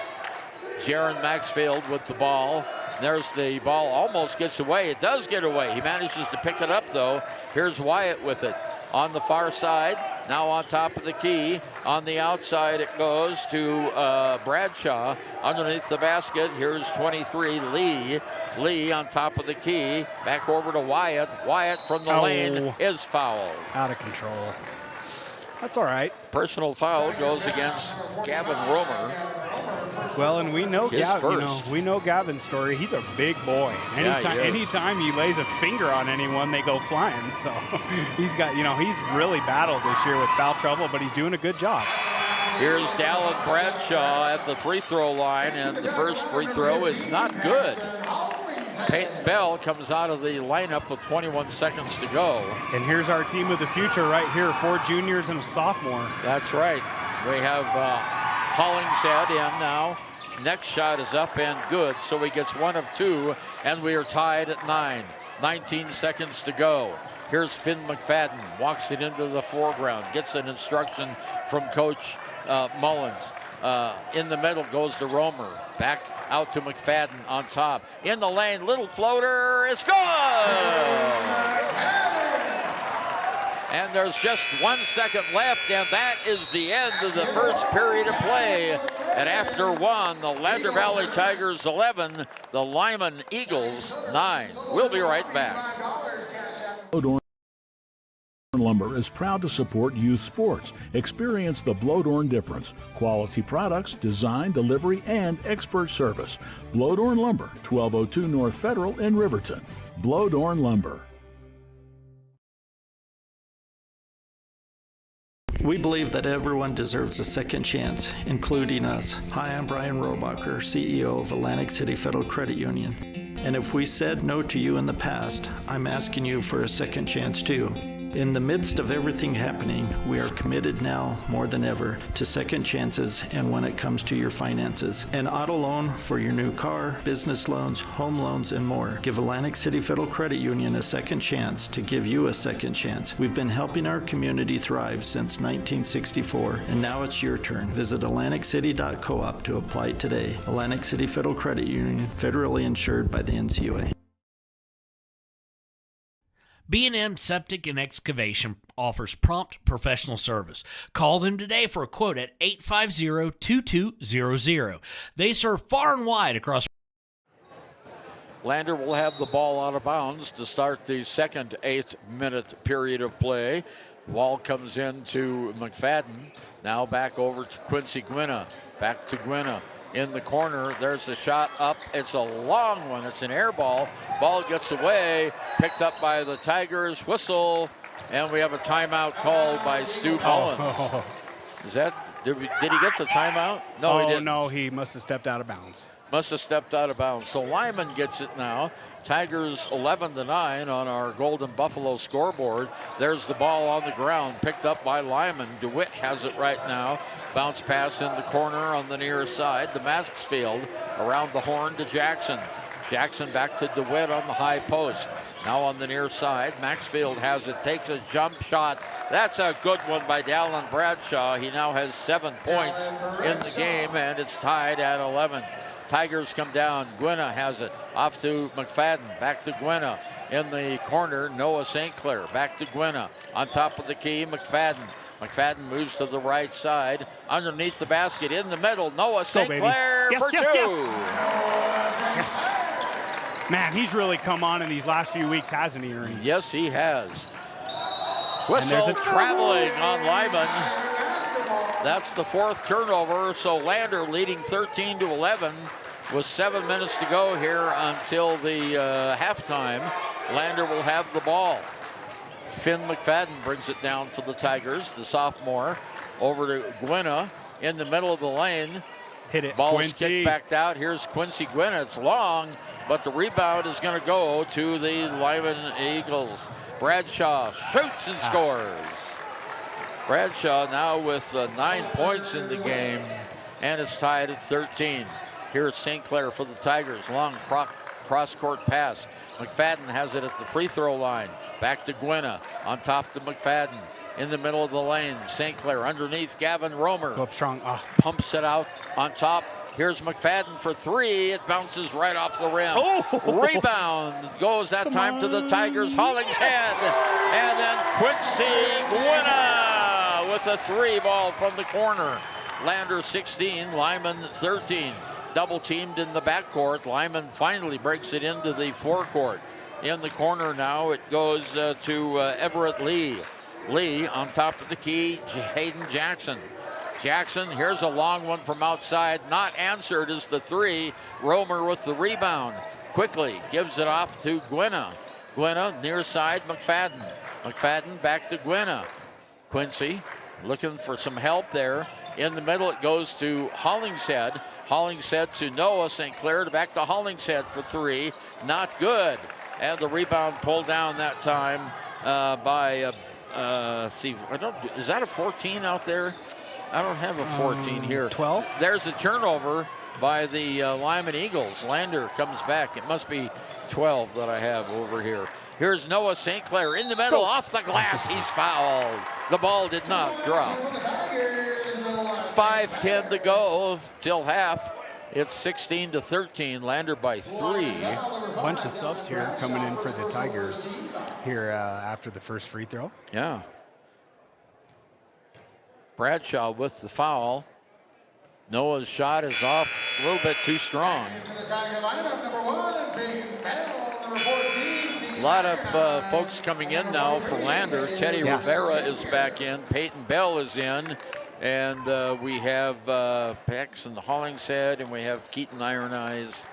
Jaron Maxfield with the ball. There's the ball, almost gets away. It does get away. He manages to pick it up, though. Here's Wyatt with it on the far side. Now on top of the key. On the outside, it goes to Bradshaw underneath the basket. Here's 23, Lee. Lee on top of the key. Back over to Wyatt. Wyatt from the lane is fouled. Out of control. That's all right. Personal foul goes against Gavin Romer. Well, and we know Gavin's story. He's a big boy. Anytime he lays a finger on anyone, they go flying. So he's got, he's really battled this year with foul trouble, but he's doing a good job. Here's Dallin Bradshaw at the free throw line, and the first free throw is not good. Peyton Bell comes out of the lineup with 21 seconds to go. And here's our team of the future right here, 4 juniors and a sophomore. That's right. We have Hollingshead in now. Next shot is up and good, so he gets 1 of 2, and we are tied at 9. 19 seconds to go. Here's Finn McFadden, walks it into the foreground, gets an instruction from Coach Mullins. In the middle goes to Romer. Back out to McFadden on top. In the lane, little floater, it's good! And there's just 1 second left, and that is the end of the first period of play. And after 1, the Lander Valley Tigers 11, the Lyman Eagles 9. We'll be right back. Blodorn Lumber is proud to support youth sports. Experience the Blodorn difference. Quality products, design, delivery, and expert service. Blodorn Lumber, 1202 North Federal in Riverton. Blodorn Lumber. We believe that everyone deserves a second chance, including us. Hi, I'm Brian Robacher, CEO of Atlantic City Federal Credit Union. And if we said no to you in the past, I'm asking you for a second chance too. In the midst of everything happening, we are committed now more than ever to second chances and when it comes to your finances. An auto loan for your new car, business loans, home loans, and more. Give Atlantic City Federal Credit Union a second chance to give you a second chance. We've been helping our community thrive since 1964, and now it's your turn. Visit AtlanticCity.coop to apply today. Atlantic City Federal Credit Union, federally insured by the NCUA. B&M Septic and Excavation offers prompt professional service. Call them today for a quote at 850-2200. They serve far and wide across. Lander will have the ball out of bounds to start the second 8-minute period of play. Ball comes in to McFadden. Now back over to Quincy Gwynna. Back to Gwynna. In the corner, there's a shot up. It's a long one. It's an air ball. Ball gets away, picked up by the Tigers. Whistle, and we have a timeout called by Stu Mullins. Is that? Did he get the timeout? No, he didn't. No, he must have stepped out of bounds. Must have stepped out of bounds. So Lyman gets it now. Tigers 11-9 on our Golden Buffalo scoreboard. There's the ball on the ground, picked up by Lyman. DeWitt has it right now. Bounce pass in the corner on the near side. The Maxfield around the horn to Jackson. Jackson back to DeWitt on the high post. Now on the near side, Maxfield has it, takes a jump shot. That's a good one by Dallin Bradshaw. He now has 7 points in the game, and it's tied at 11. Tigers come down. Gwynna has it. Off to McFadden. Back to Gwynna. In the corner, Noah St. Clair. Back to Gwynna. On top of the key, McFadden. McFadden moves to the right side. Underneath the basket, in the middle, Noah St. Clair for two. Yes. Man, he's really come on in these last few weeks, hasn't he, Ernie? Yes, he has. Whistle traveling on Lyman. That's the 4th turnover, so Lander leading 13-11. with 7 minutes to go here until the halftime. Lander will have the ball. Finn McFadden brings it down for the Tigers, the sophomore. Over to Gwynna in the middle of the lane. Hit it, Ball's Quincy. kicked back out. Here's Quincy Gwynna. It's long, but the rebound is going to go to the Lyman Eagles. Bradshaw shoots and scores. Bradshaw now with 9 points in the game, and it's tied at 13. Here's St. Clair for the Tigers. Long cross-court pass. McFadden has it at the free throw line. Back to Gwynna. On top to McFadden. In the middle of the lane. St. Clair underneath Gavin Romer. Go up strong. Pumps it out on top. Here's McFadden for three. It bounces right off the rim. Rebound goes that time to the Tigers. Hollingshead. And then Quincy Gwynna with a three ball from the corner. Lander 16, Lyman 13. Double teamed in the backcourt. Lyman finally breaks it into the forecourt. In the corner now, it goes to Everett Lee. Lee on top of the key, Hayden Jackson. Jackson, here's a long one from outside. Not answered is the three. Romer with the rebound. Quickly gives it off to Gwynna. Gwynna near side, McFadden. McFadden back to Gwynna. Quincy looking for some help there. In the middle, it goes to Hollingshead. Hollingshead to Noah St. Clair, back to Hollingshead for three. Not good. And the rebound pulled down that time by, is that a 14 out there? I don't have a 14 here. 12? There's a turnover by the Lyman Eagles. Lander comes back. It must be 12 that I have over here. Here's Noah St. Clair in the middle, off the glass. He's fouled. The ball did not drop. 5:10 to go till half. It's 16-13. Lander by 3. A bunch of subs here coming in for the Tigers here after the first free throw. Yeah. Bradshaw with the foul. Noah's shot is off a little bit too strong. A lot of folks coming in now for Lander. Teddy Rivera is back in. Peyton Bell is in. And we have Paxton Hollingshead, and we have Keaton Iron Eyes.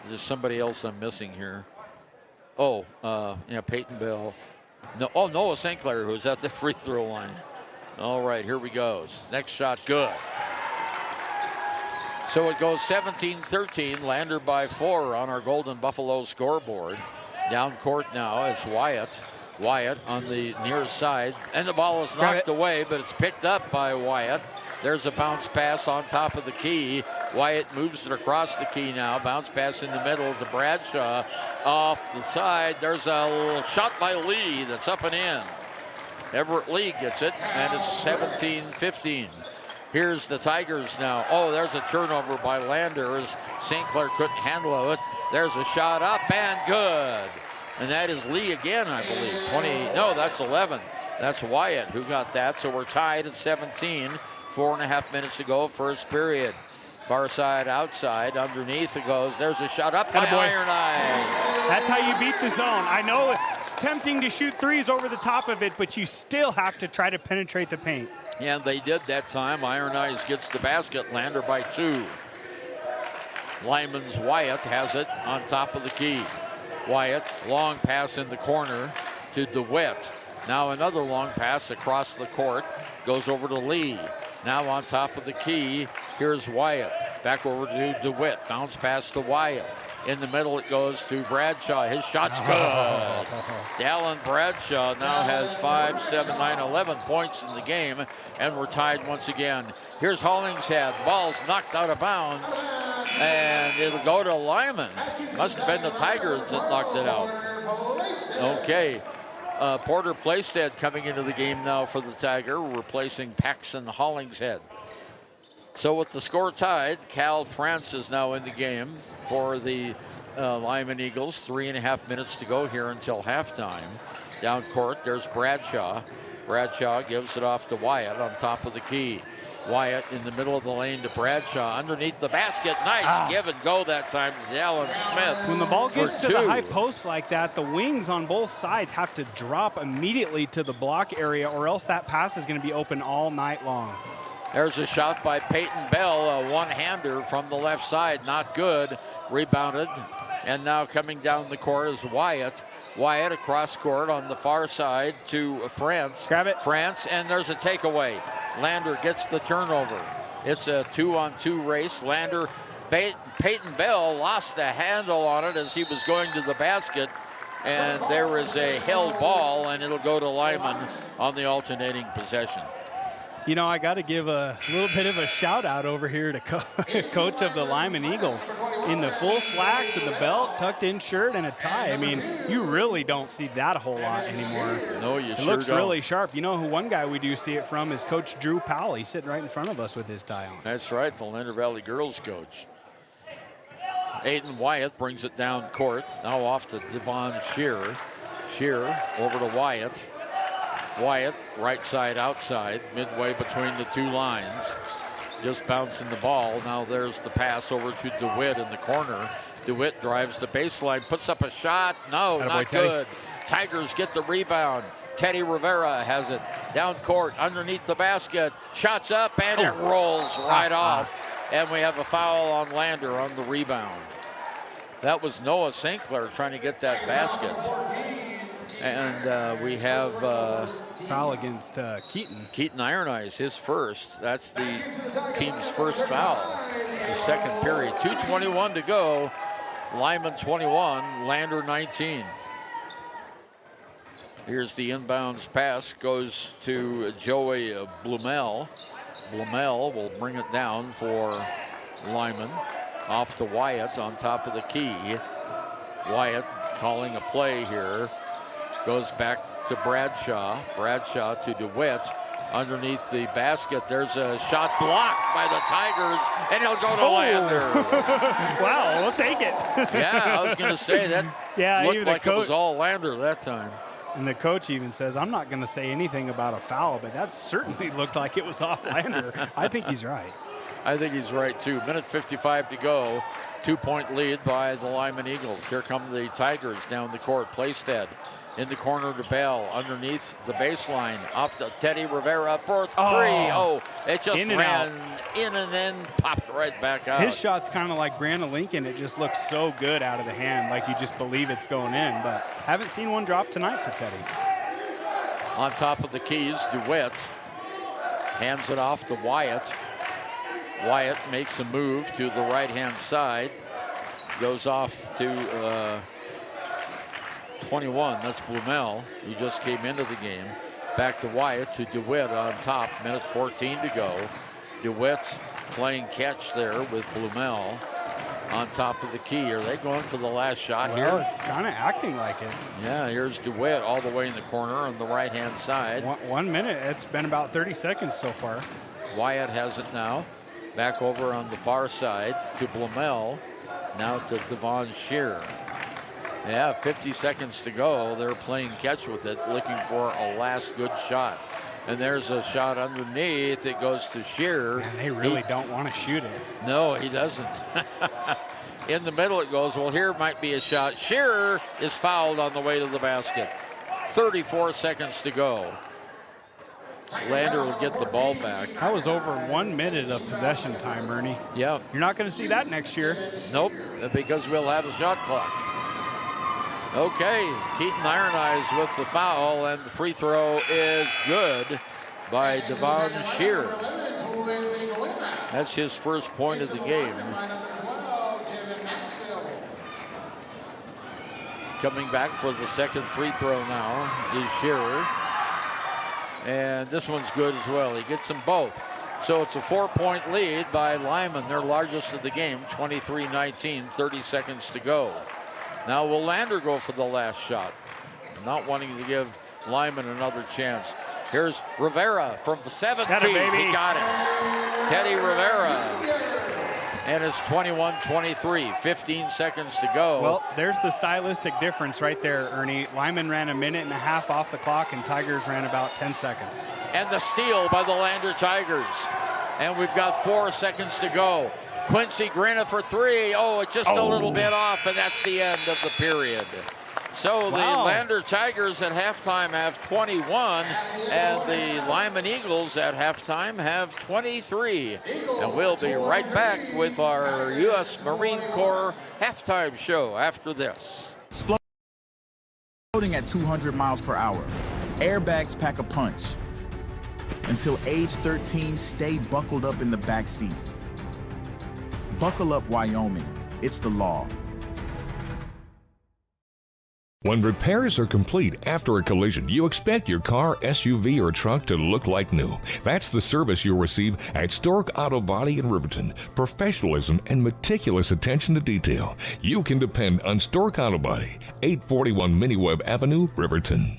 There's somebody else I'm missing here. Peyton Bell. No, Noah St. Clair, who's at the free throw line. All right, here we go. Next shot, good. So it goes 17-13. Lander by 4 on our Golden Buffalo scoreboard. Down court now, it's Wyatt. Wyatt on the near side, and the ball is knocked away, but it's picked up by Wyatt. There's a bounce pass on top of the key. Wyatt moves it across the key now. Bounce pass in the middle to Bradshaw. Off the side, there's a little shot by Lee that's up and in. Everett Lee gets it, and it's 17-15. Here's the Tigers now. There's a turnover by Lander as St. Clair couldn't handle it. There's a shot up and good. And that is Lee again, I believe. 20, no, that's 11. That's Wyatt who got that. So we're tied at 17. 4.5 minutes to go, first period. Far side, outside, underneath it goes. There's a shot up by Iron Eyes. That's how you beat the zone. I know it's tempting to shoot threes over the top of it, but you still have to try to penetrate the paint. And they did that time. Iron Eyes gets the basket. Lander by 2. Lyman's Wyatt has it on top of the key. Wyatt, long pass in the corner to DeWitt. Now another long pass across the court. Goes over to Lee. Now on top of the key, here's Wyatt. Back over to DeWitt. Bounce pass to Wyatt. In the middle, it goes to Bradshaw. His shot's good. Dallin Bradshaw now has 5, 7, 9, 11 points in the game, and we're tied once again. Here's Hollingshead. The ball's knocked out of bounds, and it'll go to Lyman. Must have been the Tigers that knocked it out. Okay. Porter Playstead coming into the game now for the Tiger, replacing Paxton Hollingshead. So with the score tied, Cal France is now in the game for the Lyman Eagles. 3.5 minutes to go here until halftime. Down court, there's Bradshaw. Bradshaw gives it off to Wyatt on top of the key. Wyatt in the middle of the lane to Bradshaw. Underneath the basket, nice give and go that time to Dallin Smith. When the ball gets to the high post like that, the wings on both sides have to drop immediately to the block area, or else that pass is going to be open all night long. There's a shot by Peyton Bell, a one-hander from the left side, not good. Rebounded, and now coming down the court is Wyatt. Wyatt across court on the far side to France. Grab it. France, and there's a takeaway. Lander gets the turnover. It's a 2-on-2 race. Lander, Peyton Bell lost the handle on it as he was going to the basket, and there is a held ball, and it'll go to Lyman on the alternating possession. You know, I got to give a little bit of a shout out over here to coach of the Lyman Eagles. In the full slacks and the belt, tucked in shirt and a tie. I mean, you really don't see that a whole lot anymore. No, you it sure looks don't. really sharp. You know who one guy we do see it from is Coach Drew Powell. He's sitting right in front of us with his tie on. That's right, the Lander Valley girls coach. Aiden Wyatt brings it down court. Now off to Devon Shearer. Shearer over to Wyatt. Wyatt, right side, outside, midway between the two lines. Just bouncing the ball. Now there's the pass over to DeWitt in the corner. DeWitt drives the baseline, puts up a shot. No, not good. Tigers get the rebound. Teddy Rivera has it down court, underneath the basket. Shots up, and it rolls right off. And we have a foul on Lander on the rebound. That was Noah St. Clair trying to get that basket. And we have foul against Keaton. Keaton Iron Eyes, his first. That's the team's first foul. The second period. 2:21 to go. Lyman 21, Lander 19. Here's the inbounds pass, goes to Joey Blumel. Blumel will bring it down for Lyman. Off to Wyatt on top of the key. Wyatt calling a play here. Goes back to Bradshaw. Bradshaw to DeWitt. Underneath the basket, there's a shot blocked by the Tigers, and he'll go to Lander. Wow, we'll take it. Yeah, I was going to say that looked like it was all Lander that time. And the coach even says, I'm not going to say anything about a foul, but that certainly looked like it was off Lander. I think he's right. I think he's right, too. Minute 55 to go. 2-point lead by the Lyman Eagles. Here come the Tigers down the court. Playstead in the corner to Bell. Underneath the baseline. Off to Teddy Rivera for three. Oh, it just ran in and then popped right back out. His shot's kind of like Brandon Lincoln. It just looks so good out of the hand, like you just believe it's going in. But haven't seen one drop tonight for Teddy. On top of the keys, DeWitt hands it off to Wyatt. Wyatt makes a move to the right-hand side. Goes off to 21. That's Blumel. He just came into the game. Back to Wyatt to DeWitt on top. Minute 14 to go. DeWitt playing catch there with Blumel on top of the key. Are they going for the last shot here? Well, it's kind of acting like it. Yeah, here's DeWitt all the way in the corner on the right-hand side. 1 minute. It's been about 30 seconds so far. Wyatt has it now. Back over on the far side to Blumel. Now to Devon Shearer. Yeah, 50 seconds to go. They're playing catch with it, looking for a last good shot. And there's a shot underneath. It goes to Shearer. Man, they really don't want to shoot it. No, he doesn't. In the middle it goes. Well, here might be a shot. Shearer is fouled on the way to the basket. 34 seconds to go. Lander will get the ball back. That was over 1 minute of possession time, Ernie. Yeah. You're not going to see that next year. Nope, because we'll have a shot clock. Okay, Keaton Iron Eyes with the foul, and the free throw is good by Devon Shearer. That's his first point of the game. Coming back for the second free throw now is Shearer. And this one's good as well. He gets them both. So it's a 4-point lead by Lyman, their largest of the game, 23-19, 30 seconds to go. Now will Lander go for the last shot? Not wanting to give Lyman another chance. Here's Rivera from the 7 feet. He got it. Teddy Rivera. And it's 21-23, 15 seconds to go. Well, there's the stylistic difference right there, Ernie. Lyman ran 1.5 minutes off the clock, and Tigers ran about 10 seconds. And the steal by the Lander Tigers. And we've got 4 seconds to go. Quincy Grina for three. Oh, it's just a little bit off, and that's the end of the period. So the Lander Tigers at halftime have 21, and the Lyman Eagles at halftime have 23. And we'll be right back with our U.S. Marine Corps halftime show after this. Exploding at 200 miles per hour. Airbags pack a punch. Until age 13, stay buckled up in the back seat. Buckle up, Wyoming. It's the law. When repairs are complete after a collision, you expect your car, SUV, or truck to look like new. That's the service you'll receive at Stork Auto Body in Riverton. Professionalism and meticulous attention to detail. You can depend on Stork Auto Body, 841 Miniweb Avenue, Riverton.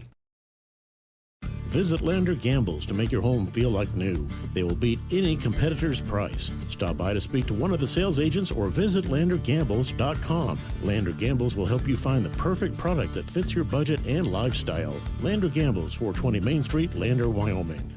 Visit Lander Gambles to make your home feel like new. They will beat any competitor's price. Stop by to speak to one of the sales agents or visit LanderGambles.com. Lander Gambles will help you find the perfect product that fits your budget and lifestyle. Lander Gambles, 420 Main Street, Lander, Wyoming.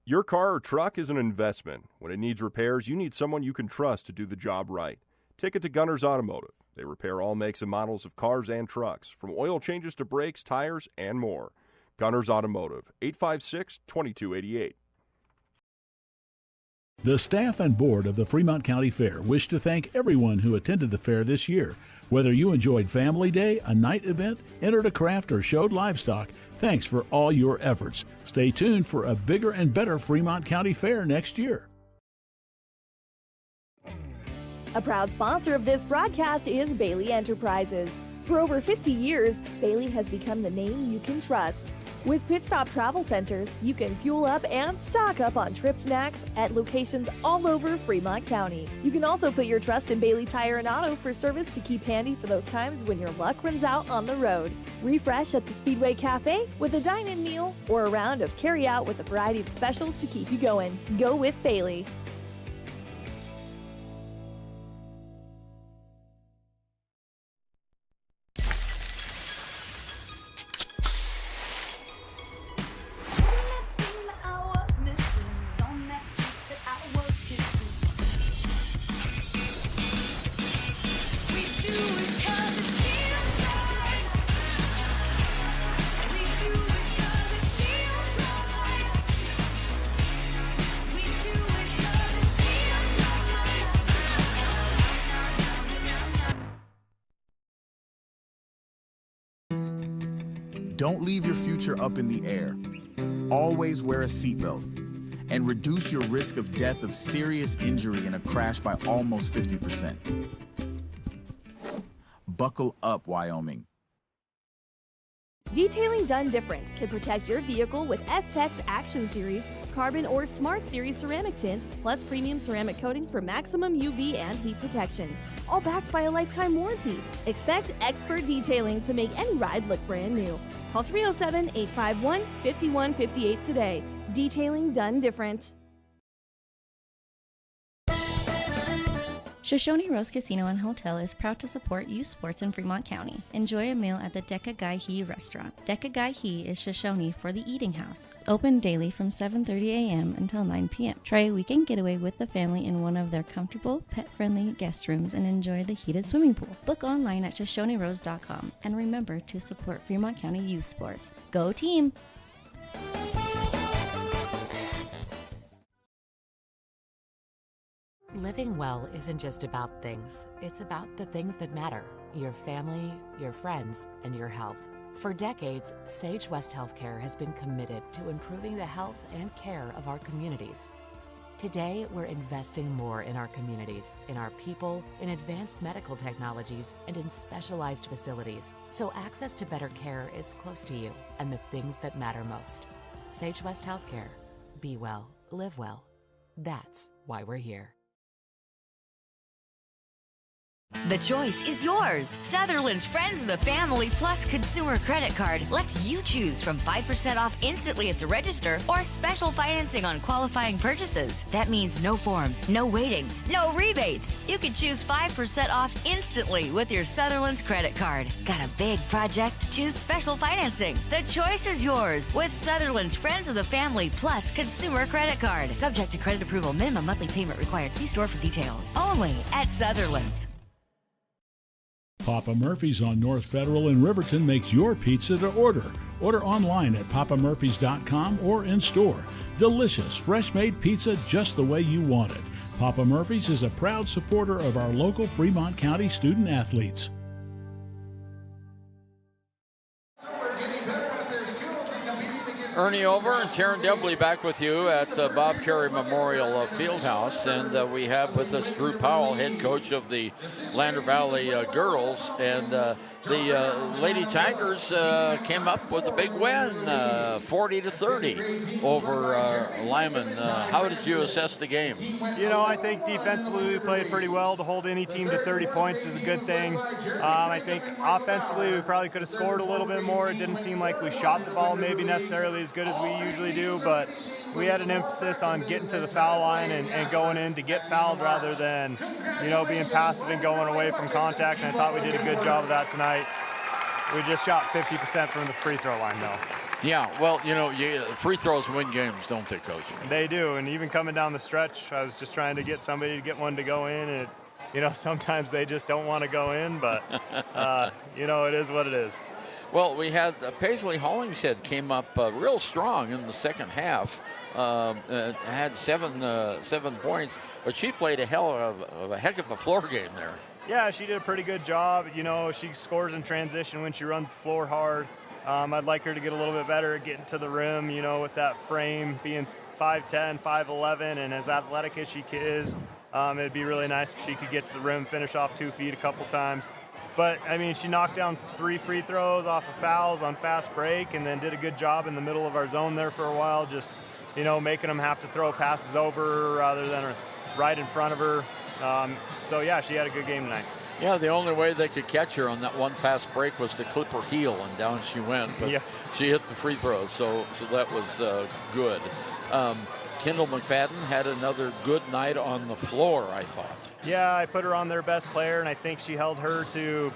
Your car or truck is an investment. When it needs repairs, you need someone you can trust to do the job right. Take it to Gunner's Automotive. They repair all makes and models of cars and trucks, from oil changes to brakes, tires, and more. Gunner's Automotive, 856-2288. The staff and board of the Fremont County Fair wish to thank everyone who attended the fair this year. Whether you enjoyed Family Day, a night event, entered a craft, or showed livestock, thanks for all your efforts. Stay tuned for a bigger and better Fremont County Fair next year. A proud sponsor of this broadcast is Bailey Enterprises. For over 50 years, Bailey has become the name you can trust. With Pit Stop Travel Centers, you can fuel up and stock up on trip snacks at locations all over Fremont County. You can also put your trust in Bailey Tire and Auto for service to keep handy for those times when your luck runs out on the road. Refresh at the Speedway Cafe with a dine-in meal or a round of carry-out with a variety of specials to keep you going. Go with Bailey. Don't leave your future up in the air. Always wear a seatbelt and reduce your risk of death of serious injury in a crash by almost 50%. Buckle up, Wyoming. Detailing done different can protect your vehicle with S-Tech's Action Series, Carbon or Smart Series ceramic tint, plus premium ceramic coatings for maximum UV and heat protection. All backed by a lifetime warranty. Expect expert detailing to make any ride look brand new. Call 307-851-5158 today. Detailing done different. Shoshone Rose Casino and Hotel is proud to support youth sports in Fremont County. Enjoy a meal at the Deca Gai He restaurant. Deca Gai He is Shoshone for the eating house. Open daily from 7:30 a.m. until 9 p.m. Try a weekend getaway with the family in one of their comfortable, pet-friendly guest rooms and enjoy the heated swimming pool. Book online at ShoshoneRose.com and remember to support Fremont County youth sports. Go team! Living well isn't just about things. It's about the things that matter. Your family, your friends, and your health. For decades, Sage West Healthcare has been committed to improving the health and care of our communities. Today, we're investing more in our communities, in our people, in advanced medical technologies, and in specialized facilities, so access to better care is close to you and the things that matter most. Sage West Healthcare. Be well, live well. That's why we're here. The choice is yours. Sutherland's Friends of the Family Plus Consumer Credit Card lets you choose from 5% off instantly at the register or special financing on qualifying purchases. That means no forms, no waiting, no rebates. You can choose 5% off instantly with your Sutherland's credit card. Got a big project? Choose special financing. The choice is yours with Sutherland's Friends of the Family Plus Consumer Credit Card. Subject to credit approval. Minimum monthly payment required. See store for details. Only at Sutherland's. Papa Murphy's on North Federal in Riverton makes your pizza to order. Order online at papamurphys.com or in store. Delicious, fresh-made pizza just the way you want it. Papa Murphy's is a proud supporter of our local Fremont County student athletes. Ernie Over and Taryn Debley back with you at the Bob Carey Memorial Fieldhouse. And we have with us Drew Powell, head coach of the Lander Valley girls. And the Lady Tigers came up with a big win, 40-30 over Lyman. How did you assess the game? You know, I think defensively we played pretty well. To hold any team to 30 points is a good thing. I think offensively we probably could have scored a little bit more. It didn't seem like we shot the ball maybe necessarily as good as we usually do, but we had an emphasis on getting to the foul line and going in to get fouled rather than, you know, being passive and going away from contact, and I thought we did a good job of that tonight. We just shot 50% from the free throw line, though. Yeah, well, you know, free throws win games, don't they, Coach? They do, and even coming down the stretch, I was just trying to get somebody to get one to go in, and, you know, sometimes they just don't want to go in, but, you know, it is what it is. Well, we had Paisley Hollingshead came up real strong in the second half. Had seven points, but she played a heck of a floor game there. Yeah, she did a pretty good job. You know, she scores in transition when she runs the floor hard. I'd like her to get a little bit better at getting to the rim, you know, with that frame being 5'10", 5'11", and as athletic as she is, it'd be really nice if she could get to the rim, finish off 2 feet a couple times. But, I mean, she knocked down 3 free throws off of fouls on fast break and then did a good job in the middle of our zone there for a while, just, you know, making them have to throw passes over rather than right in front of her. So, yeah, she had a good game tonight. Yeah, the only way they could catch her on that one fast break was to clip her heel, and down she went. But yeah, she hit the free throws, so that was good. Kendall McFadden had another good night on the floor, I thought. Yeah, I put her on their best player, and I think she held her to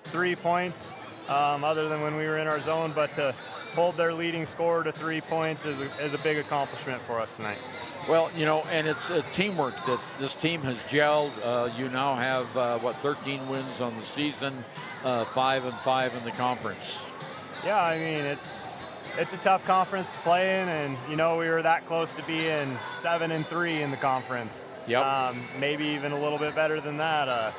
3 points, other than when we were in our zone. But to hold their leading scorer to 3 points is a big accomplishment for us tonight. Well, you know, and it's teamwork that this team has gelled. You now have, 13 wins on the season, 5-5 in the conference. Yeah, I mean, it's a tough conference to play in, and, you know, we were that close to being 7-3 in the conference. Yep. Maybe even a little bit better than that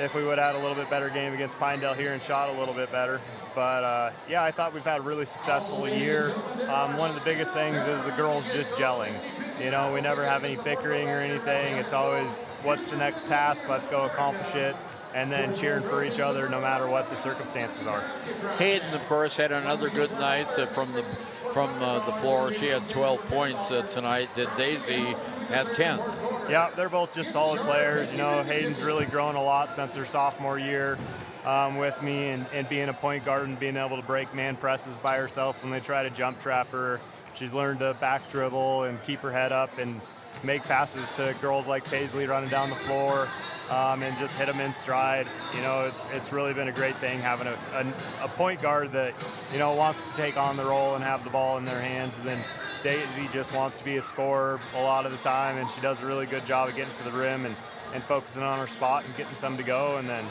if we would have had a little bit better game against Pinedale here and shot a little bit better. But, yeah, I thought we've had a really successful year. One of the biggest things is the girls just gelling. You know, we never have any bickering or anything. It's always, what's the next task? Let's go accomplish it. And then cheering for each other no matter what the circumstances are. Hayden, of course, had another good night from the floor. She had 12 points tonight. Daisy had 10. Yeah, they're both just solid players. You know, Hayden's really grown a lot since her sophomore year with me and being a point guard and being able to break man presses by herself when they try to jump trap her. She's learned to back dribble and keep her head up and make passes to girls like Paisley running down the floor. And just hit them in stride. You know, it's really been a great thing having a point guard that, you know, wants to take on the role and have the ball in their hands. And then Daisy just wants to be a scorer a lot of the time, and she does a really good job of getting to the rim and focusing on her spot and getting some to go. And then,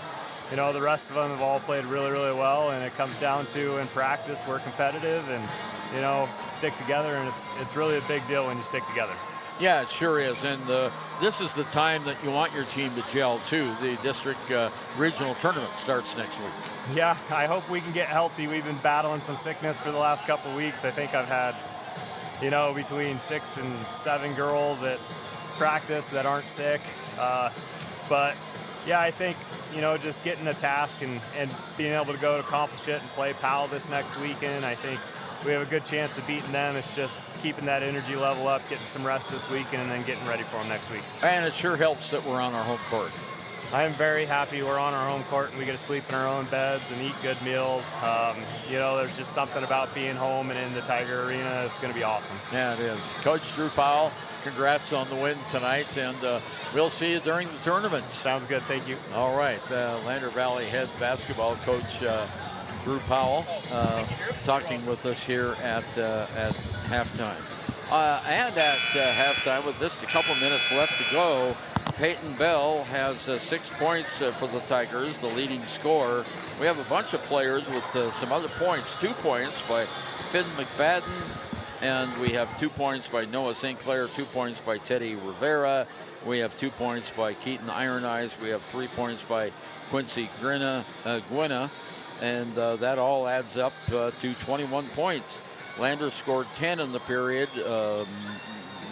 you know, the rest of them have all played really, really well, and it comes down to in practice we're competitive and, you know, stick together, and it's really a big deal when you stick together. Yeah, it sure is, and this is the time that you want your team to gel, too. The district regional tournament starts next week. Yeah, I hope we can get healthy. We've been battling some sickness for the last couple of weeks. I think I've had, you know, between 6 and 7 girls at practice that aren't sick. But, yeah, I think, you know, just getting a task and being able to go to accomplish it and play Powell this next weekend, I think we have a good chance of beating them. It's just keeping that energy level up, getting some rest this weekend, and then getting ready for them next week. And it sure helps that we're on our home court. I am very happy we're on our home court and we get to sleep in our own beds and eat good meals. You know, there's just something about being home and in the Tiger Arena. It's going to be awesome. Yeah, it is. Coach Drew Powell, congrats on the win tonight, and we'll see you during the tournament. Sounds good. Thank you. All right. Lander Valley head basketball coach Drew Powell talking with us here at halftime. And at halftime, with just a couple minutes left to go, Peyton Bell has 6 points for the Tigers, the leading scorer. We have a bunch of players with some other points. 2 points by Finn McFadden, and we have 2 points by Noah St. Clair, 2 points by Teddy Rivera. We have 2 points by Keaton Iron Eyes. We have 3 points by Quincy Gwinna, and that all adds up to 21 points. Lander scored 10 in the period.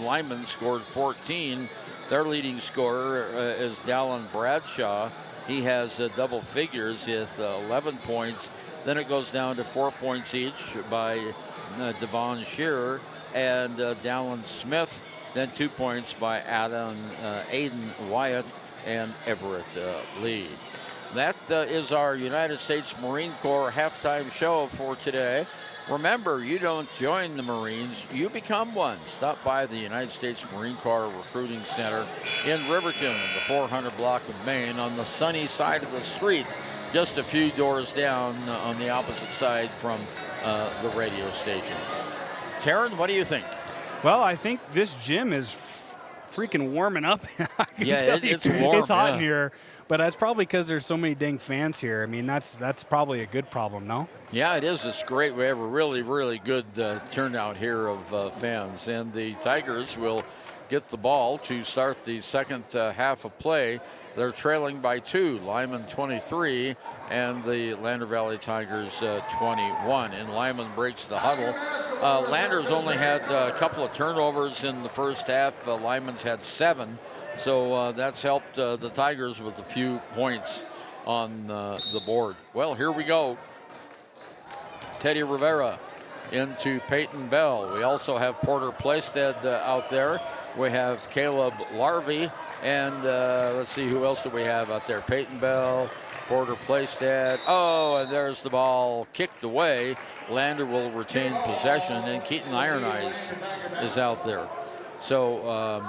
Lyman scored 14. Their leading scorer is Dallin Bradshaw. He has double figures with 11 points. Then it goes down to 4 points each by Devon Shearer and Dallin Smith. Then 2 points by Aiden Wyatt and Everett Lee. That is our United States Marine Corps halftime show for today. Remember, you don't join the Marines, you become one. Stop by the United States Marine Corps Recruiting Center in Riverton, the 400 block of Maine, on the sunny side of the street, just a few doors down on the opposite side from the radio station. Taryn, what do you think? Well, I think this gym is freaking warming up. Yeah, it's warm. It's hot in here, but that's probably because there's so many dang fans here. I mean, that's probably a good problem, no? Yeah, it is. It's great. We have a really, really good turnout here of fans. And the Tigers will get the ball to start the second half of play. They're trailing by 2, Lyman 23 and the Lander Valley Tigers 21. And Lyman breaks the huddle. Lander's only had a couple of turnovers in the first half. Lyman's had 7. So that's helped the Tigers with a few points on the board. Well, here we go. Teddy Rivera into Peyton Bell. We also have Porter Playstead out there. We have Caleb Larvey, and let's see, who else do we have out there? Peyton Bell, Porter Playstead. Oh, and there's the ball kicked away. Lander will retain possession, and Keaton Iron Eyes is out there. So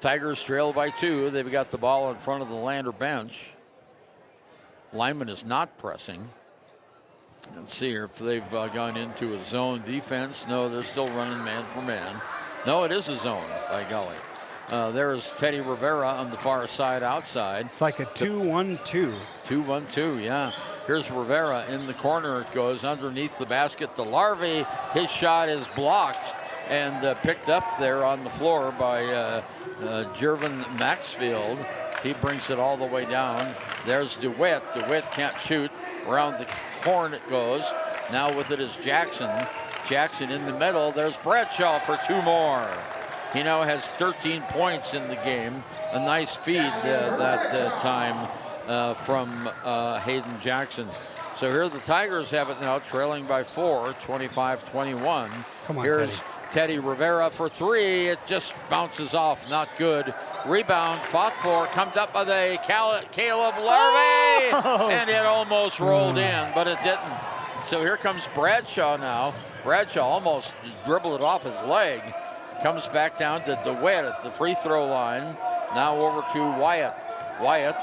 Tigers trail by 2. They've got the ball in front of the Lander bench. Lyman is not pressing. Let's see here if they've gone into a zone defense. No, they're still running man for man. No, it is a zone, by golly. There's Teddy Rivera on the far side outside. It's like a 2-1-2. 2-1-2, yeah. Here's Rivera in the corner. It goes underneath the basket to Larvey. His shot is blocked and picked up there on the floor by Jervin Maxfield. He brings it all the way down. There's DeWitt. DeWitt can't shoot. Around the horn it goes. Now with it is Jackson. Jackson in the middle. There's Bradshaw for 2 more. He now has 13 points in the game. A nice feed that time from Hayden Jackson. So here the Tigers have it now trailing by 4, 25-21. Come on, Here's Teddy Rivera for 3. It just bounces off. Not good. Rebound, fought for, comes up by the Caleb Larvey, and it almost rolled in, but it didn't. So here comes Bradshaw now. Bradshaw almost dribbled it off his leg. Comes back down to DeWitt at the free throw line. Now over to Wyatt. Wyatt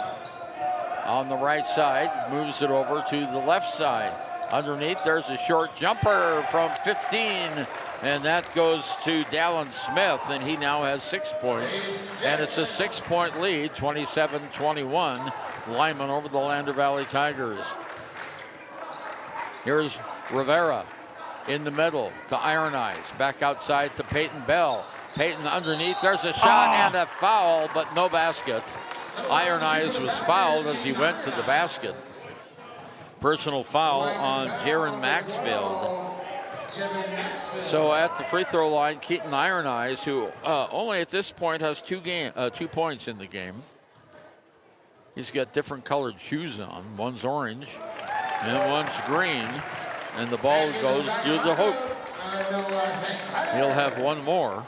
on the right side, moves it over to the left side. Underneath, there's a short jumper from 15. And that goes to Dallin Smith, and he now has 6 points. And it's a 6-point lead, 27-21. Lyman over the Lander Valley Tigers. Here's Rivera in the middle to Iron Eyes. Back outside to Peyton Bell. Peyton underneath, there's a shot and a foul, but no basket. Iron Eyes was fouled as he went to the basket. Personal foul on Jaron Maxfield. So at the free throw line, Keaton Iron Eyes, who only at this point has 2 points in the game. He's got different colored shoes on. One's orange and one's green. And the ball goes through the hoop. He'll have 1 more.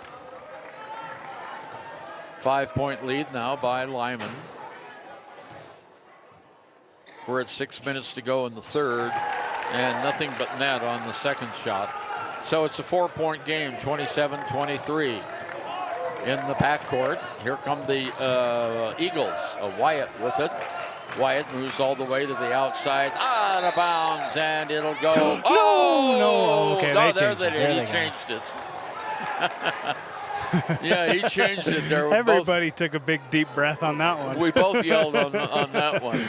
5-point lead now by Lyman. We're at 6 minutes to go in the third. And nothing but net on the second shot. So it's a 4-point game, 27-23. In the backcourt, here come the Eagles. Wyatt with it. Wyatt moves all the way to the outside, out of bounds, and it'll go. No, okay, no, they he changed it. Yeah, he changed it there. Everybody took a big deep breath on that one. We both yelled on that one.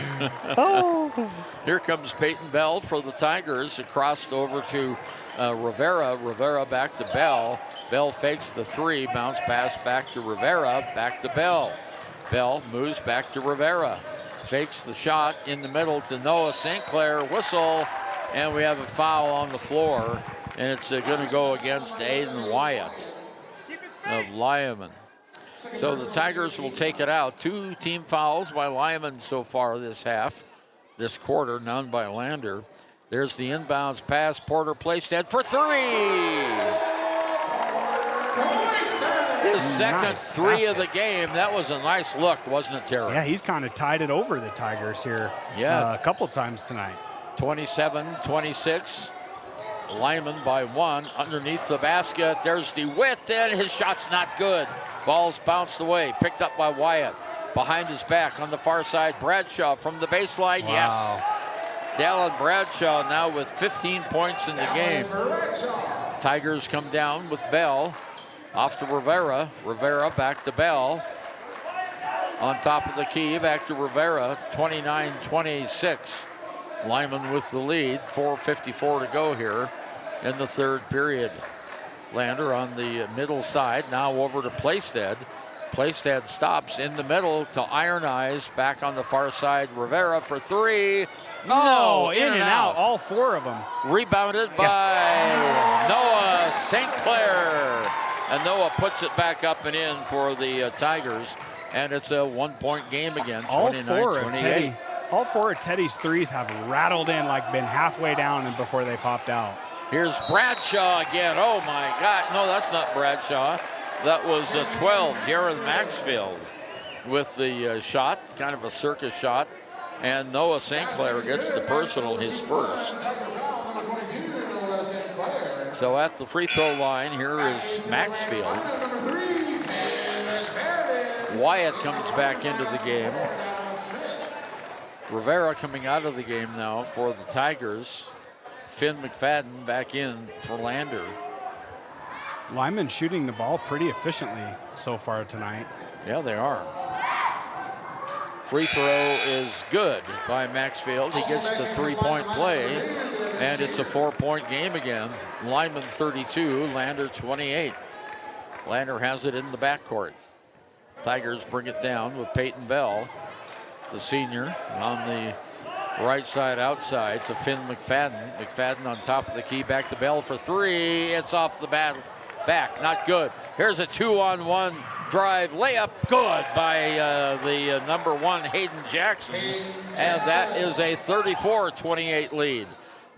Oh. Here comes Peyton Bell for the Tigers. It crossed over to Rivera. Rivera back to Bell. Bell fakes the three. Bounce pass back to Rivera. Back to Bell. Bell moves back to Rivera. Fakes the shot in the middle to Noah St. Clair. Whistle. And we have a foul on the floor. And it's going to go against Aiden Wyatt of Lyman. So the Tigers will take it out. 2 team fouls by Lyman so far this quarter, none by Lander. There's the inbounds pass. Porter Playstead for 3. His second three of the game. That was a nice look, wasn't it, Terry? Yeah, he's kind of tied it over the Tigers here a couple times tonight. 27-26. Lyman by 1 underneath the basket. There's the width, and his shot's not good. Ball's bounced away, picked up by Wyatt. Behind his back on the far side, Bradshaw from the baseline. Wow. Yes. Dallin Bradshaw now with 15 points in the game. Tigers come down with Bell. Off to Rivera. Rivera back to Bell. On top of the key, back to Rivera. 29-26. Lyman with the lead. 4:54 to go here in the third period. Lander on the middle side. Now over to Playstead. Playstead stops in the middle to Iron Eyes. Back on the far side. Rivera for 3. No, in and out. All 4 of them. Rebounded by Noah St. Clair. And Noah puts it back up and in for the Tigers. And it's a 1-point game again, 29-28. All 4 of Teddy's threes have rattled in, like been halfway down and before they popped out. Here's Bradshaw again. Oh, my God. No, that's not Bradshaw. That was 12, Darren Maxfield with the shot, kind of a circus shot. And Noah St. Clair gets the personal, his first. So at the free throw line, here is Maxfield. Wyatt comes back into the game. Rivera coming out of the game now for the Tigers. Finn McFadden back in for Lander. Lyman shooting the ball pretty efficiently so far tonight. Yeah, they are. Free throw is good by Maxfield. He gets the 3-point play, and it's a 4-point game again. Lyman 32, Lander 28. Lander has it in the backcourt. Tigers bring it down with Peyton Bell, the senior, on the right side outside to Finn McFadden. McFadden on top of the key, back to Bell for 3. It's off the back, not good. Here's a 2-on-1 drive layup, good by the number 1 Hayden Jackson, and that is a 34-28 lead.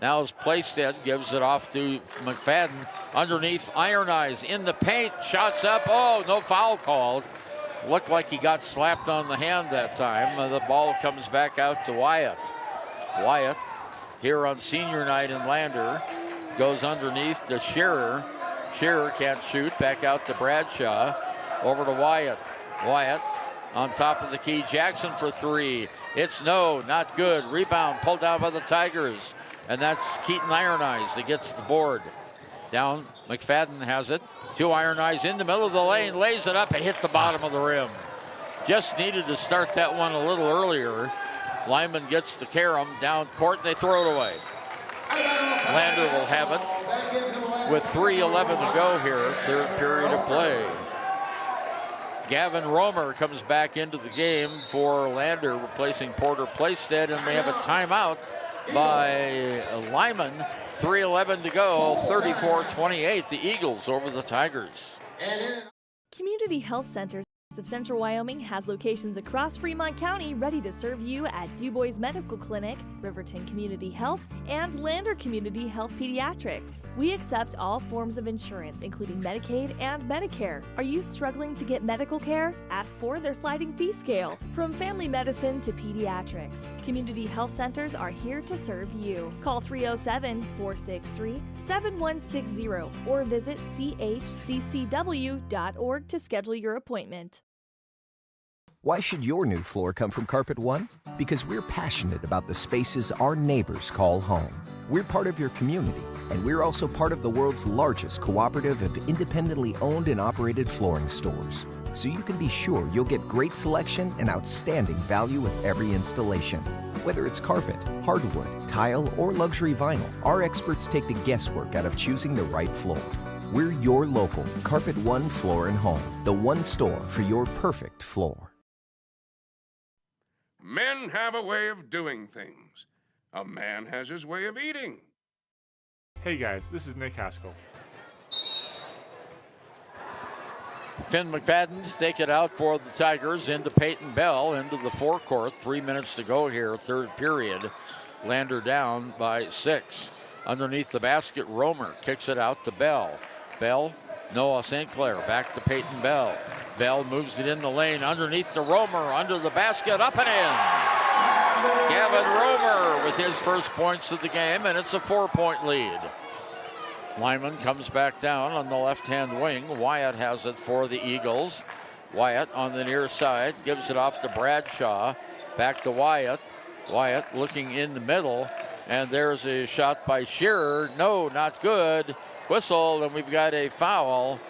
Now as Playstead gives it off to McFadden underneath Iron Eyes in the paint, shots up. Oh, no foul called. Looked like he got slapped on the hand that time. The ball comes back out to Wyatt. Wyatt here on senior night in Lander goes underneath to Shearer. Shearer can't shoot, back out to Bradshaw. Over to Wyatt. Wyatt on top of the key. Jackson for 3. It's not good. Rebound pulled down by the Tigers. And that's Keaton Iron Eyes that gets the board. Down, McFadden has it. 2 Iron Eyes in the middle of the lane. Lays it up and hit the bottom of the rim. Just needed to start that one a little earlier. Lyman gets the carom down court and they throw it away. Lander will have it with 3:11 to go here, third period of play. Gavin Romer comes back into the game for Lander, replacing Porter Playstead, and they have a timeout by Lyman. 3:11 to go, 34-28, the Eagles over the Tigers. Community Health Centers of Central Wyoming has locations across Fremont County ready to serve you at DuBois Medical Clinic, Riverton Community Health, and Lander Community Health Pediatrics. We accept all forms of insurance, including Medicaid and Medicare. Are you struggling to get medical care? Ask for their sliding fee scale. From family medicine to pediatrics, Community Health Centers are here to serve you. Call 307-463-7160 or visit chccw.org to schedule your appointment. Why should your new floor come from Carpet One? Because we're passionate about the spaces our neighbors call home. We're part of your community, and we're also part of the world's largest cooperative of independently owned and operated flooring stores. So you can be sure you'll get great selection and outstanding value with every installation. Whether it's carpet, hardwood, tile, or luxury vinyl, our experts take the guesswork out of choosing the right floor. We're your local Carpet One Floor and Home, the one store for your perfect floor. Men have a way of doing things. A man has his way of eating. Hey guys, this is Nick Haskell. Finn McFadden take it out for the Tigers into Peyton Bell into the forecourt. 3 minutes to go here, third period. Lander down by 6. Underneath the basket, Romer kicks it out to Bell. Bell, Noah St. Clair back to Peyton Bell. Bell moves it in the lane underneath to Romer, under the basket, up and in. Gavin Romer with his first points of the game, and it's a 4-point lead. Lyman comes back down on the left-hand wing. Wyatt has it for the Eagles. Wyatt on the near side, gives it off to Bradshaw. Back to Wyatt. Wyatt looking in the middle, and there's a shot by Shearer. No, not good. Whistle, and we've got a foul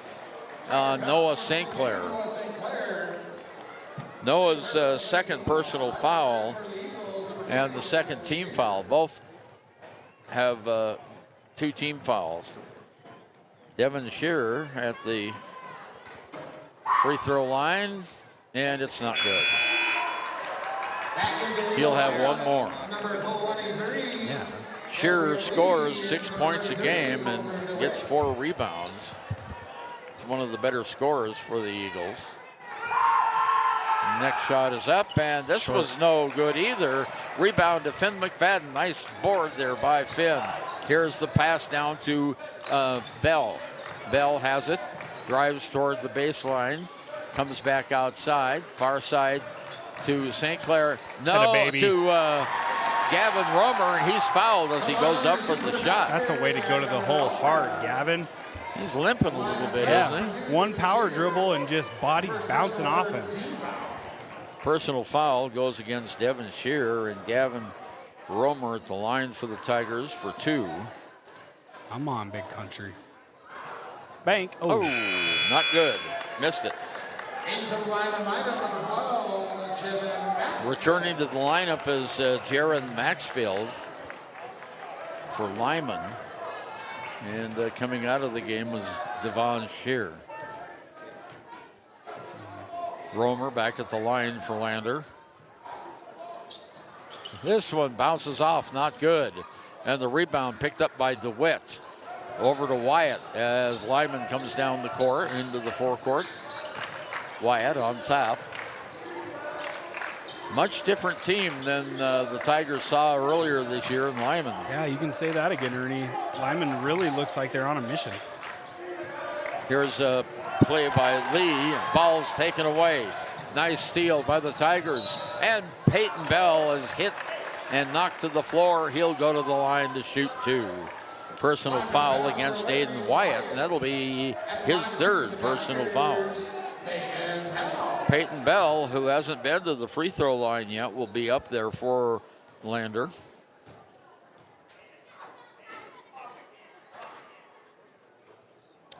on Noah St. Clair. Noah's second personal foul and the second team foul. Both have 2 team fouls. Devin Shearer at the free throw line, and it's not good. He'll have one more. Yeah. Shearer scores 6 points a game and gets 4 rebounds. It's one of the better scorers for the Eagles. Next shot is up, and this was no good either. Rebound to Finn McFadden. Nice board there by Finn. Here's the pass down to Bell. Bell has it, drives toward the baseline, comes back outside, far side to St. Clair. No, to Gavin Romer, and he's fouled as he goes up for the shot. That's a way to go to the hole hard, Gavin. He's limping a little bit, isn't he? One power dribble and just bodies bouncing off him. Personal foul goes against Devin Shearer, and Gavin Romer at the line for the Tigers for 2. Come on, big country. Bank. Oh, not good. Missed it. Returning to the lineup is Jaron Maxfield for Lyman. And coming out of the game was Devon Shearer. Romer back at the line for Lander. This one bounces off, not good. And the rebound picked up by DeWitt. Over to Wyatt as Lyman comes down the court into the forecourt. Wyatt on top. Much different team than the Tigers saw earlier this year in Lyman. Yeah, you can say that again, Ernie. Lyman really looks like they're on a mission. Here's a play by Lee. Ball's taken away. Nice steal by the Tigers. And Peyton Bell is hit and knocked to the floor. He'll go to the line to shoot 2. Personal foul against Aiden Wyatt, and that'll be his 3rd personal foul. Peyton Bell, who hasn't been to the free throw line yet, will be up there for Lander.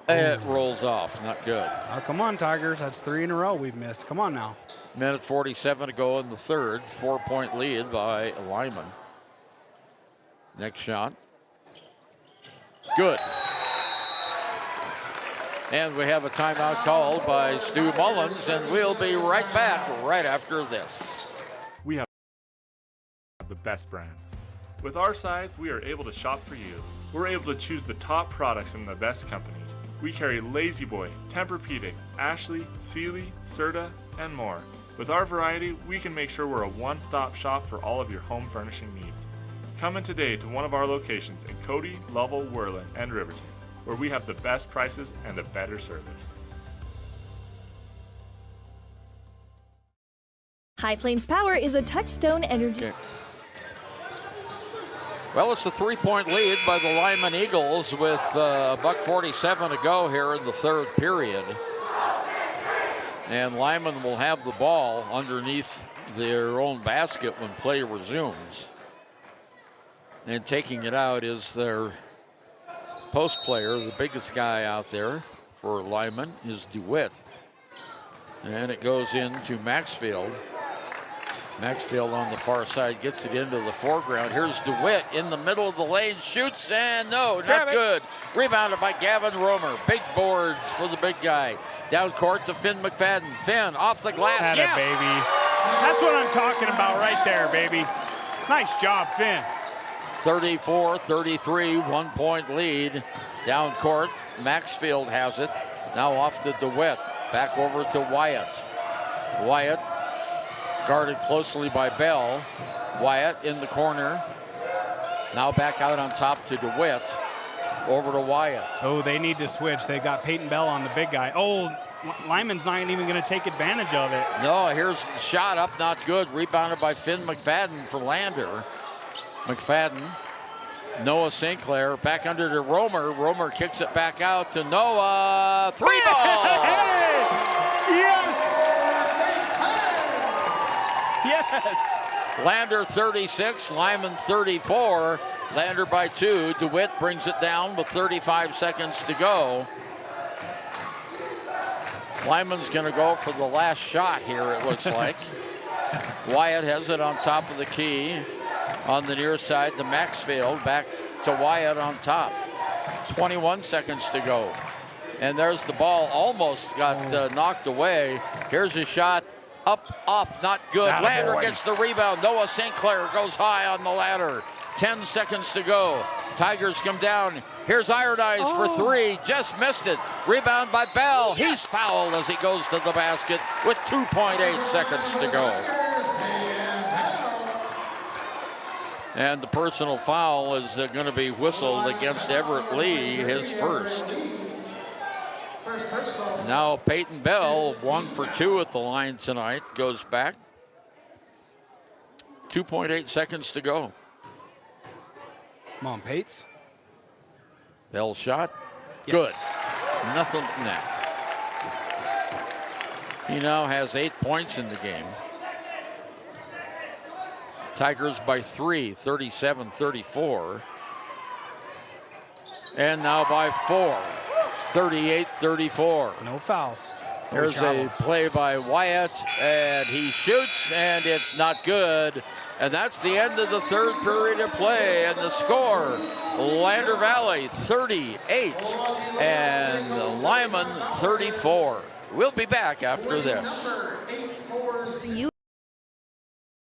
It rolls off, not good. Oh, come on, Tigers. That's 3 in a row we've missed. Come on now. Minute 47 to go in the 3rd. 4-point lead by Lyman. Next shot. Good. And we have a timeout called by Stu Mullins, and we'll be right back right after this. We have the best brands. With our size, we are able to shop for you. We're able to choose the top products from the best companies. We carry Lazy Boy, Tempur-Pedic, Ashley, Sealy, Serta, and more. With our variety, we can make sure we're a one-stop shop for all of your home furnishing needs. Come in today to one of our locations in Cody, Lovell, Worland, and Riverton, where we have the best prices and a better service. High Plains Power is a Touchstone Energy. Okay. Well, it's a 3-point lead by the Lyman Eagles with $1:47 to go here in the 3rd period. And Lyman will have the ball underneath their own basket when play resumes. And taking it out is their post player, the biggest guy out there for Lyman is DeWitt. And it goes into Maxfield. Maxfield on the far side gets it into the foreground. Here's DeWitt in the middle of the lane, shoots, and no, not good. Rebounded by Gavin Romer. Big boards for the big guy. Down court to Finn McFadden. Finn off the glass, Atta yes! baby. That's what I'm talking about right there, baby. Nice job, Finn. 34-33, 1 point lead. Down court, Maxfield has it. Now off to DeWitt. Back over to Wyatt. Wyatt guarded closely by Bell. Wyatt in the corner. Now back out on top to DeWitt. Over to Wyatt. Oh, they need to switch. They got Peyton Bell on the big guy. Oh, Lyman's not even going to take advantage of it. No, here's the shot up, not good. Rebounded by Finn McFadden for Lander. McFadden, Noah St. Clair, back under to Romer. Romer kicks it back out to Noah. Three ball! Yes! Yes! Lander 36, Lyman 34. Lander by 2. DeWitt brings it down with 35 seconds to go. Lyman's going to go for the last shot here, it looks like. Wyatt has it on top of the key. On the near side to Maxfield, back to Wyatt on top. 21 seconds to go. And there's the ball, almost got knocked away. Here's a shot, up, off, not good. Lander gets the rebound. Noah St. Clair goes high on the ladder. 10 seconds to go. Tigers come down. Here's Ironized for 3, just missed it. Rebound by Bell. Yes. He's fouled as he goes to the basket with 2.8 seconds to go. And the personal foul is going to be whistled against Everett Lee, his first. Now Peyton Bell, 1 for 2 at the line tonight, goes back. 2.8 seconds to go. Come on, Pates. Bell shot. Yes. Good. Nothing net. He now has 8 points in the game. Tigers by 3, 37-34. And now by 4, 38-34. No fouls. There's a play by Wyatt, and he shoots, and it's not good. And that's the end of the third period of play. And the score, Lander Valley 38 and Lyman 34. We'll be back after this.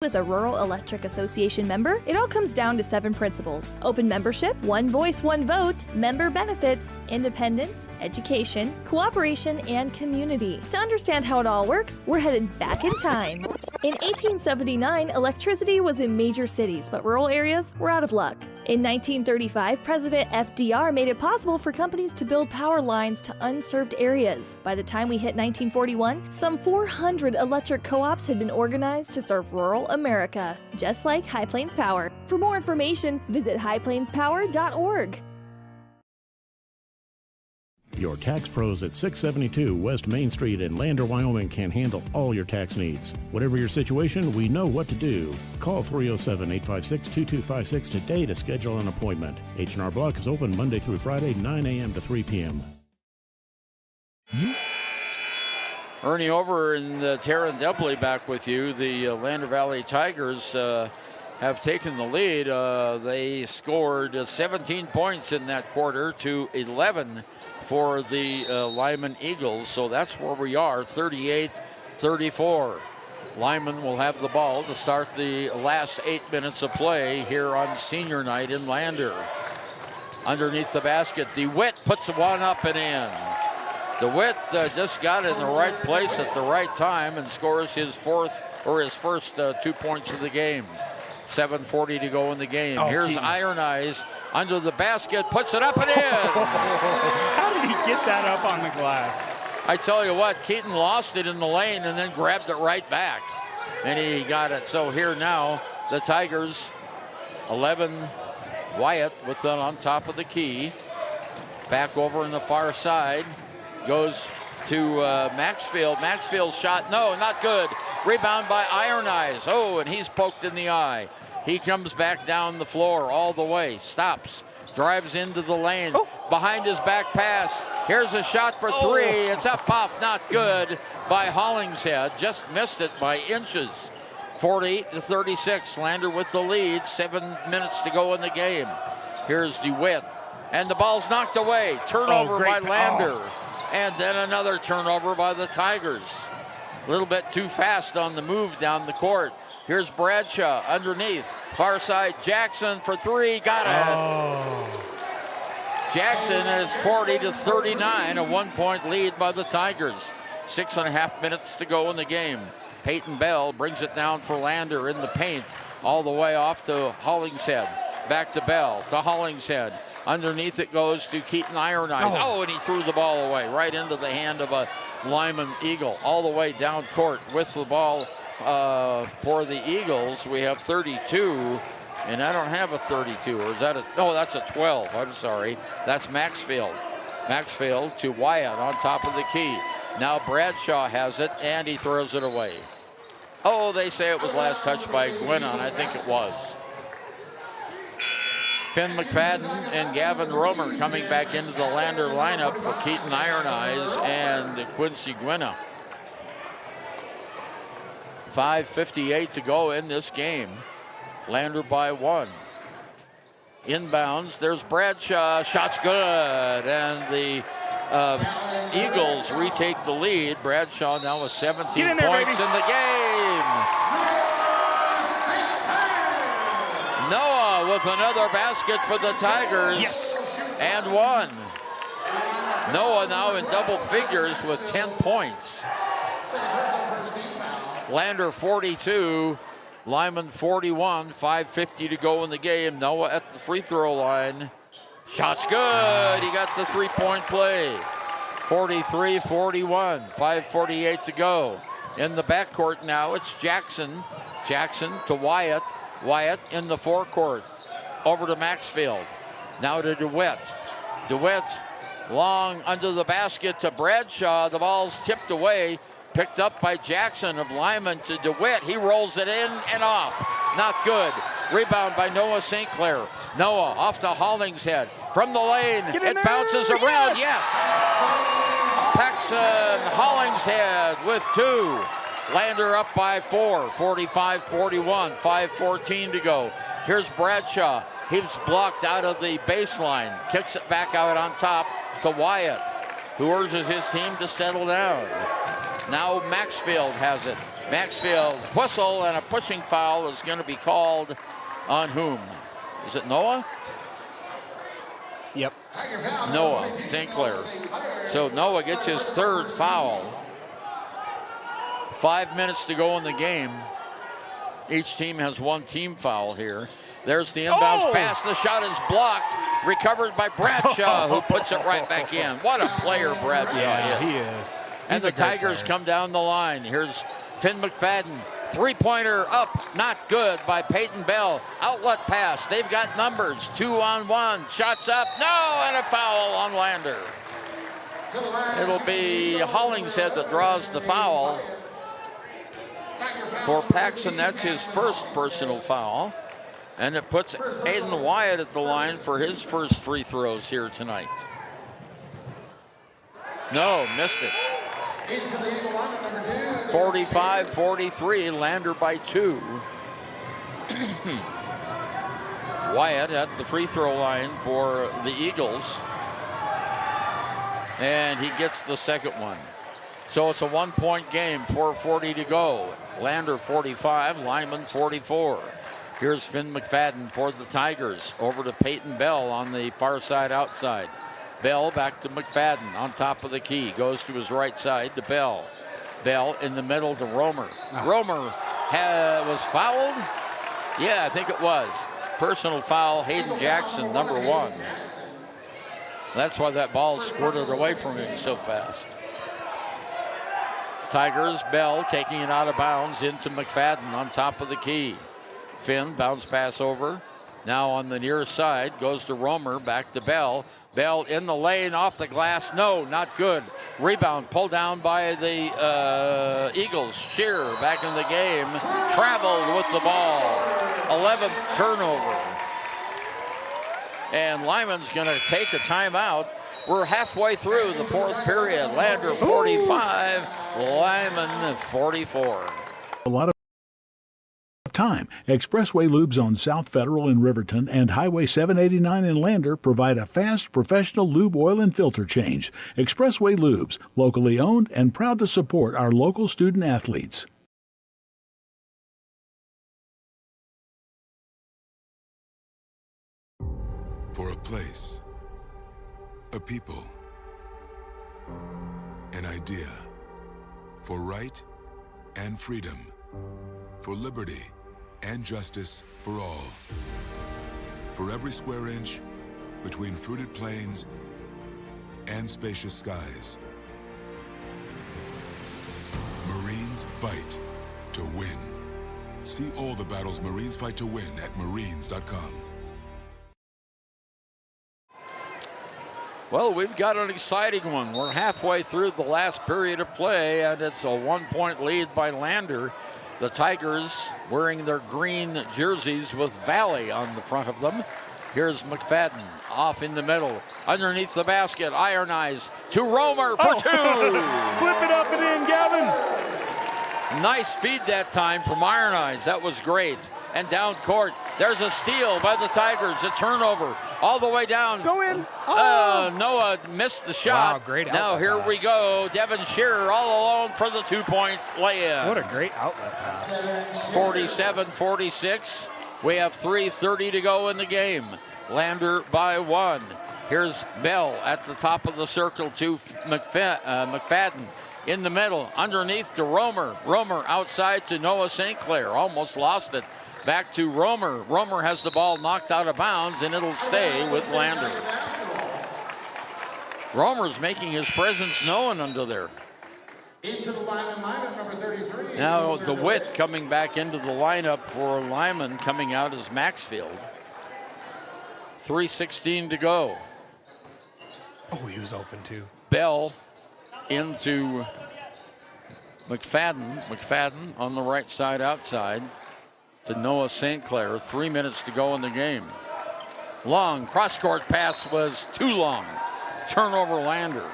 As a Rural Electric Association member, it all comes down to 7 principles: open membership, one voice, one vote, member benefits, independence, education, cooperation, and community. To understand how it all works, we're headed back in time. In 1879, electricity was in major cities, but rural areas were out of luck. In 1935, President FDR made it possible for companies to build power lines to unserved areas. By the time we hit 1941, some 400 electric co-ops had been organized to serve rural America, just like High Plains Power. For more information, visit highplainspower.org. Your tax pros at 672 West Main Street in Lander, Wyoming can handle all your tax needs. Whatever your situation, we know what to do. Call 307-856-2256 today to schedule an appointment. H&R Block is open Monday through Friday, 9 a.m. to 3 p.m. Ernie Over and Taryn Debley back with you. The Lander Valley Tigers have taken the lead. They scored 17 points in that quarter to 11 for the Lyman Eagles. So that's where we are, 38-34. Lyman will have the ball to start the last 8 minutes of play here on senior night in Lander. Underneath the basket, DeWitt puts one up and in. DeWitt just got in the right place at the right time and scores his first 2 points of the game. 7:40 to go in the game. Here's Keaton. Iron Eyes under the basket, puts it up and in. How did he get that up on the glass? I tell you what, Keaton lost it in the lane and then grabbed it right back. And he got it. So here now, the Tigers, 11, Wyatt with it on top of the key. Back over on the far side. Goes to Maxfield. Maxfield's shot, no, not good. Rebound by Iron Eyes. Oh, and he's poked in the eye. He comes back down the floor all the way, stops, drives into the lane, behind his back pass. Here's a shot for three. It's up off, not good by Hollingshead. Just missed it by inches. 40-36, Lander with the lead. 7 minutes to go in the game. Here's DeWitt, and the ball's knocked away. Turnover by Lander, and then another turnover by the Tigers. A little bit too fast on the move down the court. Here's Bradshaw underneath. Far side, Jackson for three. Got it. Jackson is 40-39, a 1-point lead by the Tigers. 6.5 minutes to go in the game. Peyton Bell brings it down for Lander in the paint. All the way off to Hollingshead. Back to Bell, to Hollingshead. Underneath it goes to Keaton Iron Eyes. And he threw the ball away right into the hand of a Lyman Eagle. All the way down court with the ball for the Eagles. We have 32, and I don't have a 32. Or is that a, no, that's a 12. I'm sorry. That's Maxfield. Maxfield to Wyatt on top of the key. Now Bradshaw has it, and he throws it away. Oh, they say it was last touched by Gwynn, and I think it was. Finn McFadden and Gavin Romer coming back into the Lander lineup for Keaton Iron Eyes and Quincy Gwynna. 5:58 to go in this game. Lander by 1. Inbounds, there's Bradshaw, shot's good, and the Eagles retake the lead. Bradshaw now with 17 points in the game. Noah with another basket for the Tigers. Yes. And one. Noah now in double figures with 10 points. Lander 42, Lyman 41, 5:50 to go in the game. Noah at the free throw line. Shot's good. He got the three-point play. 43-41, 5:48 to go. In the backcourt now, it's Jackson. Jackson to Wyatt. Wyatt in the forecourt. Over to Maxfield. Now to DeWitt. DeWitt long under the basket to Bradshaw. The ball's tipped away. Picked up by Jackson of Lyman to DeWitt. He rolls it in and off. Not good. Rebound by Noah St. Clair. Noah off to Hollingshead. From the lane, it bounces around. Yes! Paxson Hollingshead with 2. Lander up by 4. 45-41. 5:14 to go. Here's Bradshaw. He's blocked out of the baseline. Kicks it back out on top to Wyatt, who urges his team to settle down. Now Maxfield has it. Maxfield whistle, and a pushing foul is going to be called on whom? Is it Noah? Yep. Noah St. Clair. So Noah gets his 3rd foul. 5 minutes to go in the game. Each team has 1 team foul here. There's the inbounds pass. The shot is blocked. Recovered by Bradshaw, who puts it right back in. What a player Bradshaw is. He is. And the Tigers come down the line. Here's Finn McFadden. Three-pointer up, not good by Peyton Bell. Outlet pass, they've got numbers. 2-on-1, shots up, no, and a foul on Lander. It'll be Hollingshead that draws the foul. For Paxson, that's his 1st personal foul. And it puts Aiden Wyatt at the line for his first free throws here tonight. No, missed it. 45-43, Lander by 2. Wyatt at the free throw line for the Eagles. And he gets the second one. So it's a 1-point game, 4:40 to go. Lander 45, Lyman 44. Here's Finn McFadden for the Tigers. Over to Peyton Bell on the far side outside. Bell back to McFadden on top of the key. Goes to his right side to Bell. Bell in the middle to Romer. Romer was fouled? Yeah, I think it was. Personal foul, Hayden Jackson, number 1. That's why that ball squirted away from him so fast. Tigers, Bell taking it out of bounds into McFadden on top of the key. Finn, bounce pass over. Now on the near side, goes to Romer, back to Bell. Bell in the lane, off the glass, no, not good. Rebound pulled down by the Eagles. Shear back in the game. Traveled with the ball. 11th turnover. And Lyman's going to take a timeout. We're halfway through the fourth period. Lander 45, Lyman 44. A lot of time. Expressway lubes on South Federal in Riverton and Highway 789 in Lander provide a fast, professional lube oil and filter change. Expressway lubes, locally owned and proud to support our local student athletes. For a place, a people, an idea, for right and freedom, for liberty and justice for all. For every square inch between fruited plains and spacious skies. Marines fight to win. See all the battles Marines fight to win at marines.com. Well, we've got an exciting one. We're halfway through the last period of play, and it's a 1-point lead by Lander. The Tigers wearing their green jerseys with Valley on the front of them. Here's McFadden off in the middle. Underneath the basket, Iron Eyes to Romer for two. Flip it up and in, Gavin. Nice feed that time from Iron Eyes. That was great. And down court, there's a steal by the Tigers. A turnover all the way down. Go in. Noah missed the shot. Wow, great now here pass. we go. Devin Shearer all alone for the 2-point lay-in. What a great outlet pass. 47-46. We have 3:30 to go in the game. Lander by 1. Here's Bell at the top of the circle to McFadden. In the middle, underneath to Romer. Romer outside to Noah St. Clair. Almost lost it. Back to Romer. Romer has the ball knocked out of bounds, and it'll stay with Lander. Romer's making his presence known under there. Into the line of Lyman, number 33. Now DeWitt coming back into the lineup for Lyman, coming out as Maxfield. 3:16 to go. Oh, he was open too. Bell into McFadden. McFadden on the right side outside to Noah St. Clair. 3 minutes to go in the game. Long cross-court pass was too long. Turnover Lander.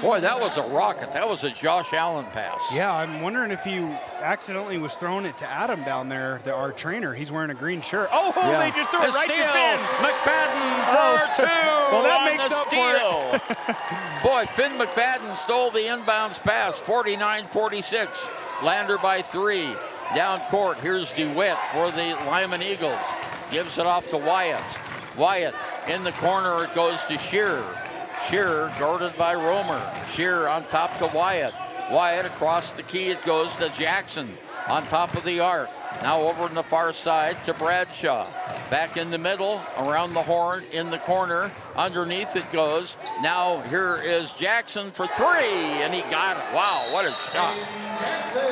Boy, that was a rocket. That was a Josh Allen pass. Yeah, I'm wondering if he accidentally was throwing it to Adam down there, our trainer. He's wearing a green shirt. Oh, yeah. They just threw it right to Finn. McFadden for two. Well, that makes up for it. Boy, Finn McFadden stole the inbounds pass. 49-46. Lander by 3. Down court, here's DeWitt for the Lyman Eagles. Gives it off to Wyatt. Wyatt in the corner, it goes to Shearer. Shearer guarded by Romer. Shearer on top to Wyatt. Wyatt across the key, it goes to Jackson on top of the arc. Now over on the far side to Bradshaw. Back in the middle, around the horn, in the corner. Underneath it goes. Now here is Jackson for 3, and he got it. Wow, what a shot.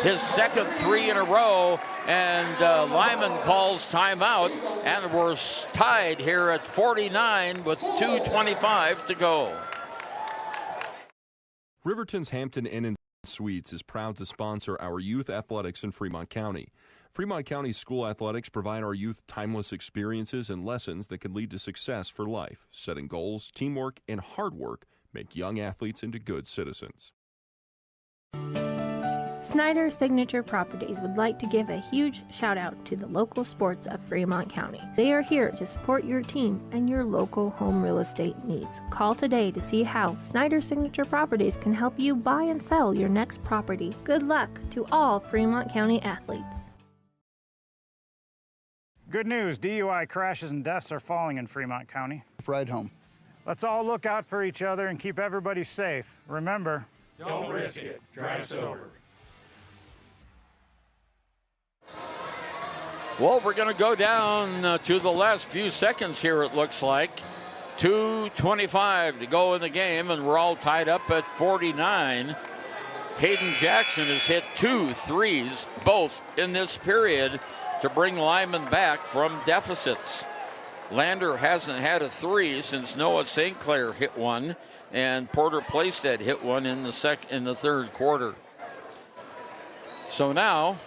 His second 3 in a row, and Lyman calls timeout, and we're tied here at 49 with 2:25 to go. Riverton's Hampton Inn & Suites is proud to sponsor our youth athletics in Fremont County. Fremont County School Athletics provide our youth timeless experiences and lessons that can lead to success for life. Setting goals, teamwork, and hard work make young athletes into good citizens. Snyder Signature Properties would like to give a huge shout out to the local sports of Fremont County. They are here to support your team and your local home real estate needs. Call today to see how Snyder Signature Properties can help you buy and sell your next property. Good luck to all Fremont County athletes. Good news, DUI crashes and deaths are falling in Fremont County. Ride home. Let's all look out for each other and keep everybody safe. Remember, don't risk it. Drive sober. Well, we're going to go down to the last few seconds here, it looks like. 2:25 to go in the game, and we're all tied up at 49. Hayden Jackson has hit 2 threes, both in this period, to bring Lyman back from deficits. Lander hasn't had a three since Noah St. Clair hit one, and Porter Playstead hit one in the third quarter. So now,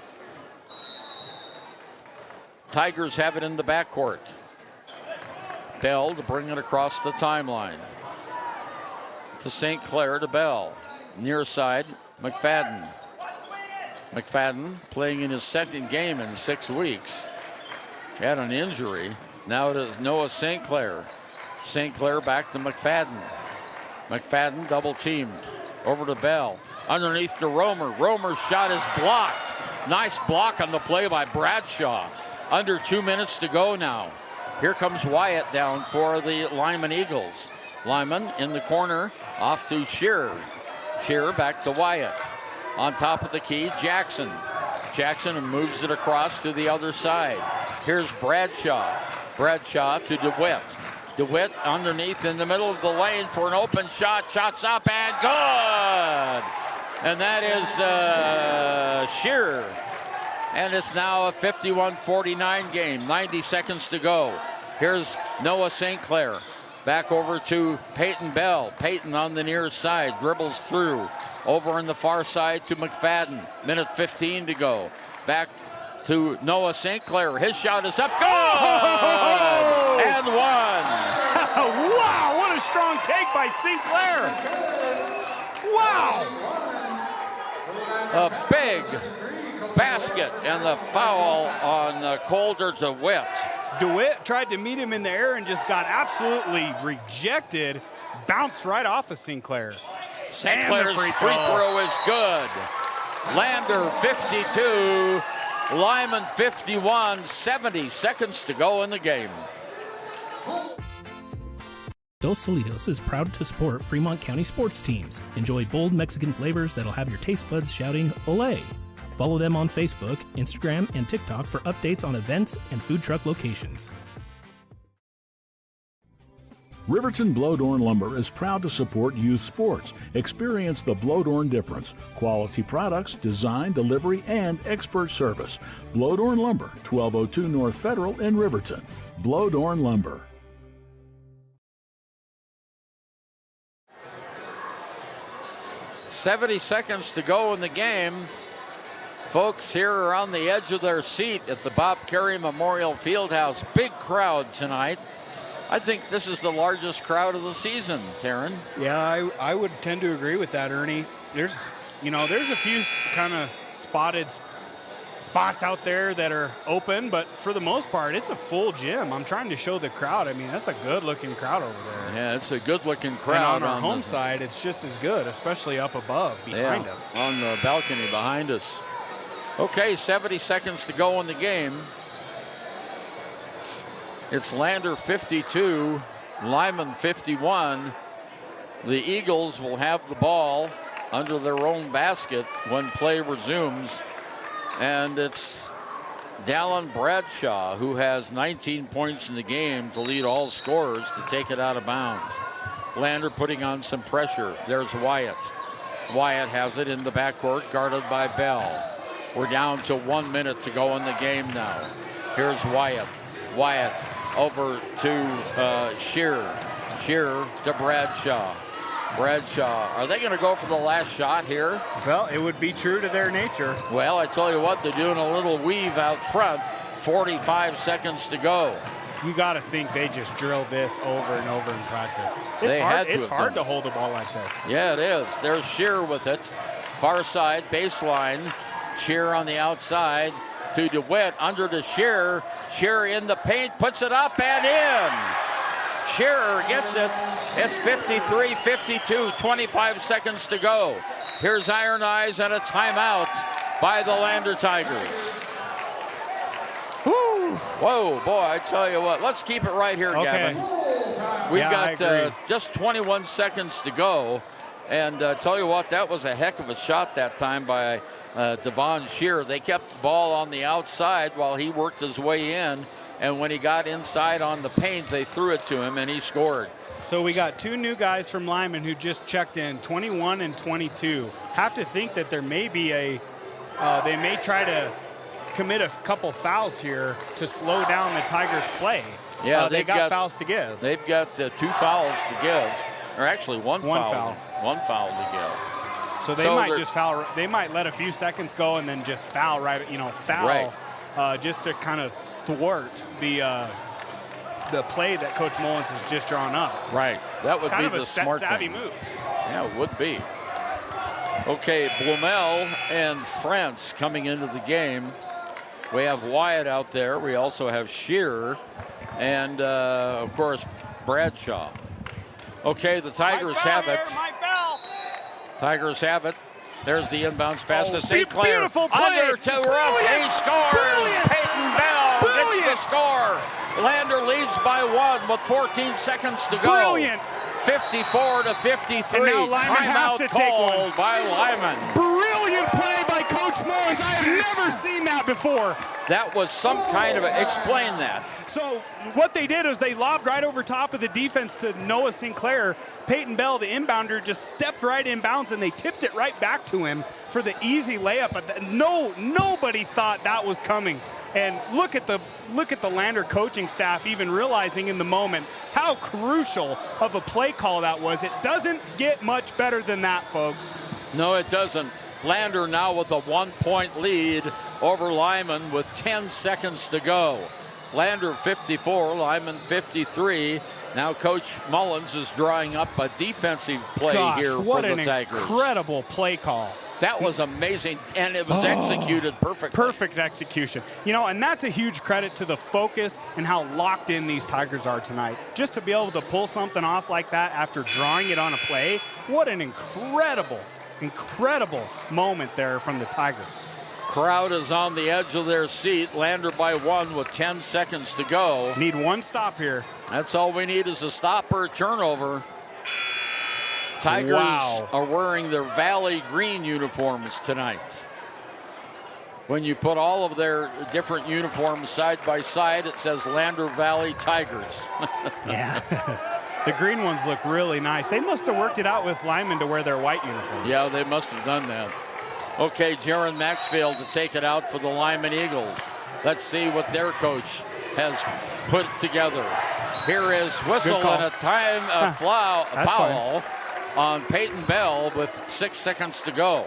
Tigers have it in the backcourt. Bell to bring it across the timeline. To St. Clair to Bell. Near side, McFadden. McFadden playing in his second game in 6 weeks. Had an injury. Now it is Noah St. Clair. St. Clair back to McFadden. McFadden double teamed. Over to Bell. Underneath to Romer. Romer's shot is blocked. Nice block on the play by Bradshaw. Under 2 minutes to go now. Here comes Wyatt down for the Lyman Eagles. Lyman in the corner, off to Shearer. Shearer back to Wyatt. On top of the key, Jackson. Jackson moves it across to the other side. Here's Bradshaw. Bradshaw to DeWitt. DeWitt underneath in the middle of the lane for an open shot. Shots up and good! And that is Shearer. And it's now a 51-49 game. 90 seconds to go. Here's Noah St. Clair. Back over to Peyton Bell. Peyton on the near side. Dribbles through. Over on the far side to McFadden. Minute 15 to go. Back to Noah St. Clair. His shot is up. Good! And one. Wow, what a strong take by St. Clair. Wow. A big basket and the foul on Calder DeWitt. DeWitt tried to meet him in the air and just got absolutely rejected. Bounced right off of St. Clair. St. Clair's free throw is good. Lander 52, Lyman 51, 70 seconds to go in the game. Dos Solitos is proud to support Fremont County sports teams. Enjoy bold Mexican flavors that'll have your taste buds shouting, "Olé!" Follow them on Facebook, Instagram, and TikTok for updates on events and food truck locations. Riverton Blodorn Lumber is proud to support youth sports. Experience the Blodorn difference. Quality products, design, delivery, and expert service. Blodorn Lumber, 1202 North Federal in Riverton. Blodorn Lumber. "70 seconds to go in the game. Folks here are on the edge of their seat at the Bob Carey Memorial Fieldhouse. Big crowd tonight. I think this is the largest crowd of the season, Taryn. Yeah, I would tend to agree with that, Ernie. There's a few kind of spotted spots out there that are open, but for the most part, it's a full gym. I'm trying to show the crowd. I mean, that's a good-looking crowd over there. Yeah, it's a good-looking crowd. And on our home side, it's just as good, especially up above behind us. On the balcony behind us. Okay, 70 seconds to go in the game. It's Lander 52, Lyman 51. The Eagles will have the ball under their own basket when play resumes. And it's Dallin Bradshaw, who has 19 points in the game to lead all scorers, to take it out of bounds. Lander putting on some pressure. There's Wyatt. Wyatt has it in the backcourt, guarded by Bell. We're down to 1 minute to go in the game now. Here's Wyatt. Wyatt over to Shearer. Shearer to Bradshaw. Bradshaw, are they going to go for the last shot here? Well, it would be true to their nature. Well, I tell you what, they're doing a little weave out front. 45 seconds to go. You got to think they just drill this over and over in practice. It's hard to hold the ball like this. Yeah, it is. There's Shearer with it. Far side, baseline. Shearer on the outside to DeWitt, under to Shearer. Shearer in the paint, puts it up and in. Shearer gets it. It's 53-52, 25 seconds to go. Here's Iron Eyes and a timeout by the Lander Tigers. Woo. Whoa, boy, I tell you what. Let's keep it right here, okay. Gavin. We've got just 21 seconds to go. And tell you what, that was a heck of a shot that time by Devon Shearer. They kept the ball on the outside while he worked his way in. And when he got inside on the paint, they threw it to him, and he scored. So we got two new guys from Lyman who just checked in, 21 and 22. Have to think that there may be they may try to commit a couple fouls here to slow down the Tigers' play. Yeah, they got fouls to give. They've got 2 fouls to give, or actually one foul. One foul to give. So they might just foul. They might let a few seconds go and then just foul just to kind of thwart the play that Coach Mullins has just drawn up. Right. That would kind be of the smart savvy thing. move. Yeah, it would be. Okay, Blumel and France coming into the game. We have Wyatt out there. We also have Shearer and, of course, Bradshaw. Okay, the Tigers have it. Tigers have it. There's the inbounds pass to St. Clair. Beautiful play. Under to Ruff. He scores. Peyton Bell gets the score. Lander leads by 1 with 14 seconds to go. Brilliant. 54 to 53. And now Lyman has to take one. By Lyman. Brilliant play by Coach Mullins. I have never seen that before. That was some kind of explain that. So what they did is they lobbed right over top of the defense to Noah Sinclair. Peyton Bell, the inbounder, just stepped right in bounds, and they tipped it right back to him for the easy layup. But nobody thought that was coming. And look at the Lander coaching staff even realizing in the moment how crucial of a play call that was. It doesn't get much better than that, folks. No, it doesn't. Lander now with a 1-point lead over Lyman with 10 seconds to go. Lander 54, Lyman 53. Now Coach Mullins is drawing up a defensive play here for the Tigers. What an incredible play call. That was amazing, and it was executed perfectly. Perfect execution. You know, and that's a huge credit to the focus and how locked in these Tigers are tonight. Just to be able to pull something off like that after drawing it on a play, what an incredible moment there from the Tigers. Crowd is on the edge of their seat. Lander by 1 with 10 seconds to go. Need one stop here. That's all we need is a stop or a turnover. Tigers are wearing their Valley green uniforms tonight. When you put all of their different uniforms side by side, it says Lander Valley Tigers. Yeah. The green ones look really nice. They must have worked it out with Lyman to wear their white uniforms. Yeah, they must have done that. Okay, Jaron Maxfield to take it out for the Lyman Eagles. Let's see what their coach has put together. Here is whistle and a foul on Peyton Bell with 6 seconds to go.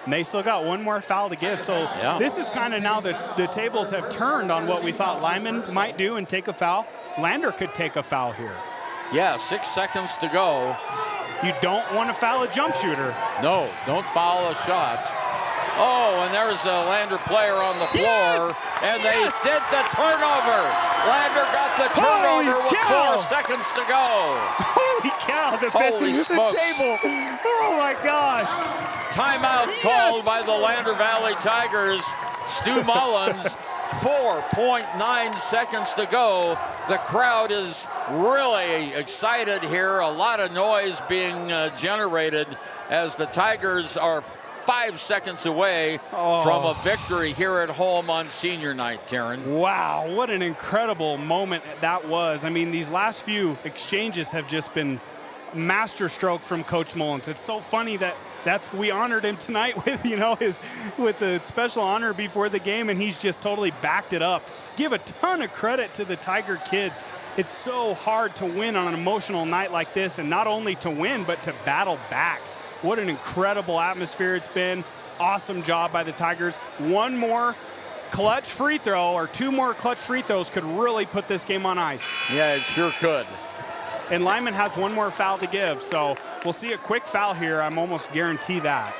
And they still got one more foul to give. So this is kind of now the tables have turned on what we thought Lyman might do and take a foul. Lander could take a foul here. Yeah, 6 seconds to go. You don't want to foul a jump shooter. No, don't foul a shot. Oh, and there's a Lander player on the floor, and they did the turnover. Lander got the turnover with 4 seconds to go. Holy cow, the table. Oh my gosh. Timeout called by the Lander Valley Tigers. Stu Mullins, 4.9 seconds to go. The crowd is really excited here. A lot of noise being generated as the Tigers are 5 seconds away from a victory here at home on senior night, Taryn. Wow, what an incredible moment that was. I mean, these last few exchanges have just been masterstroke from Coach Mullins. It's so funny that we honored him tonight with with the special honor before the game, and he's just totally backed it up. Give a ton of credit to the Tiger kids. It's so hard to win on an emotional night like this, and not only to win, but to battle back. What an incredible atmosphere it's been. Awesome job by the Tigers. One more clutch free throw or 2 more clutch free throws could really put this game on ice. Yeah, it sure could. And Lyman has one more foul to give, so we'll see a quick foul here. I'm almost guarantee that.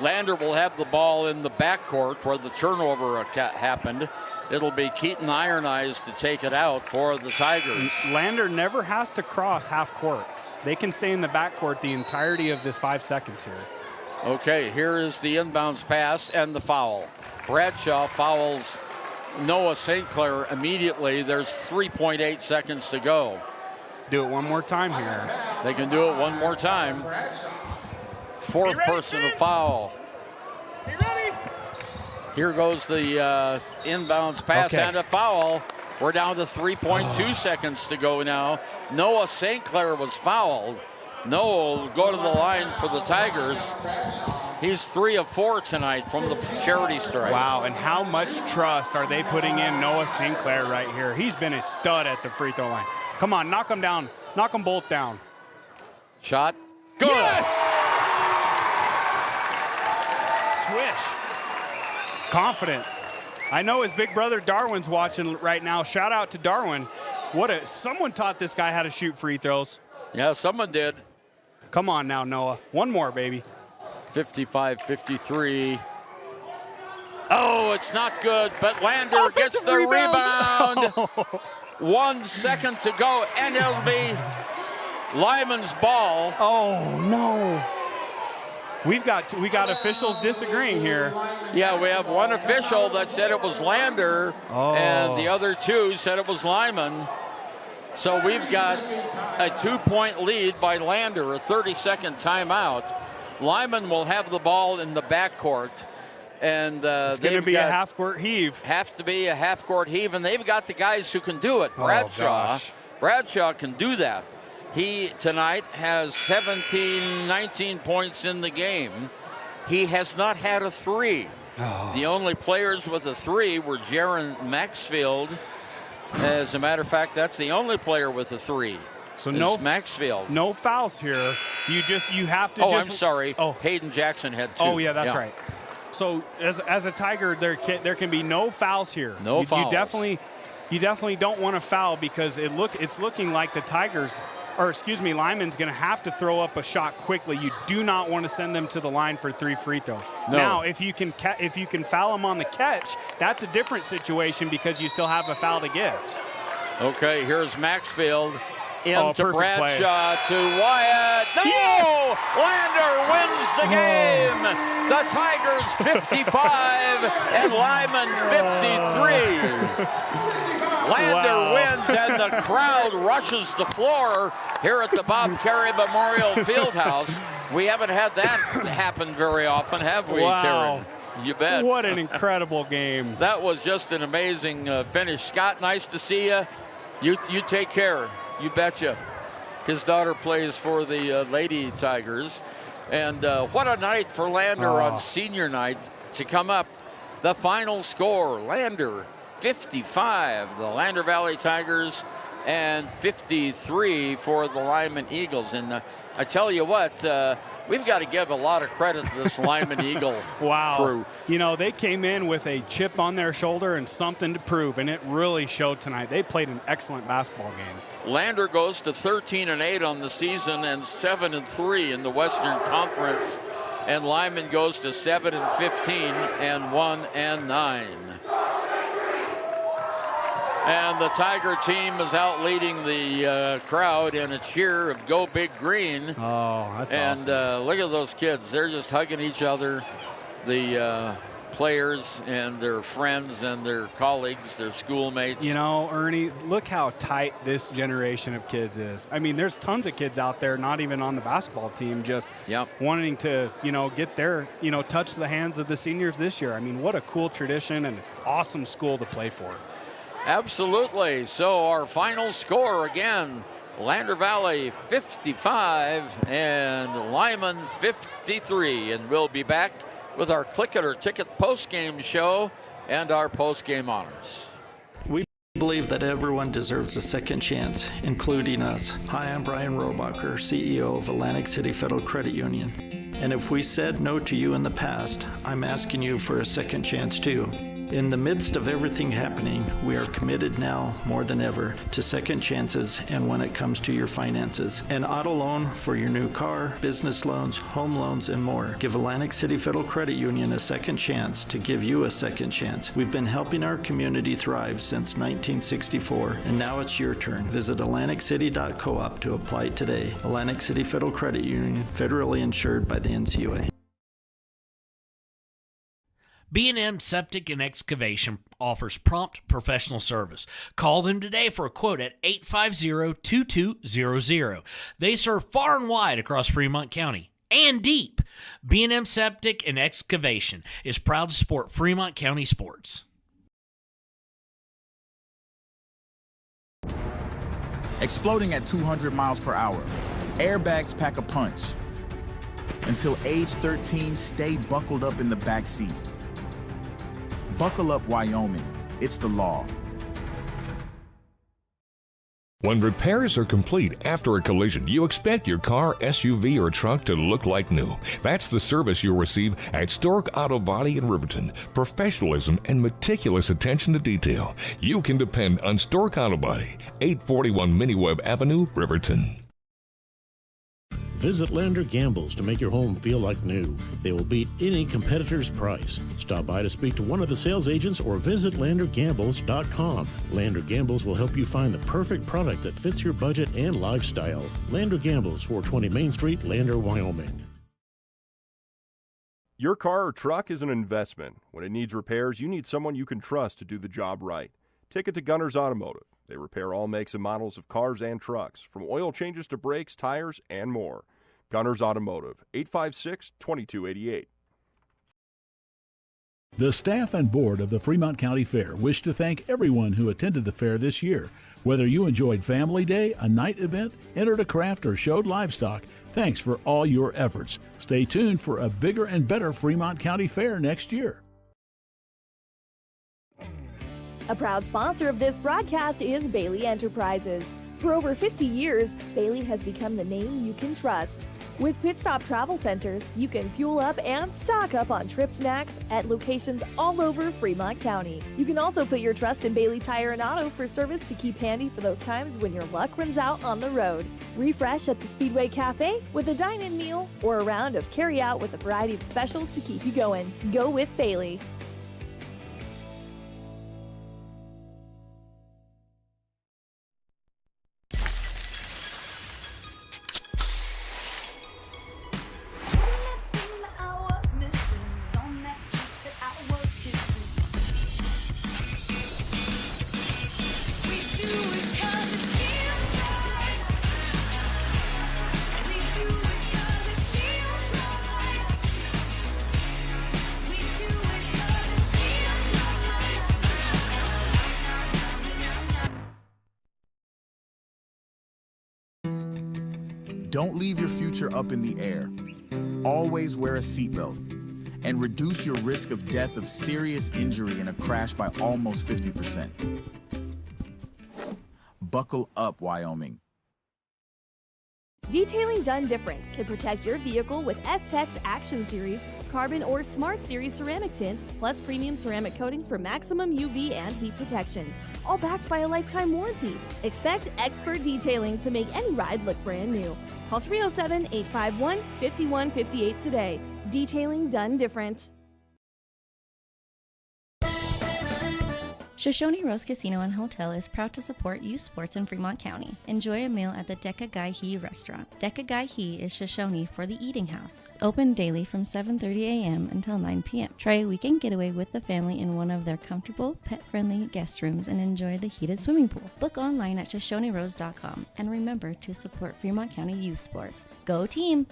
Lander will have the ball in the backcourt where the turnover happened. It'll be Keaton Iron Eyes to take it out for the Tigers. Lander never has to cross half court. They can stay in the backcourt the entirety of this 5 seconds here. Okay, here is the inbounds pass and the foul. Bradshaw fouls Noah St. Clair immediately. There's 3.8 seconds to go. Do it one more time here. They can do it one more time. 4th person to foul. Be ready. Here goes the inbounds pass and a foul. We're down to 3.2 seconds to go now. Noah St. Clair was fouled. Noah will go to the line for the Tigers. He's 3 of 4 tonight from the charity stripe. Wow, and how much trust are they putting in Noah Sinclair right here? He's been a stud at the free throw line. Come on, knock them down. Knock them both down. Shot. Good. Yes! Swish. Confident. I know his big brother Darwin's watching right now. Shout out to Darwin. Someone taught this guy how to shoot free throws. Yeah, someone did. Come on now, Noah. One more, baby. 55-53. Oh, it's not good, but Lander gets the rebound. 1 second to go, and it'll be Lyman's ball. Oh, no. We got officials disagreeing here. Yeah, we have one official that said it was Lander, and the other 2 said it was Lyman. So we've got a 2-point lead by Lander, a 30-second timeout. Lyman will have the ball in the backcourt. And it's going to be a half-court heave. Have to be a half-court heave, and they've got the guys who can do it. Bradshaw can do that. He tonight has 19 points in the game. He has not had a 3. The only players with a 3 were Jaron Maxfield. As a matter of fact, that's the only player with a 3. So Maxfield. No fouls here. You have to. I'm sorry. Hayden Jackson had 2. Oh yeah, that's right. So as a Tiger, there can be no fouls here. No fouls. You definitely don't want to foul because it's looking like the Tigers, Lyman's going to have to throw up a shot quickly. You do not want to send them to the line for 3 free throws. No. Now, if you can foul them on the catch, that's a different situation because you still have a foul to give. Okay, here's Maxfield. Into Bradshaw play. To Wyatt. No! Yes! Lander wins the game. The Tigers 55 and Lyman 53. Lander wins and the crowd rushes the floor here at the Bob Carey Memorial Fieldhouse. We haven't had that happen very often, have we, Wow. Taryn? You bet. What an incredible game. That was just an amazing finish. Scott, nice to see you. You take care. You betcha. His daughter plays for the Lady Tigers. And what a night for Lander on senior night to come up. The final score, Lander 55, the Lander Valley Tigers, and 53 for the Lyman Eagles. And I tell you what, we've got to give a lot of credit to this Lyman Eagle crew. You know, they came in with a chip on their shoulder and something to prove, and it really showed tonight. They played an excellent basketball game. Lander goes to 13-8 on the season and 7-3 in the Western Conference, and Lyman goes to 7-15 and 1-9. And the Tiger team is out leading the crowd in a cheer of "Go Big Green." Oh, that's awesome. And look at those kids; they're just hugging each other. The players and their friends and their colleagues, their schoolmates. You know, Ernie, look how tight this generation of kids is. I mean, there's tons of kids out there, not even on the basketball team, just wanting to, get their, touch the hands of the seniors this year. I mean, what a cool tradition and awesome school to play for. Absolutely. So our final score again, Lander Valley 55 and Lyman 53. And we'll be back with our Click It or Ticket postgame show and our postgame honors. We believe that everyone deserves a second chance, including us. Hi, I'm Brian Robacher, CEO of Atlantic City Federal Credit Union. And if we said no to you in the past, I'm asking you for a second chance too. In the midst of everything happening, we are committed now more than ever to second chances and when it comes to your finances. An auto loan for your new car, business loans, home loans, and more. Give Atlantic City Federal Credit Union a second chance to give you a second chance. We've been helping our community thrive since 1964, and now it's your turn. Visit AtlanticCity.coop to apply today. Atlantic City Federal Credit Union, federally insured by the NCUA. B&M Septic and Excavation offers prompt professional service. Call them today for a quote at 850-2200. They serve far and wide across Fremont County and deep. B&M Septic and Excavation is proud to support Fremont County sports. Exploding at 200 miles per hour. Airbags pack a punch Until age 13, stay buckled up in the back seat. Buckle up, Wyoming. It's the law. When repairs are complete after a collision, you expect your car, SUV, or truck to look like new. That's the service you'll receive at Stork Auto Body in Riverton. Professionalism and meticulous attention to detail. You can depend on Stork Auto Body, 841 Miniweb Avenue, Riverton. Visit Lander Gambles to make your home feel like new. They will beat any competitor's price. Stop by to speak to one of the sales agents or visit LanderGambles.com. Lander Gambles will help you find the perfect product that fits your budget and lifestyle. Lander Gambles, 420 Main Street, Lander, Wyoming. Your car or truck is an investment. When it needs repairs, you need someone you can trust to do the job right. Take it to Gunner's Automotive. They repair all makes and models of cars and trucks, from oil changes to brakes, tires, and more. Gunner's Automotive, 856-2288. The staff and board of the Fremont County Fair wish to thank everyone who attended the fair this year. Whether you enjoyed Family Day, a night event, entered a craft, or showed livestock, thanks for all your efforts. Stay tuned for a bigger and better Fremont County Fair next year. A proud sponsor of this broadcast is Bailey Enterprises. For over 50 years, Bailey has become the name you can trust. With Pit Stop Travel Centers, you can fuel up and stock up on trip snacks at locations all over Fremont County. You can also put your trust in Bailey Tire and Auto for service to keep handy for those times when your luck runs out on the road. Refresh at the Speedway Cafe with a dine-in meal or a round of carry-out with a variety of specials to keep you going. Go with Bailey. Don't leave your future up in the air. Always wear a seatbelt and reduce your risk of death of serious injury in a crash by almost 50%. Buckle up, Wyoming. Detailing done different can protect your vehicle with S-Tech's Action Series, Carbon or Smart Series ceramic tint, plus premium ceramic coatings for maximum UV and heat protection. All backed by a lifetime warranty. Expect expert detailing to make any ride look brand new. Call 307-851-5158 today. Detailing done different. Shoshone Rose Casino and Hotel is proud to support youth sports in Fremont County. Enjoy a meal at the Deca Gai He restaurant. Deca Gai He is Shoshone for the eating house. Open daily from 7:30 a.m. until 9 p.m. Try a weekend getaway with the family in one of their comfortable, pet-friendly guest rooms and enjoy the heated swimming pool. Book online at ShoshoneRose.com and remember to support Fremont County youth sports. Go team!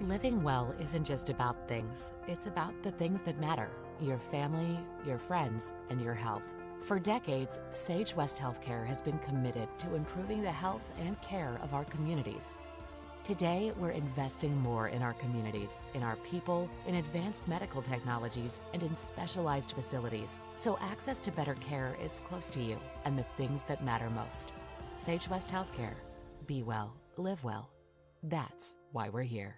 Living well isn't just about things. It's about the things that matter. Your family, your friends, and your health. For decades, Sage West Healthcare has been committed to improving the health and care of our communities. Today, we're investing more in our communities, in our people, in advanced medical technologies, and in specialized facilities, so access to better care is close to you and the things that matter most. Sage West Healthcare. Be well, live well. That's why we're here.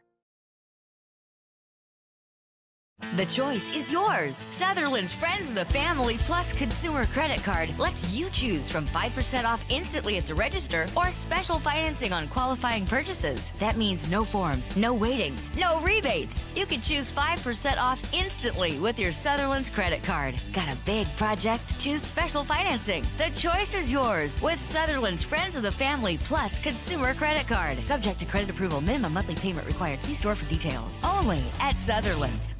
The choice is yours. Sutherland's Friends of the Family Plus Consumer Credit Card lets you choose from 5% off instantly at the register or special financing on qualifying purchases. That means no forms, no waiting, no rebates. You can choose 5% off instantly with your Sutherland's credit card. Got a big project? Choose special financing. The choice is yours with Sutherland's Friends of the Family Plus Consumer Credit Card. Subject to credit approval. Minimum monthly payment required. See store for details. Only at Sutherland's.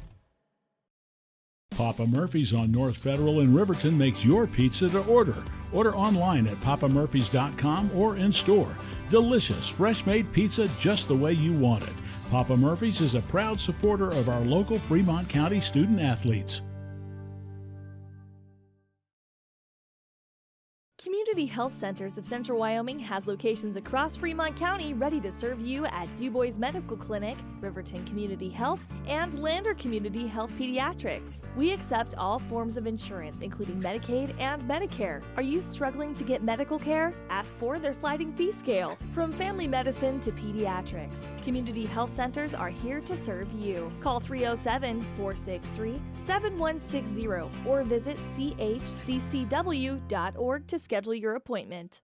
Papa Murphy's on North Federal in Riverton makes your pizza to order. Order online at papamurphys.com or in store. Delicious, fresh-made pizza just the way you want it. Papa Murphy's is a proud supporter of our local Fremont County student athletes. Community Community Health Centers of Central Wyoming has locations across Fremont County ready to serve you at DuBois Medical Clinic, Riverton Community Health, and Lander Community Health Pediatrics. We accept all forms of insurance, including Medicaid and Medicare. Are you struggling to get medical care? Ask for their sliding fee scale. From family medicine to pediatrics, Community Health Centers are here to serve you. Call 307-463-7160 or visit chccw.org to schedule your appointment.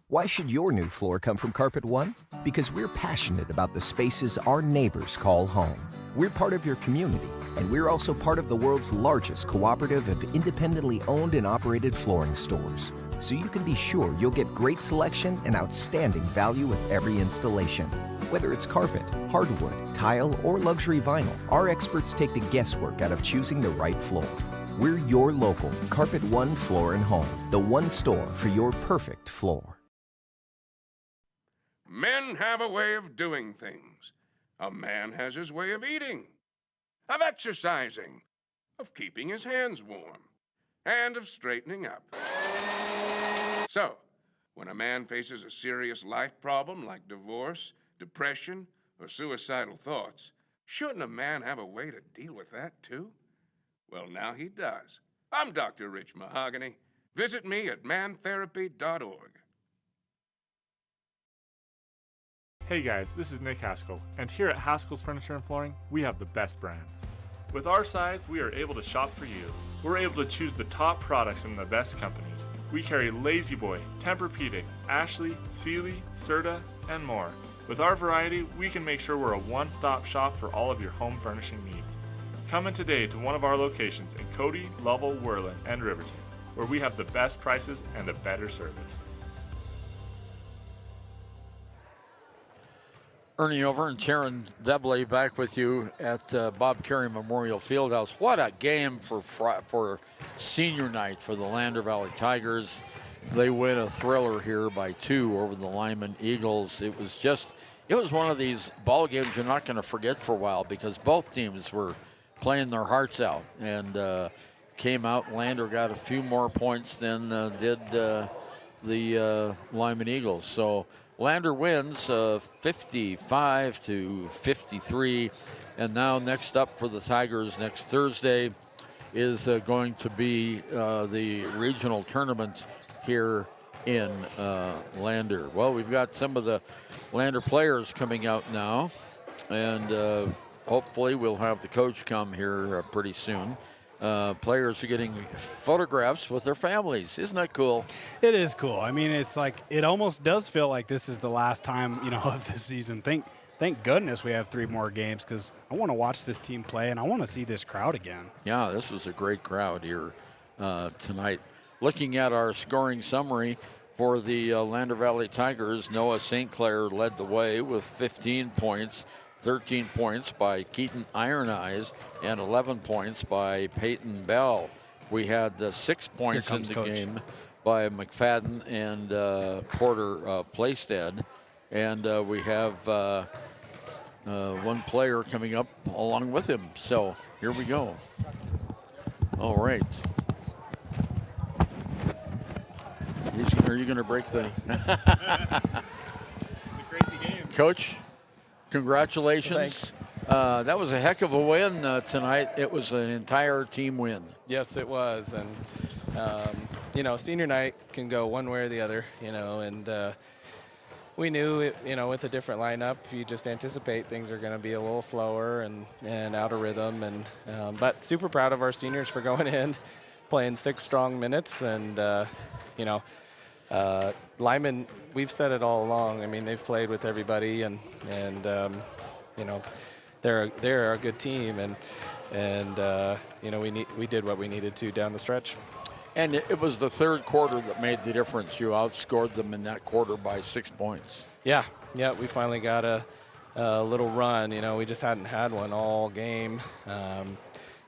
Why should your new floor come from Carpet One? Because we're passionate about the spaces our neighbors call home. We're part of your community, and we're also part of the world's largest cooperative of independently owned and operated flooring stores. So you can be sure you'll get great selection and outstanding value with every installation. Whether it's carpet, hardwood, tile, or luxury vinyl, our experts take the guesswork out of choosing the right floor. We're your local Carpet One Floor and Home, the one store for your perfect floor. Men have a way of doing things. A man has his way of eating, of exercising, of keeping his hands warm, and of straightening up. So, when a man faces a serious life problem like divorce, depression, or suicidal thoughts, shouldn't a man have a way to deal with that too? Well, now he does. I'm Dr. Rich Mahogany. Visit me at mantherapy.org. Hey guys, this is Nick Haskell, and here at Haskell's Furniture and Flooring, we have the best brands. With our size, we are able to shop for you. We're able to choose the top products from the best companies. We carry La-Z-Boy, Tempur-Pedic, Ashley, Sealy, Serta, and more. With our variety, we can make sure we're a one-stop shop for all of your home furnishing needs. Come in today to one of our locations in Cody, Lovell, Worland, and Riverton, where we have the best prices and a better service. Ernie Over and Taryn Debley back with you at Bob Carey Memorial Fieldhouse. What a game for senior night for the Lander Valley Tigers. They win a thriller here by 2 over the Lyman Eagles. It was one of these ball games you're not going to forget for a while because both teams were playing their hearts out and came out. Lander got a few more points than did the Lyman Eagles. So Lander wins 55-53, and now next up for the Tigers next Thursday is going to be the regional tournament here in Lander. Well, we've got some of the Lander players coming out now, and hopefully we'll have the coach come here pretty soon. Players are getting photographs with their families. Isn't that cool? It is cool. I mean, it's like it almost does feel like this is the last time, of the season. Thank goodness we have 3 more games because I want to watch this team play and I want to see this crowd again. Yeah, this was a great crowd here tonight. Looking at our scoring summary for the Lander Valley Tigers, Noah St. Clair led the way with 15 points. 13 points by Keaton Iron Eyes and 11 points by Peyton Bell. We had 6 points in the game by McFadden and Porter Plaisted. And we have one player coming up along with him. So here we go. All right. Are you going to break the... It's a crazy game. Coach? Congratulations. That was a heck of a win tonight. It was an entire team win. Yes, it was. And, senior night can go one way or the other, and we knew, with a different lineup, you just anticipate things are going to be a little slower and out of rhythm. But super proud of our seniors for going in, playing 6 strong minutes. And, Lyman, we've said it all along. I mean, they've played with everybody, and they're a good team, and we did what we needed to down the stretch. And it was the third quarter that made the difference. You outscored them in that quarter by 6 points. Yeah, we finally got a little run. We just hadn't had one all game,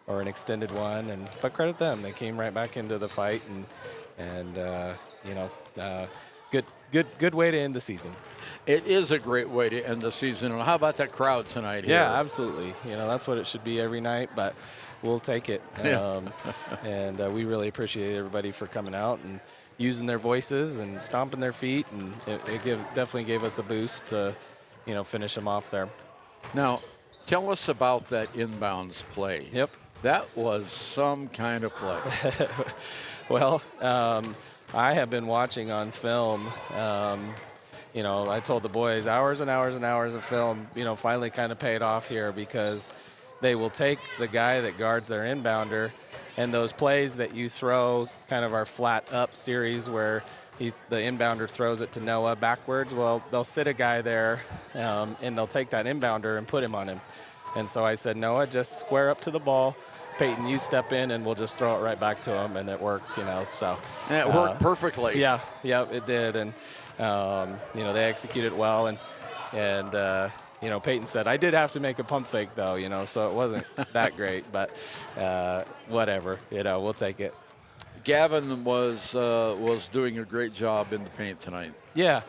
or an extended one. But credit them, they came right back into the fight, and good way to end the season. It is a great way to end the season. And how about that crowd tonight here? Yeah, absolutely. That's what it should be every night, but we'll take it. Yeah. And we really appreciate everybody for coming out using their voices and stomping their feet, and it definitely gave us a boost to, finish them off there. Now, tell us about that inbounds play. Yep. That was some kind of play. Well, I have been watching on film. I told the boys hours and hours and hours of film, finally kind of paid off here, because they will take the guy that guards their inbounder, and those plays that you throw, kind of our flat up series where the inbounder throws it to Noah backwards, well, they'll sit a guy there and they'll take that inbounder and put him on him. And so I said, Noah, just square up to the ball. Peyton, you step in and we'll just throw it right back to him, and it worked, so. And it worked perfectly. Yeah, it did, and they executed well, and Peyton said, I did have to make a pump fake though, so it wasn't that great, but whatever, we'll take it. Gavin was doing a great job in the paint tonight. Yeah,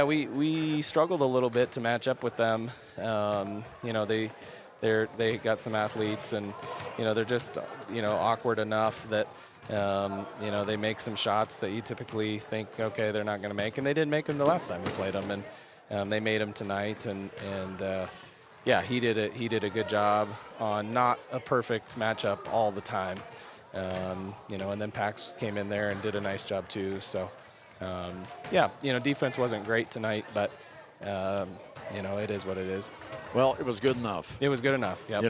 we struggled a little bit to match up with them. They got some athletes, and they're just awkward enough that they make some shots that you typically think, okay, they're not going to make, and they didn't make them the last time we played them, and they made them tonight, and he did a good job on not a perfect matchup all the time, and then Pax came in there and did a nice job too. So defense wasn't great tonight, but it is what it is. Well, it was good enough. It was good enough, yep.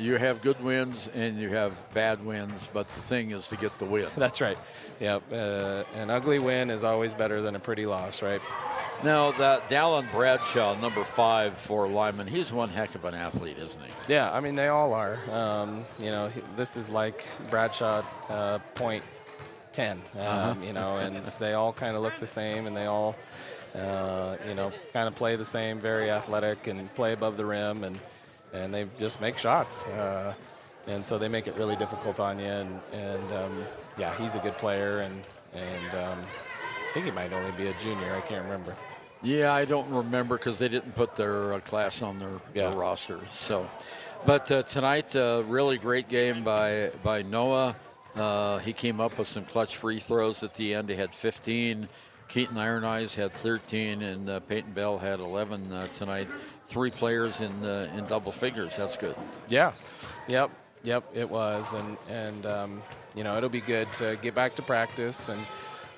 You have good wins and you have bad wins, but the thing is to get the win. That's right. Yep. An ugly win is always better than a pretty loss, right? Now, that Dallin Bradshaw, number 5 for Lyman, he's one heck of an athlete, isn't he? Yeah, I mean, they all are. This is like Bradshaw point 10, and they all kind of look the same, and they all kind of play the same, very athletic and play above the rim, and they just make shots. And so they make it really difficult on you. And he's a good player, and I think he might only be a junior. I can't remember. Yeah, I don't remember because they didn't put their class on their roster. So, but tonight, really great game by Noah. He came up with some clutch free throws at the end. He had 15. Keaton Iron Eyes had 13, and Peyton Bell had 11 tonight. 3 players in double figures. That's good. Yeah. Yep, it was. And it'll be good to get back to practice and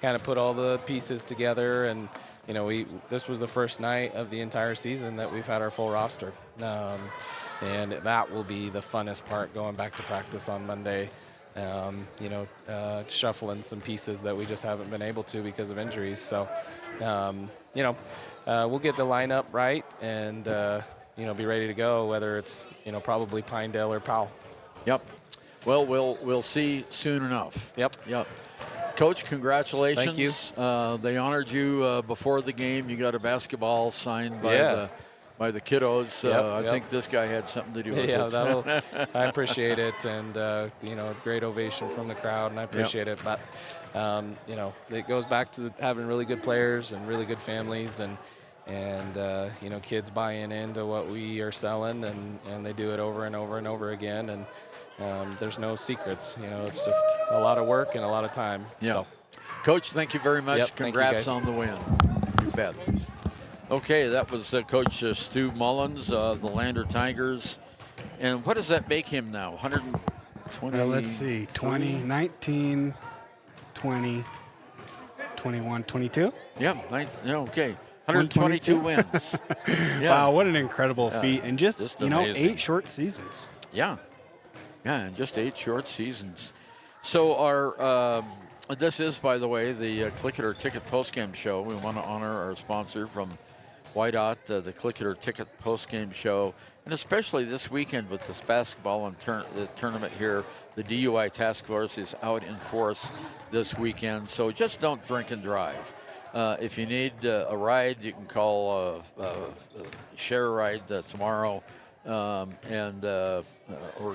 kind of put all the pieces together. And, this was the first night of the entire season that we've had our full roster. And that will be the funnest part, going back to practice on Monday. Shuffling some pieces that we just haven't been able to because of injuries. So, we'll get the lineup right and, be ready to go, whether it's, probably Pinedale or Powell. Yep. Well, we'll see soon enough. Yep. Coach, congratulations. Thank you. They honored you before the game. You got a basketball signed by the kiddos. I think this guy had something to do with it. I appreciate it, and great ovation from the crowd, and I appreciate it. But it goes back to having really good players and really good families, and kids buying into what we are selling, and they do it over and over and over again. And there's no secrets. It's just a lot of work and a lot of time. Yeah. So. Coach, thank you very much. Congrats on the win. You bet. Okay, that was Coach Stu Mullins, the Lander Tigers. And what does that make him now? 120? Let's see, 20, 19, 20, 21, 22? Yeah, okay. 122 wins. Yeah. Wow, what an incredible feat. And just 8 short seasons. Yeah, and just 8 short seasons. So this is, by the way, the Click It or Ticket postgame show. We want to honor our sponsor from Wydot, the Click It or Ticket postgame show, and especially this weekend with this basketball and the tournament here. The DUI task force is out in force this weekend, so just don't drink and drive. If you need a ride, you can call share a ride tomorrow, or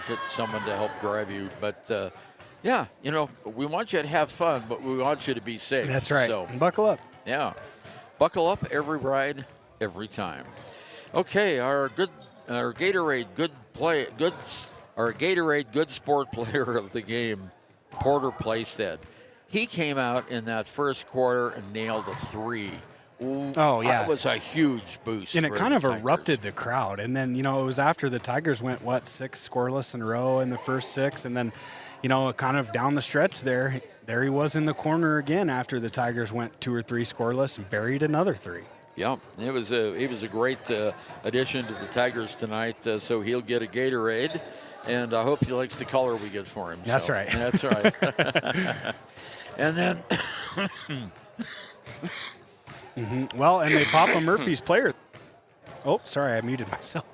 get someone to help drive you. But we want you to have fun, but we want you to be safe. That's right. So buckle up. Yeah, buckle up every ride, every time. Okay, our Gatorade good sport player of the game, Porter Playstead. He came out in that first quarter and nailed a 3. Ooh, Oh, yeah. That was a huge boost. And it for kind the of Tigers. erupted the crowd. And then, it was after the Tigers went, 6 scoreless in a row in the first 6. And then, kind of down the stretch there he was in the corner again after the Tigers went 2 or 3 scoreless and buried another 3. Yeah, he was a great addition to the Tigers tonight. So he'll get a Gatorade, and I hope he likes the color we get for him. That's so, right. That's right. And then, Well, and they Papa Murphy's player. Oh, sorry, I muted myself.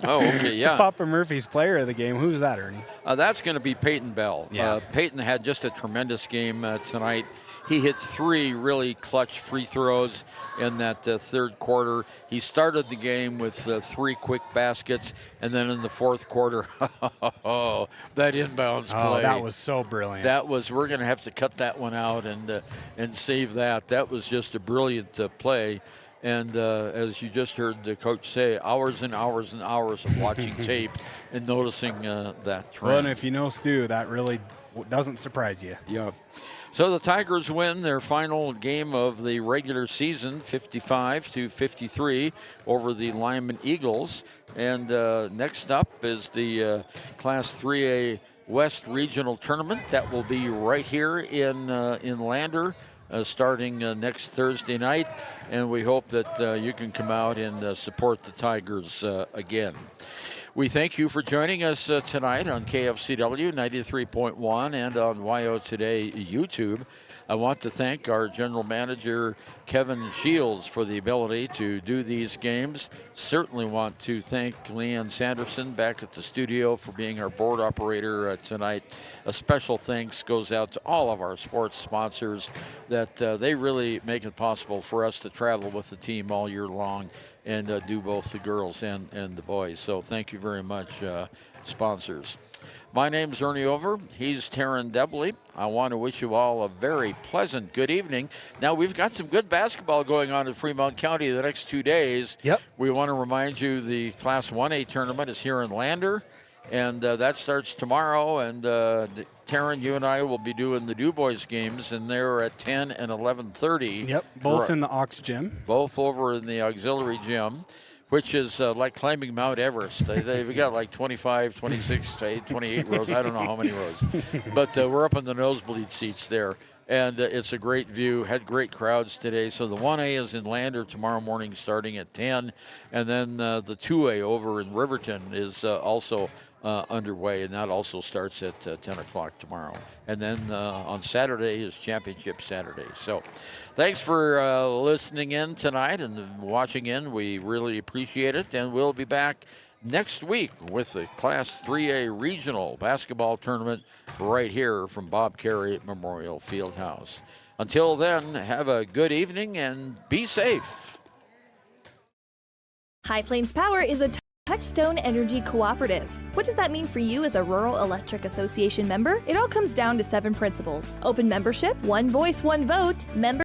Oh, okay, yeah. Papa Murphy's player of the game. Who's that, Ernie? that's going to be Peyton Bell. Yeah. Peyton had just a tremendous game tonight. He hit 3 really clutch free throws in that third quarter. He started the game with 3 quick baskets, and then in the fourth quarter, that inbounds play. Oh, that was so brilliant. We're going to have to cut that one out and save that. That was just a brilliant play. And as you just heard the coach say, hours and hours and hours of watching tape and noticing that trend. Well, and if you know Stu, that really doesn't surprise you. Yeah. So the Tigers win their final game of the regular season, 55-53, over the Lyman Eagles. And next up is the Class 3A West Regional Tournament that will be right here in Lander. Starting next Thursday night, and we hope that you can come out and support the Tigers again. We thank you for joining us tonight on KFCW 93.1 and on YO Today YouTube. I want to thank our general manager, Kevin Shields, for the ability to do these games. Certainly want to thank Leanne Sanderson back at the studio for being our board operator tonight. A special thanks goes out to all of our sports sponsors that they really make it possible for us to travel with the team all year long and do both the girls and the boys. So thank you very much, sponsors. My name's Ernie Over. He's Taryn Debley. I want to wish you all a very pleasant good evening. Now, we've got some good basketball going on in Fremont County the next 2 days. Yep. We want to remind you the Class 1A tournament is here in Lander, and that starts tomorrow. And Taryn, you and I will be doing the Du Bois games, and they're at 10 and 11:30. Yep, both in the Aux Gym. Both over in the auxiliary gym, which is like climbing Mount Everest. They've got like 25, 26, 28 rows. I don't know how many rows. But we're up in the nosebleed seats there. And it's a great view. Had great crowds today. So the 1A is in Lander tomorrow morning starting at 10. And then the 2A over in Riverton is also underway, and that also starts at 10 o'clock tomorrow. And then on Saturday is Championship Saturday. So thanks for listening in tonight and watching in. We really appreciate it, and we'll be back next week with the Class 3A Regional Basketball Tournament right here from Bob Carey Memorial Fieldhouse. Until then, have a good evening and be safe. High Plains Power is a Touchstone Energy Cooperative. What does that mean for you as a Rural Electric Association member? It all comes down to 7 principles. Open membership, one voice, one vote, member